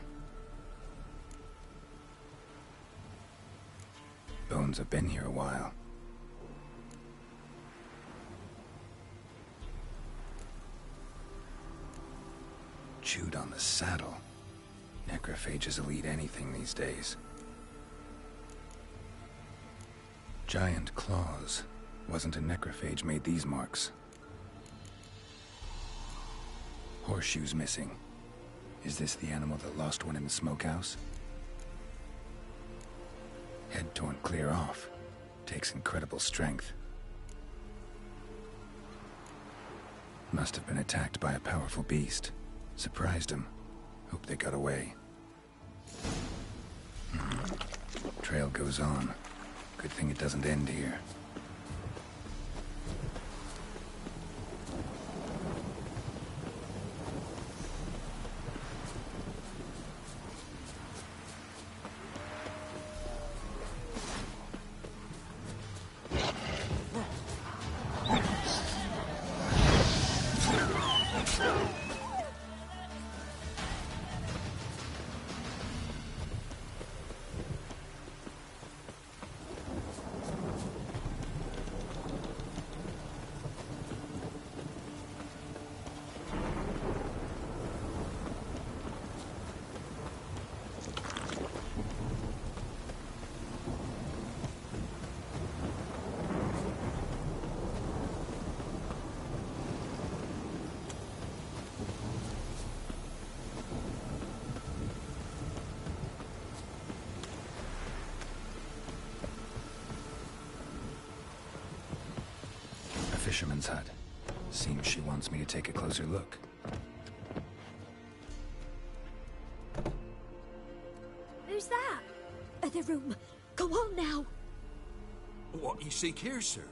Bones have been here a while. Chewed on the saddle. Necrophages will eat anything these days. Giant claws. Wasn't a necrophage made these marks. Horseshoes missing. Is this the animal that lost one in the smokehouse? Head torn clear off. Takes incredible strength. Must have been attacked by a powerful beast. Surprised him. Hope they got away. Trail goes on. Good thing it doesn't end here. fisherman's hut. Seems she wants me to take a closer look. Who's that? Other room. Go on now. What you seek here, sir?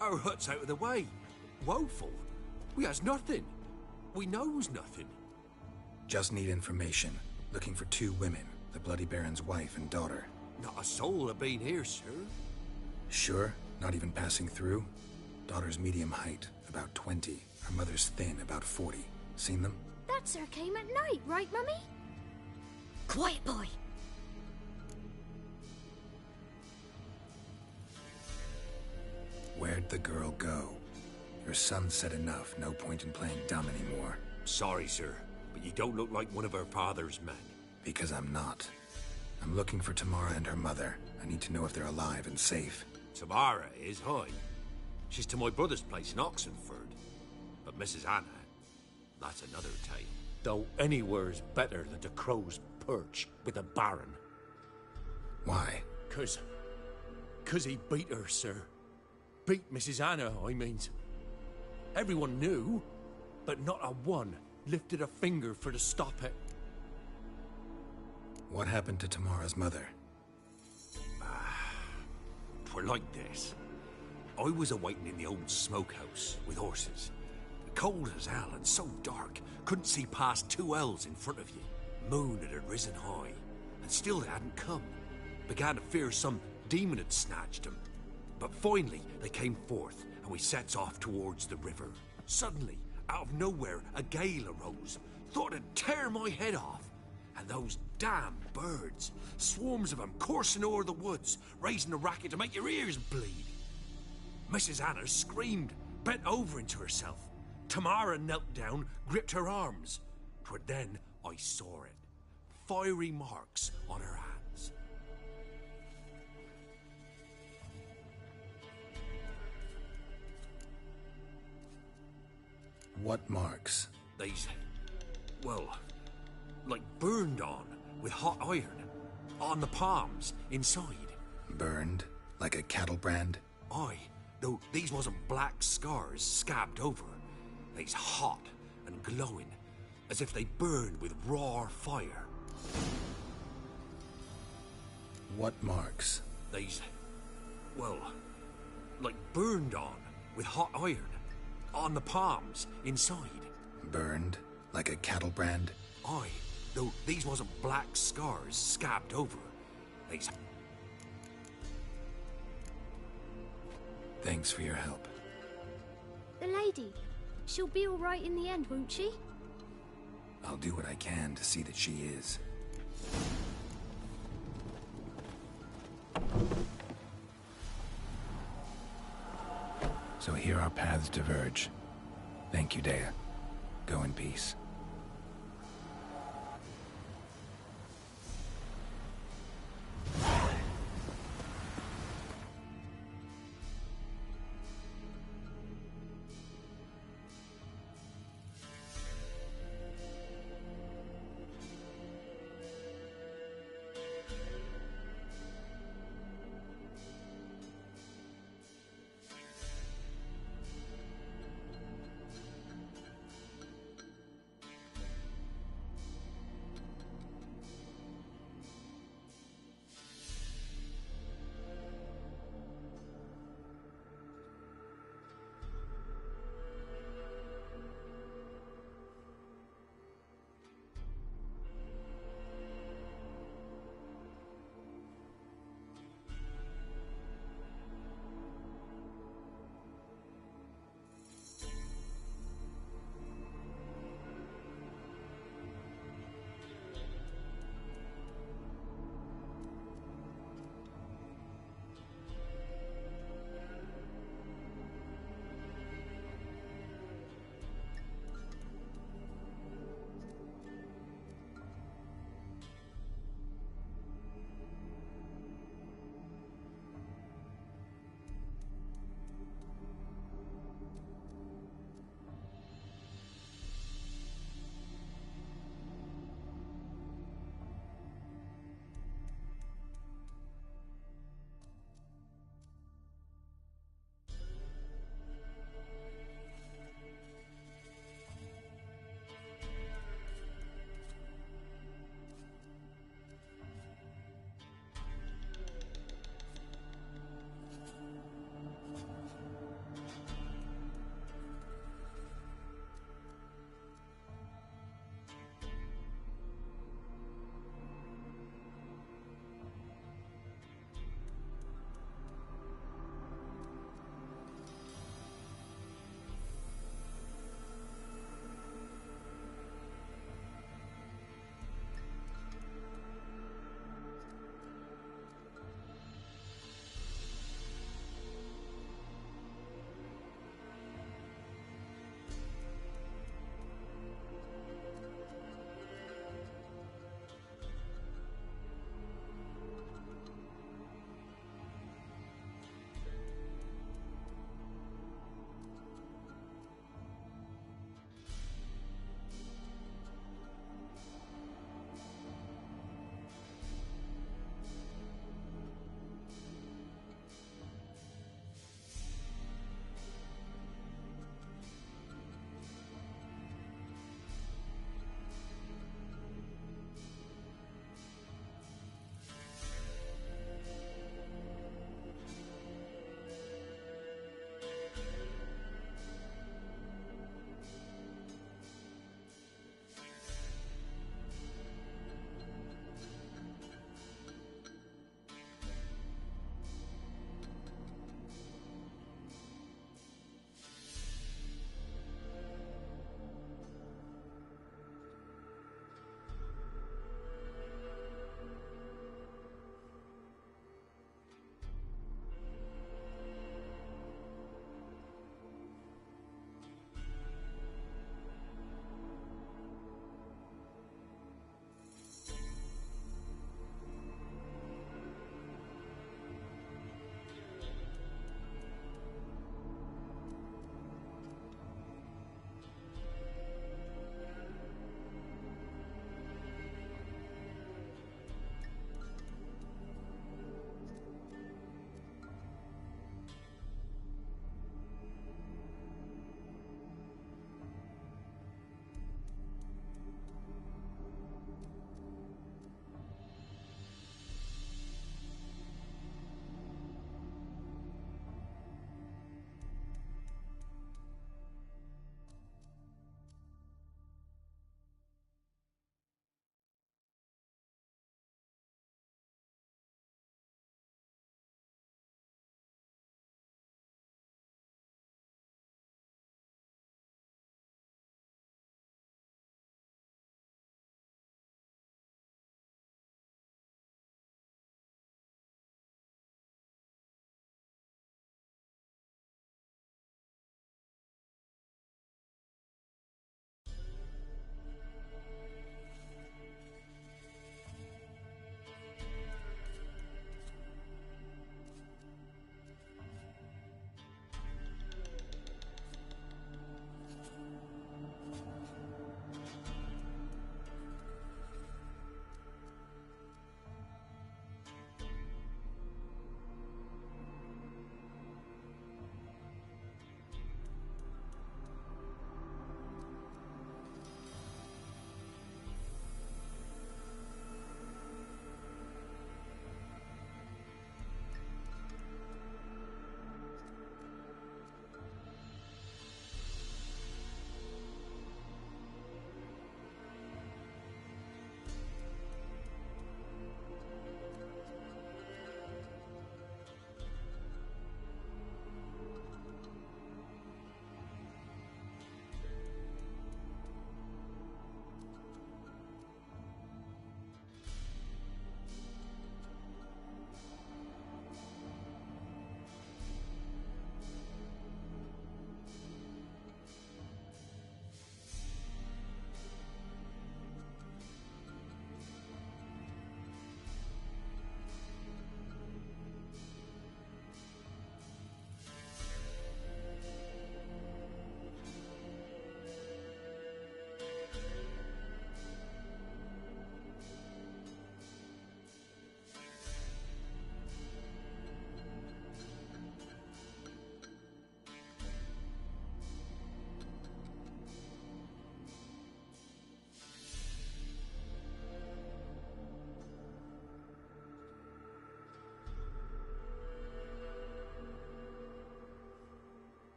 Our hut's out of the way. Woeful. We has nothing. We knows nothing. Just need information. Looking for 2 women, the Bloody Baron's wife and daughter. Not a soul have been here, sir. Sure? Not even passing through? Daughter's medium height, about 20. Her mother's thin, about 40. Seen them? That sir came at night, right, Mummy? Quiet, boy. Where'd the girl go? Your son said enough. No point in playing dumb anymore. Sorry, sir, but you don't look like one of her father's men. Because I'm not. I'm looking for Tamara and her mother. I need to know if they're alive and safe. Tamara is, hi. She's to my brother's place in Oxenford. But Mrs. Anna, that's another tale. Though anywhere's better than the Crow's Perch with the Baron. Why? 'Cause he beat her, sir. Beat Mrs. Anna, I mean. Everyone knew, but not a one lifted a finger for to stop it. What happened to Tamara's mother? 'Twere like this. I was awaiting in the old smokehouse with horses. Cold as hell and so dark, couldn't see past 2 ells in front of you. Moon had risen high, and still they hadn't come. Began to fear some demon had snatched them. But finally, they came forth, and we sets off towards the river. Suddenly, out of nowhere, a gale arose. Thought it'd tear my head off. And those damn birds, swarms of them coursing o'er the woods, raising a racket to make your ears bleed. Mrs. Anna screamed, bent over into herself. Tamara knelt down, gripped her arms. 'Twere then I saw it. Fiery marks on her hands. What marks? These, well, like burned on with hot iron. On the palms, inside. Burned? Like a cattle brand? Aye, though these wasn't black scars scabbed over. They's hot and glowing, as if they burned with raw fire. What marks? These, well, like burned on with hot iron. On the palms, inside. Burned? Like a cattle brand? Aye, though these wasn't black scars scabbed over. These... Thanks for your help. The lady. She'll be all right in the end, won't she? I'll do what I can to see that she is. So here our paths diverge. Thank you, Dea. Go in peace.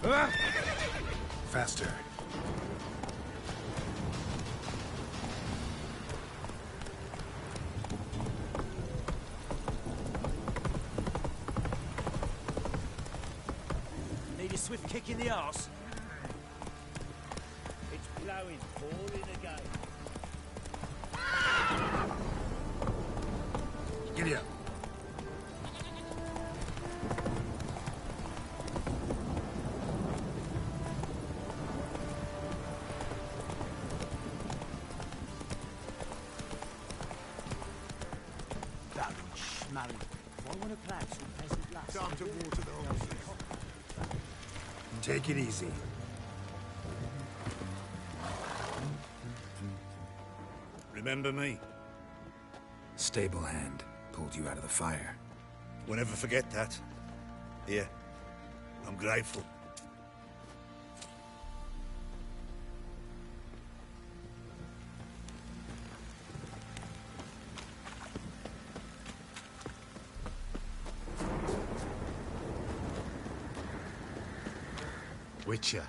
Faster. Need a swift kick in the arse. It's blowing, pouring again. Giddy up. Time to water the horses. Take it easy. Remember me? Stable hand pulled you out of the fire. We'll never forget that. Here, I'm grateful. Witcher,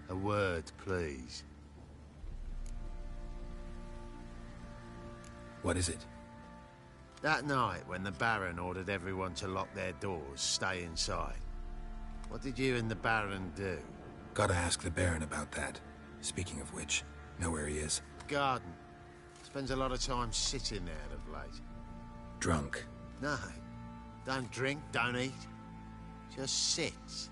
a word, please. What is it? That night when the Baron ordered everyone to lock their doors, stay inside. What did you and the Baron do? Gotta ask the Baron about that. Speaking of which, know where he is. Garden. Spends a lot of time sitting there of late. Drunk. No. Don't drink, don't eat. Just sits.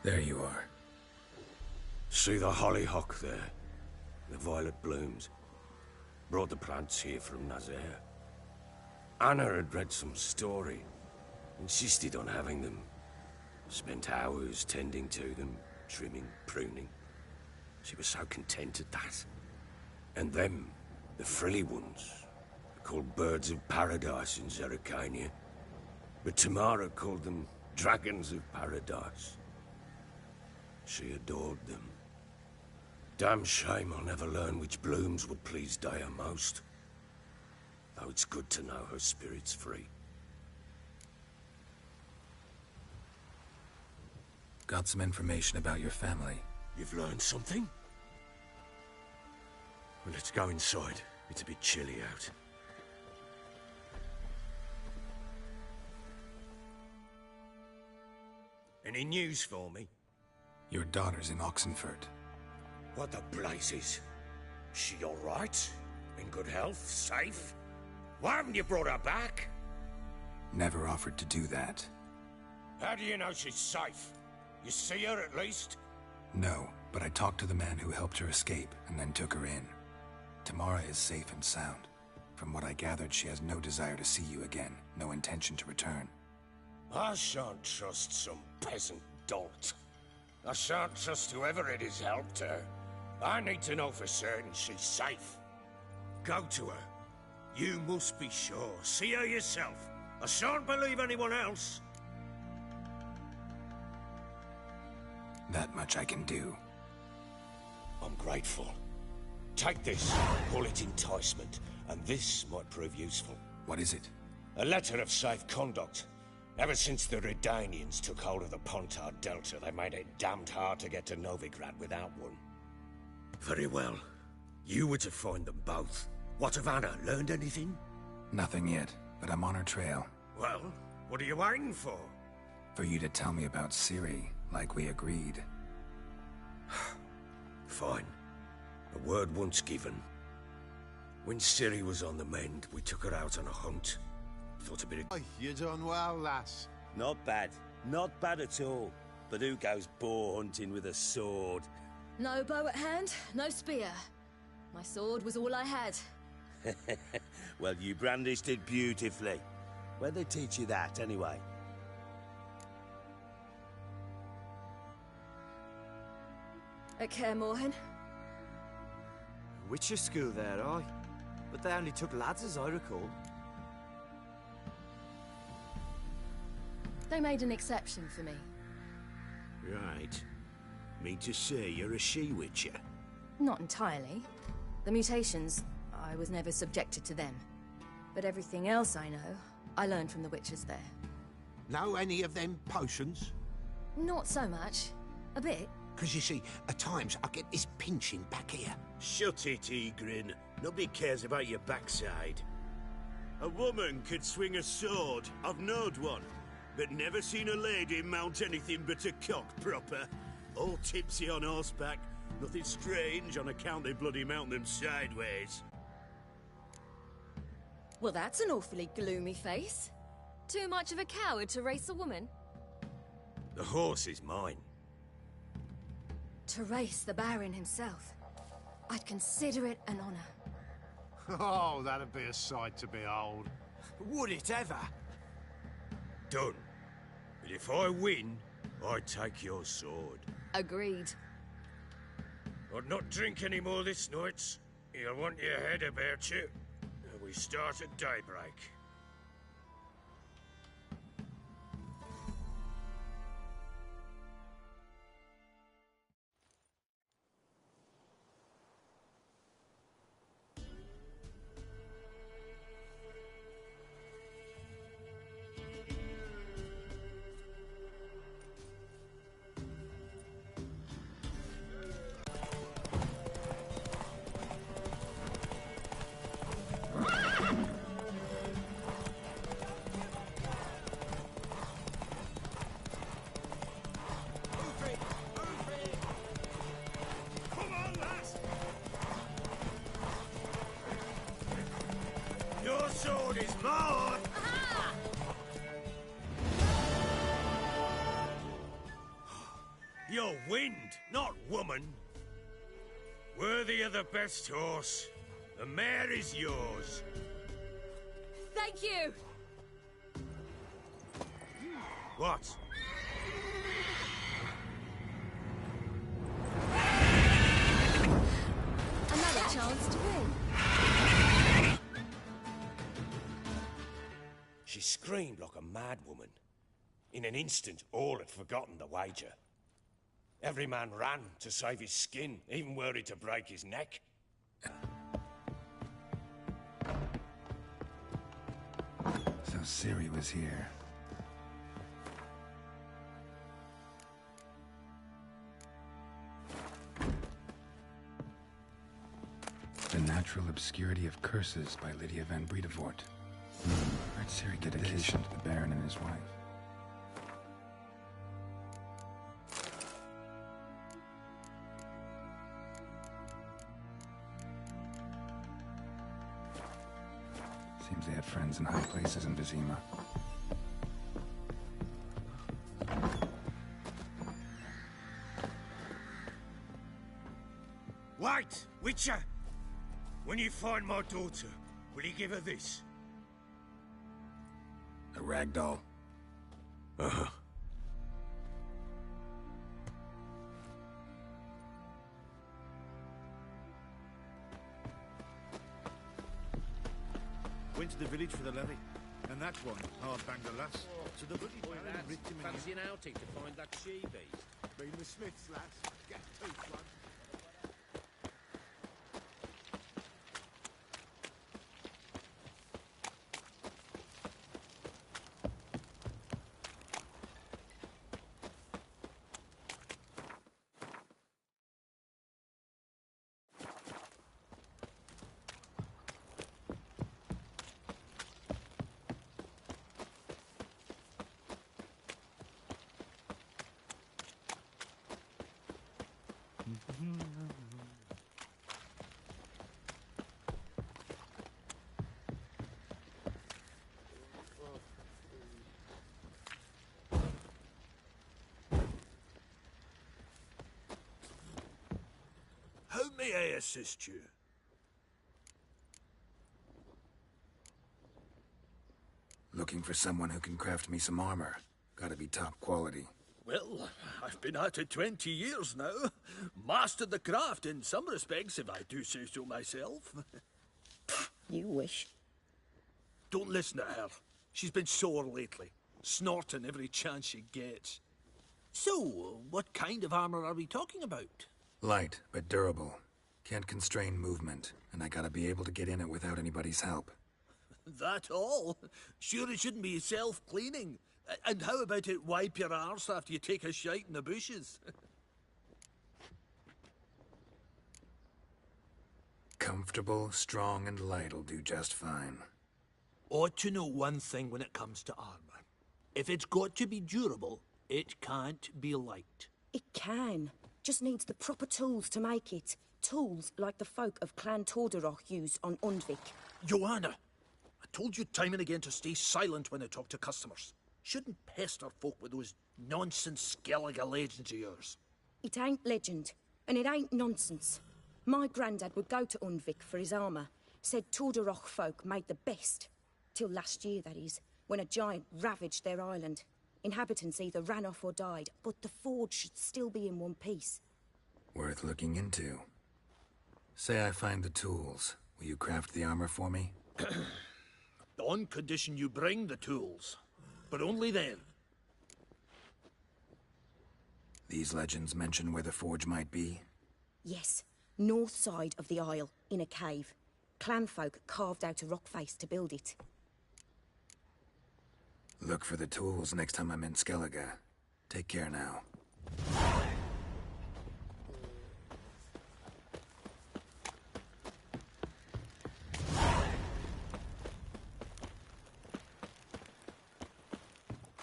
There you are. See the hollyhock there? The violet blooms. Brought the plants here from Nazaire. Anna had read some story. Insisted on having them. Spent hours tending to them, trimming, pruning. She was so content at that. And them, the frilly ones, called birds of paradise in Zerrikania. But Tamara called them dragons of paradise. She adored them. Damn shame I'll never learn which blooms would please Daya most. Though it's good to know her spirit's free. Got some information about your family. You've learned something? Well, let's go inside. It's a bit chilly out. Any news for me? Your daughter's in Oxenfurt. What the blazes? She all right? In good health? Safe? Why haven't you brought her back? Never offered to do that. How do you know she's safe? You see her at least? No, but I talked to the man who helped her escape and then took her in. Tamara is safe and sound. From what I gathered, she has no desire to see you again, no intention to return. I shan't trust some peasant dolt. I shan't trust whoever it is helped her. I need to know for certain she's safe. Go to her. You must be sure. See her yourself. I shan't believe anyone else. That much I can do. I'm grateful. Take this. Call it enticement. And this might prove useful. What is it? A letter of safe conduct. Ever since the Redanians took hold of the Pontar Delta, they made it damned hard to get to Novigrad without one. Very well. You were to find them both. What of Anna? Learned anything? Nothing yet, but I'm on her trail. Well, what are you waiting for? For you to tell me about Ciri, like we agreed. Fine. A word once given. When Ciri was on the mend, we took her out on a hunt. Thought a bit of... You done well, lass. Not bad. Not bad at all. But who goes boar hunting with a sword? No bow at hand, no spear. My sword was all I had. Well, you brandished it beautifully. Where'd they teach you that, anyway? At Kaer Morhen. Witcher school there, aye. But they only took lads, as I recall. They made an exception for me. Right. Mean to say you're a she-witcher? Not entirely. The mutations, I was never subjected to them. But everything else I know, I learned from the witches there. Know any of them potions? Not so much. A bit. Because you see, at times I get this pinching back here. Shut it, Egrin. Nobody cares about your backside. A woman could swing a sword. I've knowed one. But never seen a lady mount anything but a cock proper. All tipsy on horseback. Nothing strange on account they bloody mount them sideways. Well, that's an awfully gloomy face. Too much of a coward to race a woman? The horse is mine. To race the Baron himself. I'd consider it an honor. Oh, that'd be a sight to behold. Would it ever? Done. But if I win, I take your sword. Agreed. I'd not drink any more this night. You'll want your head about you. We start at daybreak. Sword is mine! You're wind, not woman. Worthy of the best horse. The mare is yours. Thank you! What? Another chance to win. She screamed like a mad woman. In an instant, all had forgotten the wager. Every man ran to save his skin, even were he to break his neck. So Ciri was here. The Natural Obscurity of Curses by Lydia van Bredevoort. Where'd Ciri get dedication to the Baron and his wife? Seems they had friends in high places in Vizima. Wait, Witcher! When you find my daughter, will you give her this? A ragdoll. Uh-huh. Went to the village for the levy. And that one, hard banged a lass. So the bloody Baron ripped him in. Fancy an outing to find that she-beast. Been the Smiths, lass. Get two slugs. How may I assist you? Looking for someone who can craft me some armor. Gotta be top quality. Well, I've been at it 20 years now. Mastered the craft in some respects, if I do say so myself. You wish. Don't listen to her. She's been sore lately, snorting every chance she gets. So, what kind of armor are we talking about? Light, but durable. Can't constrain movement, and I gotta be able to get in it without anybody's help. That all? Sure it shouldn't be self-cleaning. And how about it wipe your arse after you take a shite in the bushes? Comfortable, strong, and light'll do just fine. Ought to know one thing when it comes to armor. If it's got to be durable, it can't be light. It can. Just needs the proper tools to make it. Tools like the folk of Clan Tordarroch used on Undvik. Joanna, I told you time and again to stay silent when I talk to customers. Shouldn't pester folk with those nonsense Skellige legends of yours. It ain't legend, and it ain't nonsense. My granddad would go to Undvik for his armour. Said Tordarroch folk made the best. Till last year, that is, when a giant ravaged their island. Inhabitants either ran off or died, but the forge should still be in one piece. Worth looking into. Say I find the tools. Will you craft the armor for me? On condition you bring the tools. But only then. These legends mention where the forge might be? Yes, north side of the isle, in a cave. Clanfolk carved out a rock face to build it. Look for the tools next time I'm in Skellige. Take care now.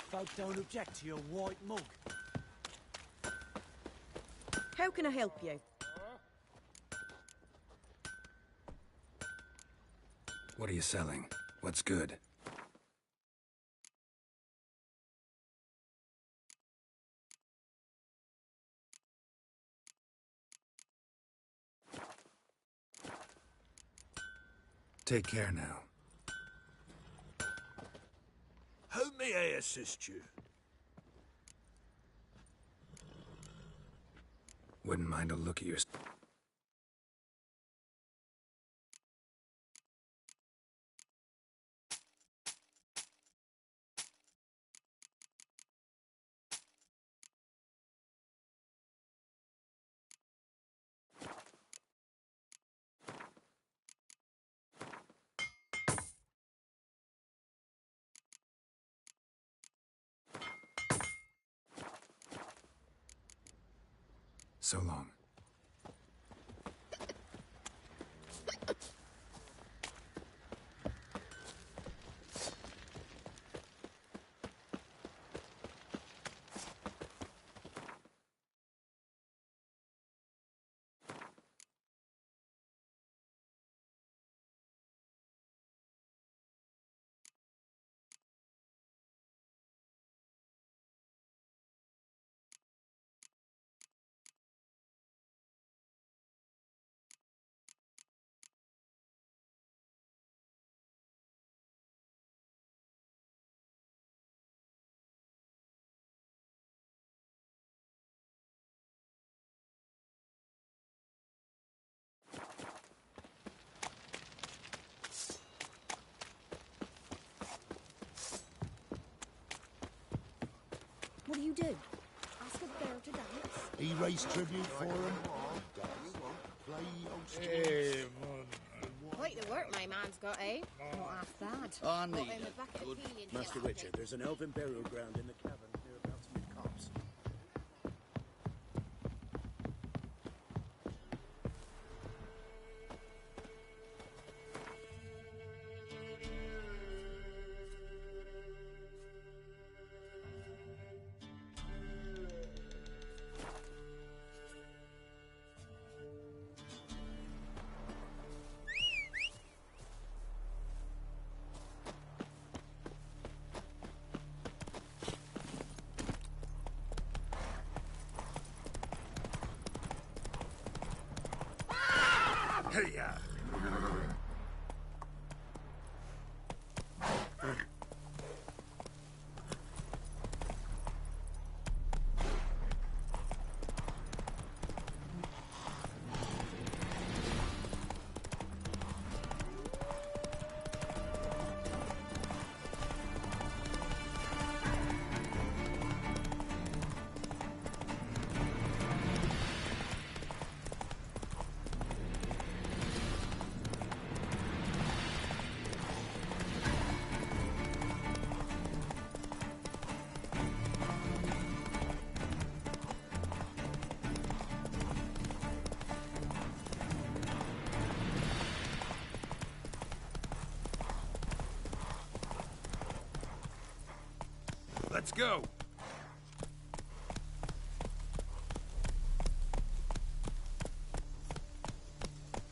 Folk don't object to your white mug. How can I help you? What are you selling? What's good? Take care now. How may I assist you? Wouldn't mind a look at your... So long. What do you do? Ask a girl to dance? He raised tribute for him. Hey, man. Quite the work my man's got, eh? Not half bad. Ah, Got need him a bucket of good. peeling Master here, Witcher, there's an elven burial ground in the cavern hereabouts mid copse. Hey-ya! go.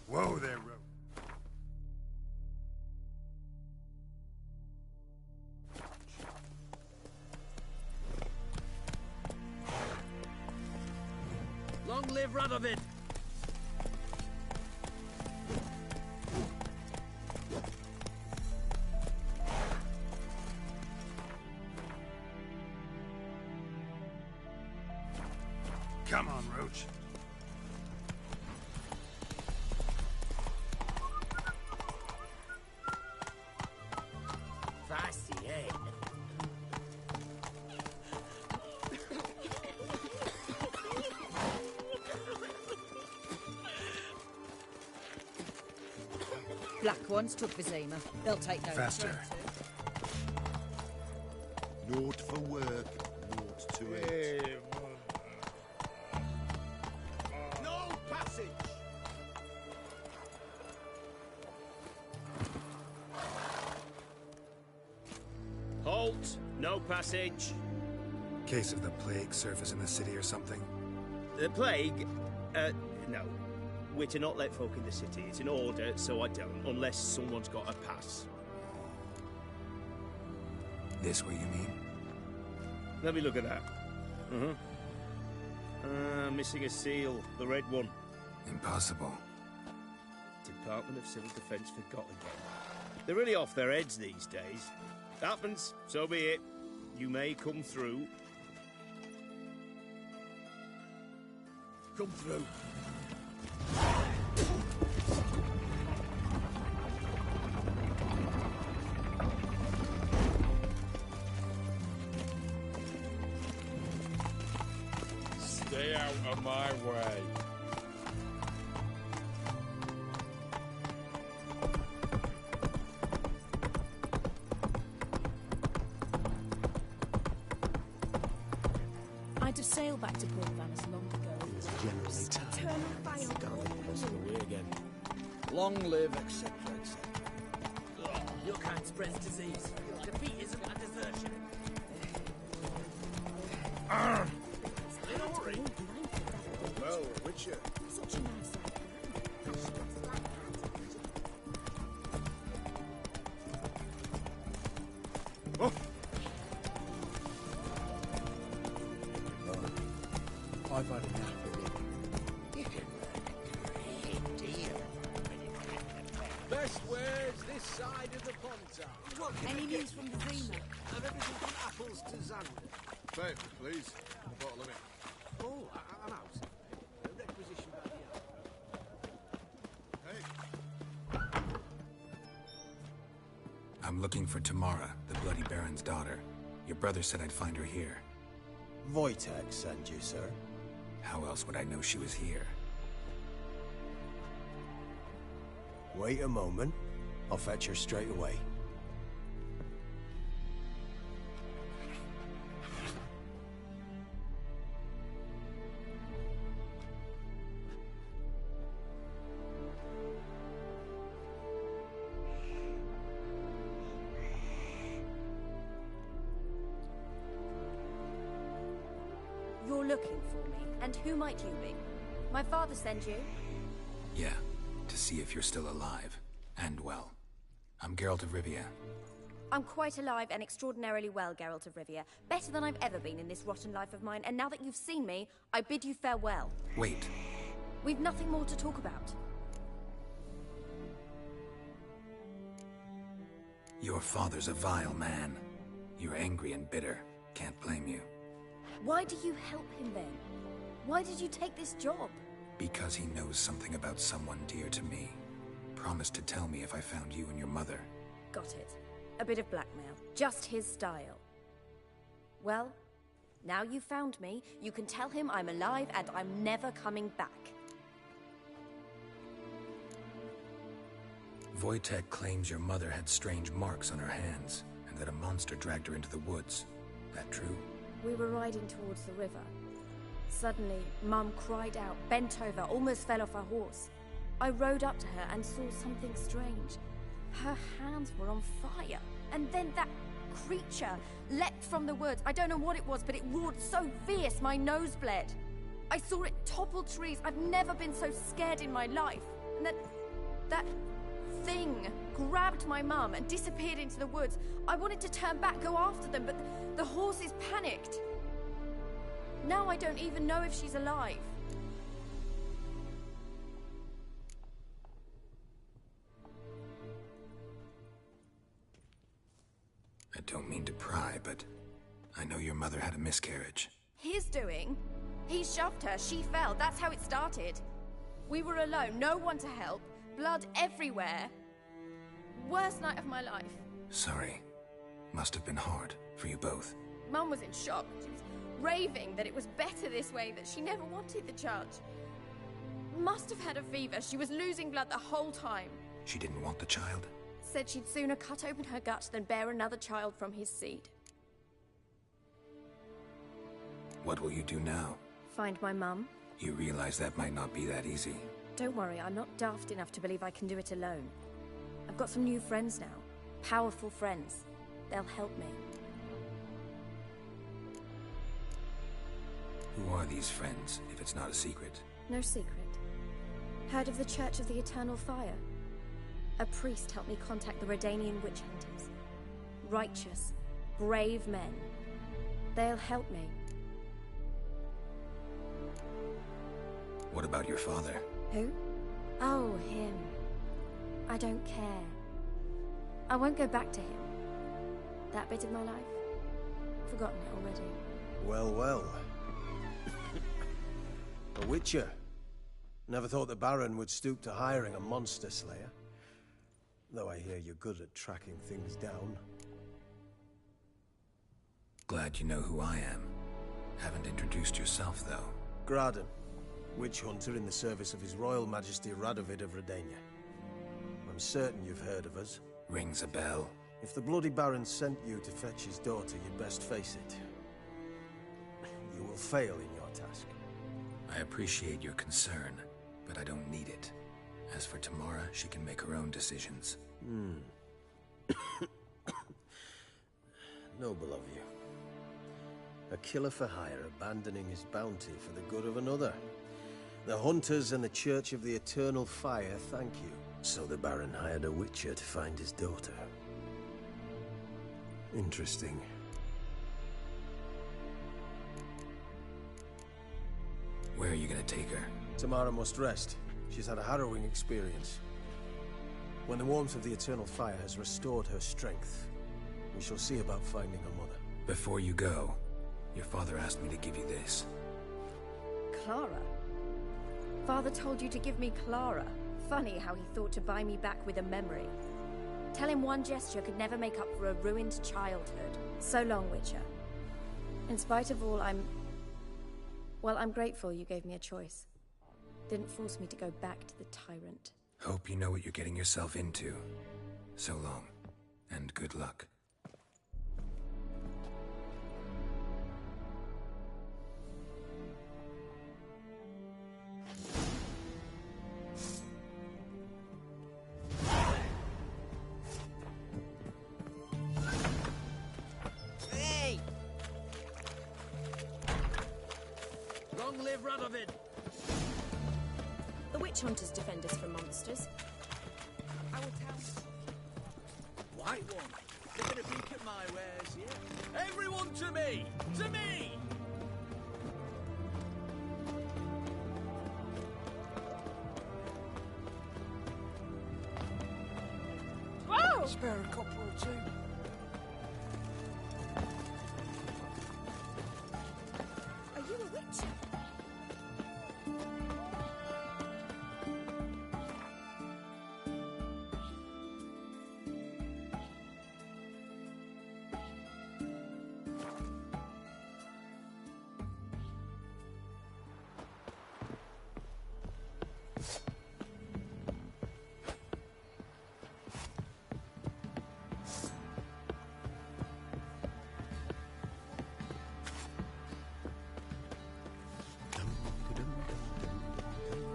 Whoa there, Roach. Long live Radovid! Come on, Roach. Fancy, eh? Black ones took Vizima. They'll take no Faster. Naught for work, naught to eat. No passage! Halt! No passage. Case of the plague surface in the city or something? The plague? No. We're to not let folk in the city. It's an order, so I don't, unless someone's got a pass. This what you mean? Let me look at that. Missing a seal, the red one. Impossible. Department of Civil Defence forgot again. They're really off their heads these days. Happens, so be it. You may come through. Come through. Stay out of my way. I'd have sailed back to Port Vanus long ago. It's generally time. Eternal fire. Away again. Long live, etc., etc. Your kind spreads disease. Defeat isn't a desertion. Well, Witcher. Such a nice Oh. I've had enough of it. You can learn a great deal. Best wares this side of the Pontar. Any news from the Zima? Have everything from apples to Xander. Favor, please. A bottle of it. Oh, I'm out. Requisition back here. Hey. I'm looking for Tamara, the Bloody Baron's daughter. Your brother said I'd find her here. Wojtek sent you, sir. How else would I know she was here? Wait a moment. I'll fetch her straight away. You're looking for me, and who might you be? My father sent you? Yeah, to see if you're still alive. And well. I'm Geralt of Rivia. I'm quite alive and extraordinarily well, Geralt of Rivia. Better than I've ever been in this rotten life of mine, and now that you've seen me, I bid you farewell. Wait. We've nothing more to talk about. Your father's a vile man. You're angry and bitter. Can't blame you. Why do you help him then? Why did you take this job? Because he knows something about someone dear to me. Promised to tell me if I found you and your mother. Got it. A bit of blackmail. Just his style. Well, now you've found me, you can tell him I'm alive and I'm never coming back. Wojtek claims your mother had strange marks on her hands, and that a monster dragged her into the woods. That true? We were riding towards the river. Suddenly, Mum cried out, bent over, almost fell off her horse. I rode up to her and saw something strange. Her hands were on fire, and then that creature leapt from the woods. I don't know what it was, but it roared so fierce my nose bled. I saw it topple trees. I've never been so scared in my life. And that thing grabbed my mum and disappeared into the woods. I wanted to turn back, go after them, but the horses panicked. Now I don't even know if she's alive. I don't mean to pry, but I know your mother had a miscarriage. His doing? He shoved her, she fell, that's how it started. We were alone, no one to help, blood everywhere. Worst night of my life. Sorry. Must have been hard for you both. Mum was in shock. She was raving that it was better this way, that she never wanted the charge. Must have had a fever. She was losing blood the whole time. She didn't want the child? Said she'd sooner cut open her gut than bear another child from his seed. What will you do now? Find my mum. You realize that might not be that easy. Don't worry, I'm not daft enough to believe I can do it alone. I've got some new friends now. Powerful friends. They'll help me. Who are these friends, if it's not a secret? No secret. Heard of the Church of the Eternal Fire? A priest helped me contact the Redanian witch hunters. Righteous, brave men. They'll help me. What about your father? Who? Oh, him. I don't care. I won't go back to him. That bit of my life? Forgotten it already. Well, well. A witcher. Never thought the Baron would stoop to hiring a monster slayer. Though I hear you're good at tracking things down. Glad you know who I am. Haven't introduced yourself, though. Graden, witch hunter in the service of His Royal Majesty Radovid of Redania. I'm certain you've heard of us. Rings a bell. If the Bloody Baron sent you to fetch his daughter, you'd best face it. You will fail in your task. I appreciate your concern, but I don't need it. As for Tamara, she can make her own decisions. Noble of you. A killer for hire abandoning his bounty for the good of another. The Hunters and the Church of the Eternal Fire thank you. So the Baron hired a witcher to find his daughter. Interesting. Where are you gonna take her? Tamara must rest. She's had a harrowing experience. When the warmth of the Eternal Fire has restored her strength, we shall see about finding her mother. Before you go, your father asked me to give you this. Clara? Father told you to give me Clara. Funny how he thought to buy me back with a memory. Tell him one gesture could never make up for a ruined childhood. So long, Witcher. In spite of all, I'm grateful you gave me a choice. Didn't force me to go back to the tyrant. Hope you know what you're getting yourself into. So long, and good luck. Hey! Long live Radovid! The witch hunters defend us from monsters. I will tell White one, taking a peek at my wares here. Everyone to me! To me! Whoa! Spare a copper or two. Are you a witcher?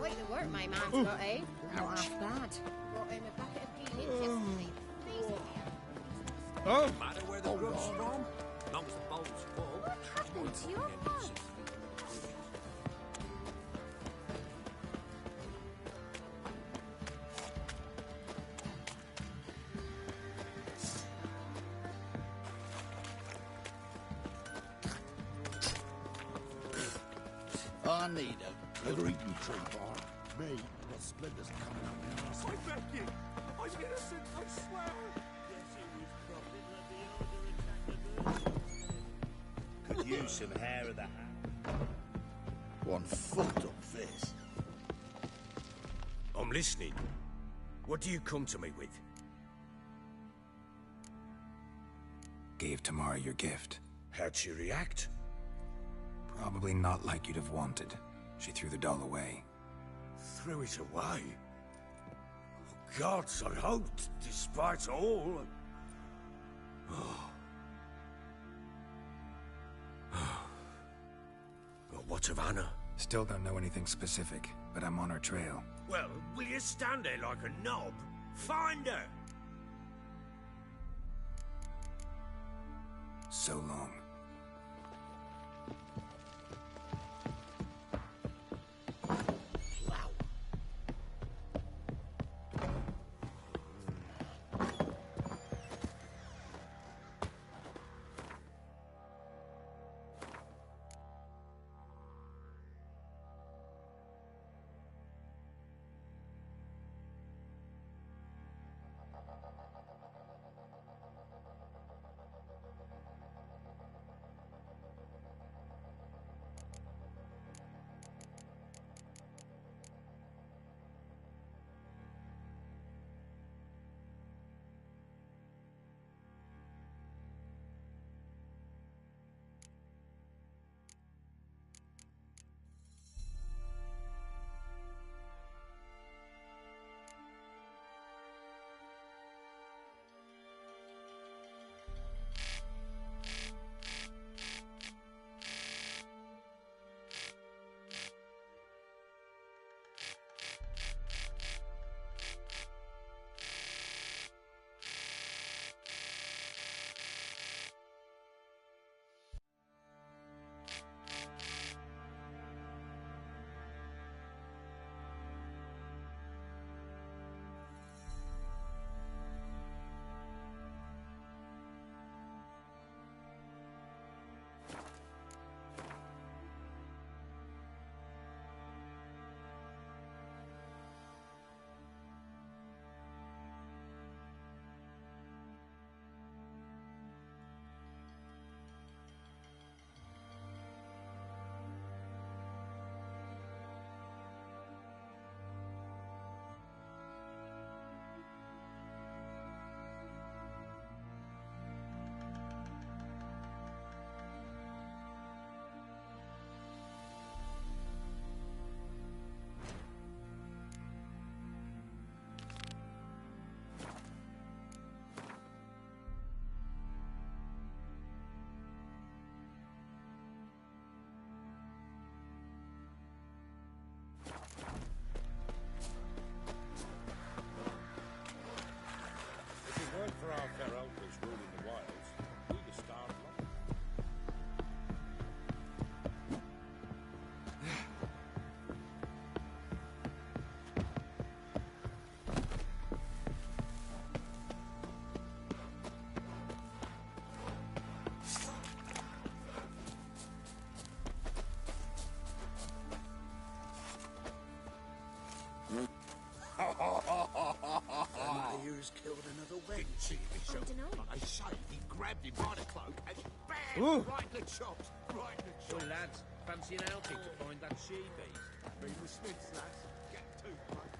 Quite the work my man's got, eh? Not half bad. Brought him a bucket of peelings yesterday. Amazing, yeah. Oh. No matter where the grub's from, as long as the bowl's full. What happened to your mug? I need a good eating tree bar. Me, got splinters coming up my arse. I beg you! I'm innocent, I swear! Could use some hair of the hat. One fucked up face. I'm listening. What do you come to me with? Gave Tamara your gift. How'd she react? Probably not like you'd have wanted. She threw the doll away. Threw it away? Oh, gods, I hoped, despite all. Well, what of Anna? Still don't know anything specific, but I'm on her trail. Well, will you stand there like a knob? Find her! So long. For our fair uncles ruling the wilds, we'd have starved long. Yours killed another wench. I say, he grabbed him by the cloak and bam! Ooh. Right in the chops. Right in the chops. Well, lads, fancy an outing to find that she-beast? Bring the Smiths, lads. Get to, mate.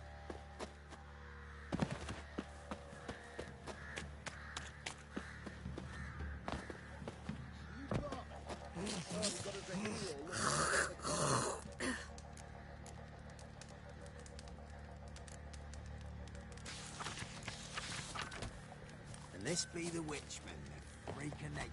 And this be the witchman, the freak of nature.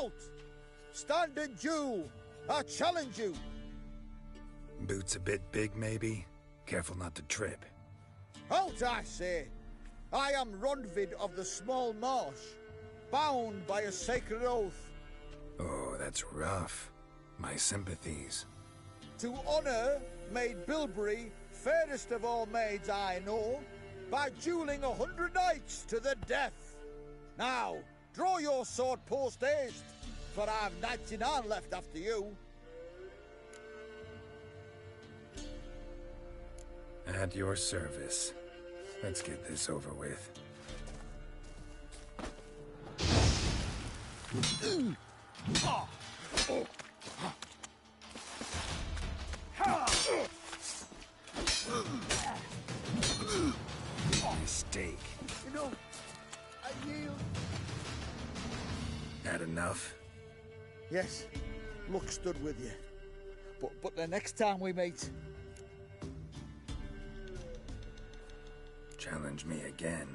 Out! Stand in duel! I challenge you! Boots a bit big, maybe? Careful not to trip. Out, I say! I am Ronvid of the Small Marsh, bound by a sacred oath. Oh, that's rough. My sympathies. To honour Maid Bilberry, fairest of all maids I know, by duelling 100 knights to the death. Now, draw your sword post haste, for I've 99 left after you. At your service. Let's get this over with. Mistake. You know, I yield. Had enough? Yes, luck stood with you. But the next time we meet... Challenge me again.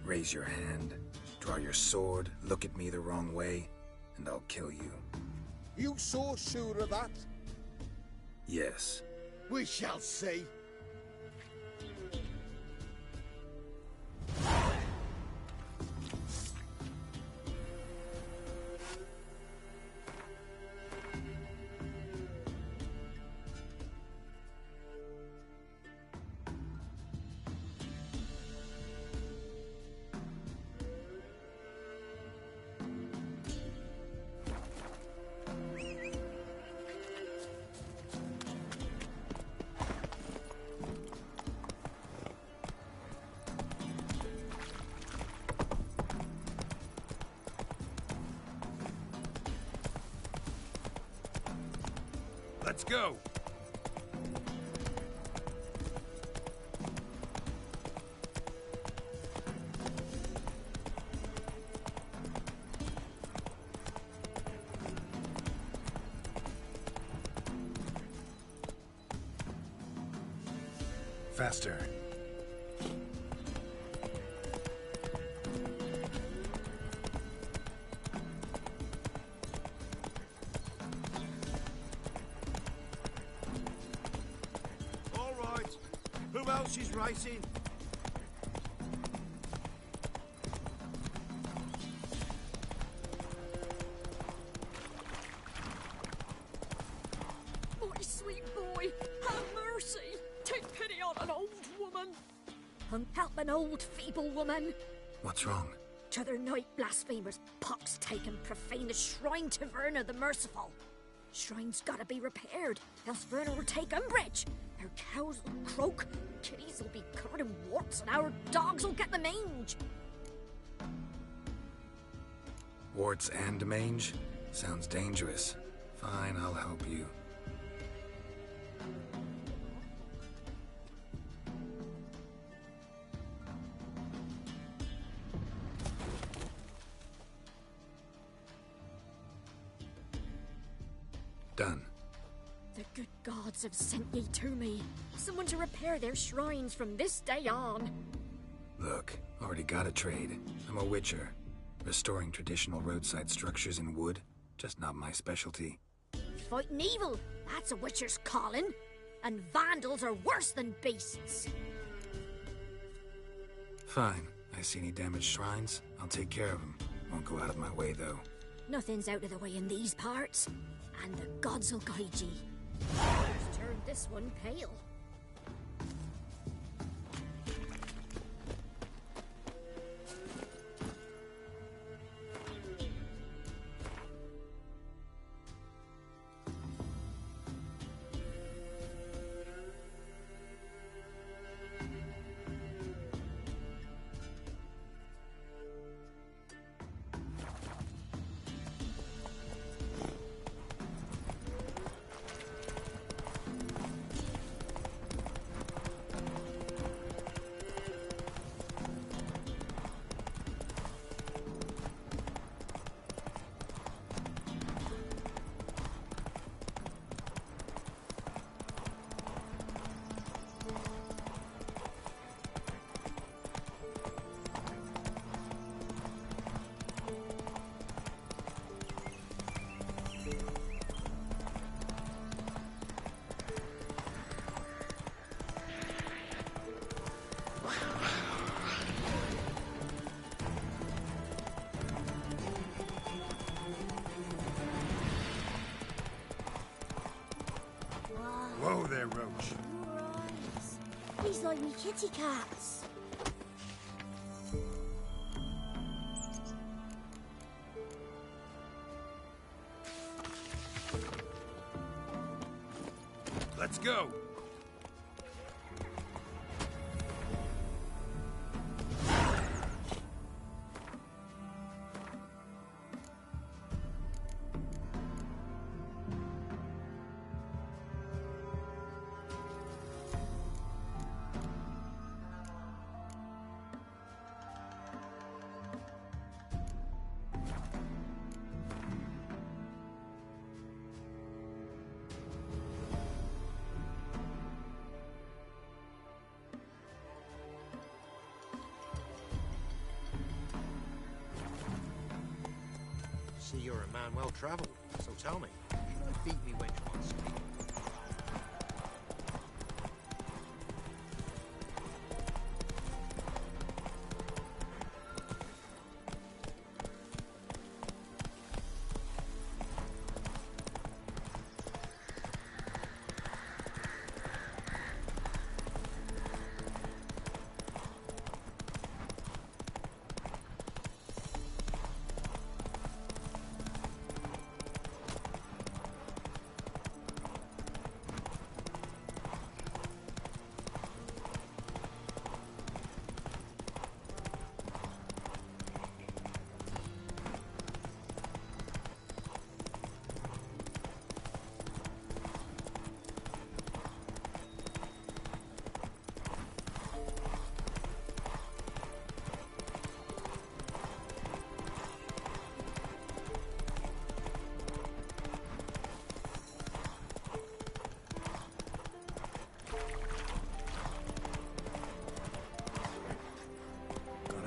Raise your hand. Draw your sword. Look at me the wrong way. And I'll kill you. You so sure of that? Yes. We shall see. Let's go! Faster. Who else is racing? My sweet boy, have mercy! Take pity on an old woman! Help an old, feeble woman! What's wrong? T'other night, blasphemers pox take and profane the shrine to Verna the Merciful. Shrine's gotta be repaired, else Verna will take umbrage. Our cows will croak, kitties will be covered in warts, and our dogs will get the mange. Warts and mange? Sounds dangerous. Fine, I'll help you. Done. The good gods have sent ye to me. Someone to repair their shrines from this day on. Look, already got a trade. I'm a witcher. Restoring traditional roadside structures in wood, just not my specialty. Fighting evil, that's a witcher's calling. And vandals are worse than beasts. Fine. I see any damaged shrines, I'll take care of them. Won't go out of my way, though. Nothing's out of the way in these parts. And the gods will guide ye. Just turned this one pale. roach. Right. He's like me kitty cats. Let's go! See, you're a man well-travelled, so tell me, should I beat me wench once?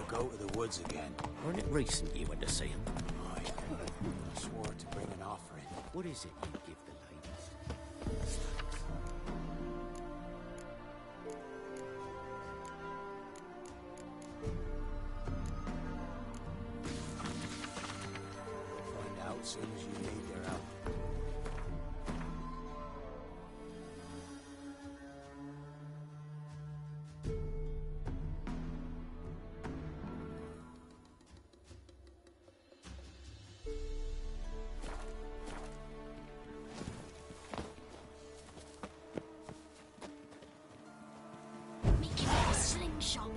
Go to the woods again. Weren't it recent you went to see him? I swore to bring an offering. What is it you give the ladies? Find out as soon as you leave your out. Slingshot.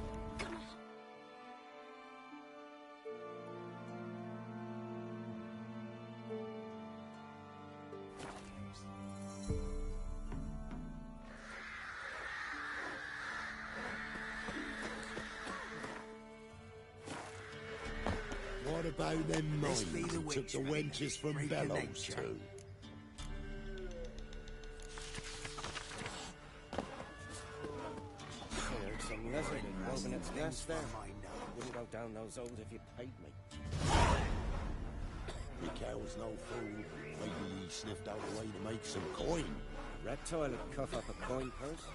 What about them mines that took the wenches from Bellows too? Some lizard woven its nest there. Wouldn't go down those holes if you paid me. The cow's no fool. Maybe he sniffed out a way to make some coin. Reptile would cough up a coin purse.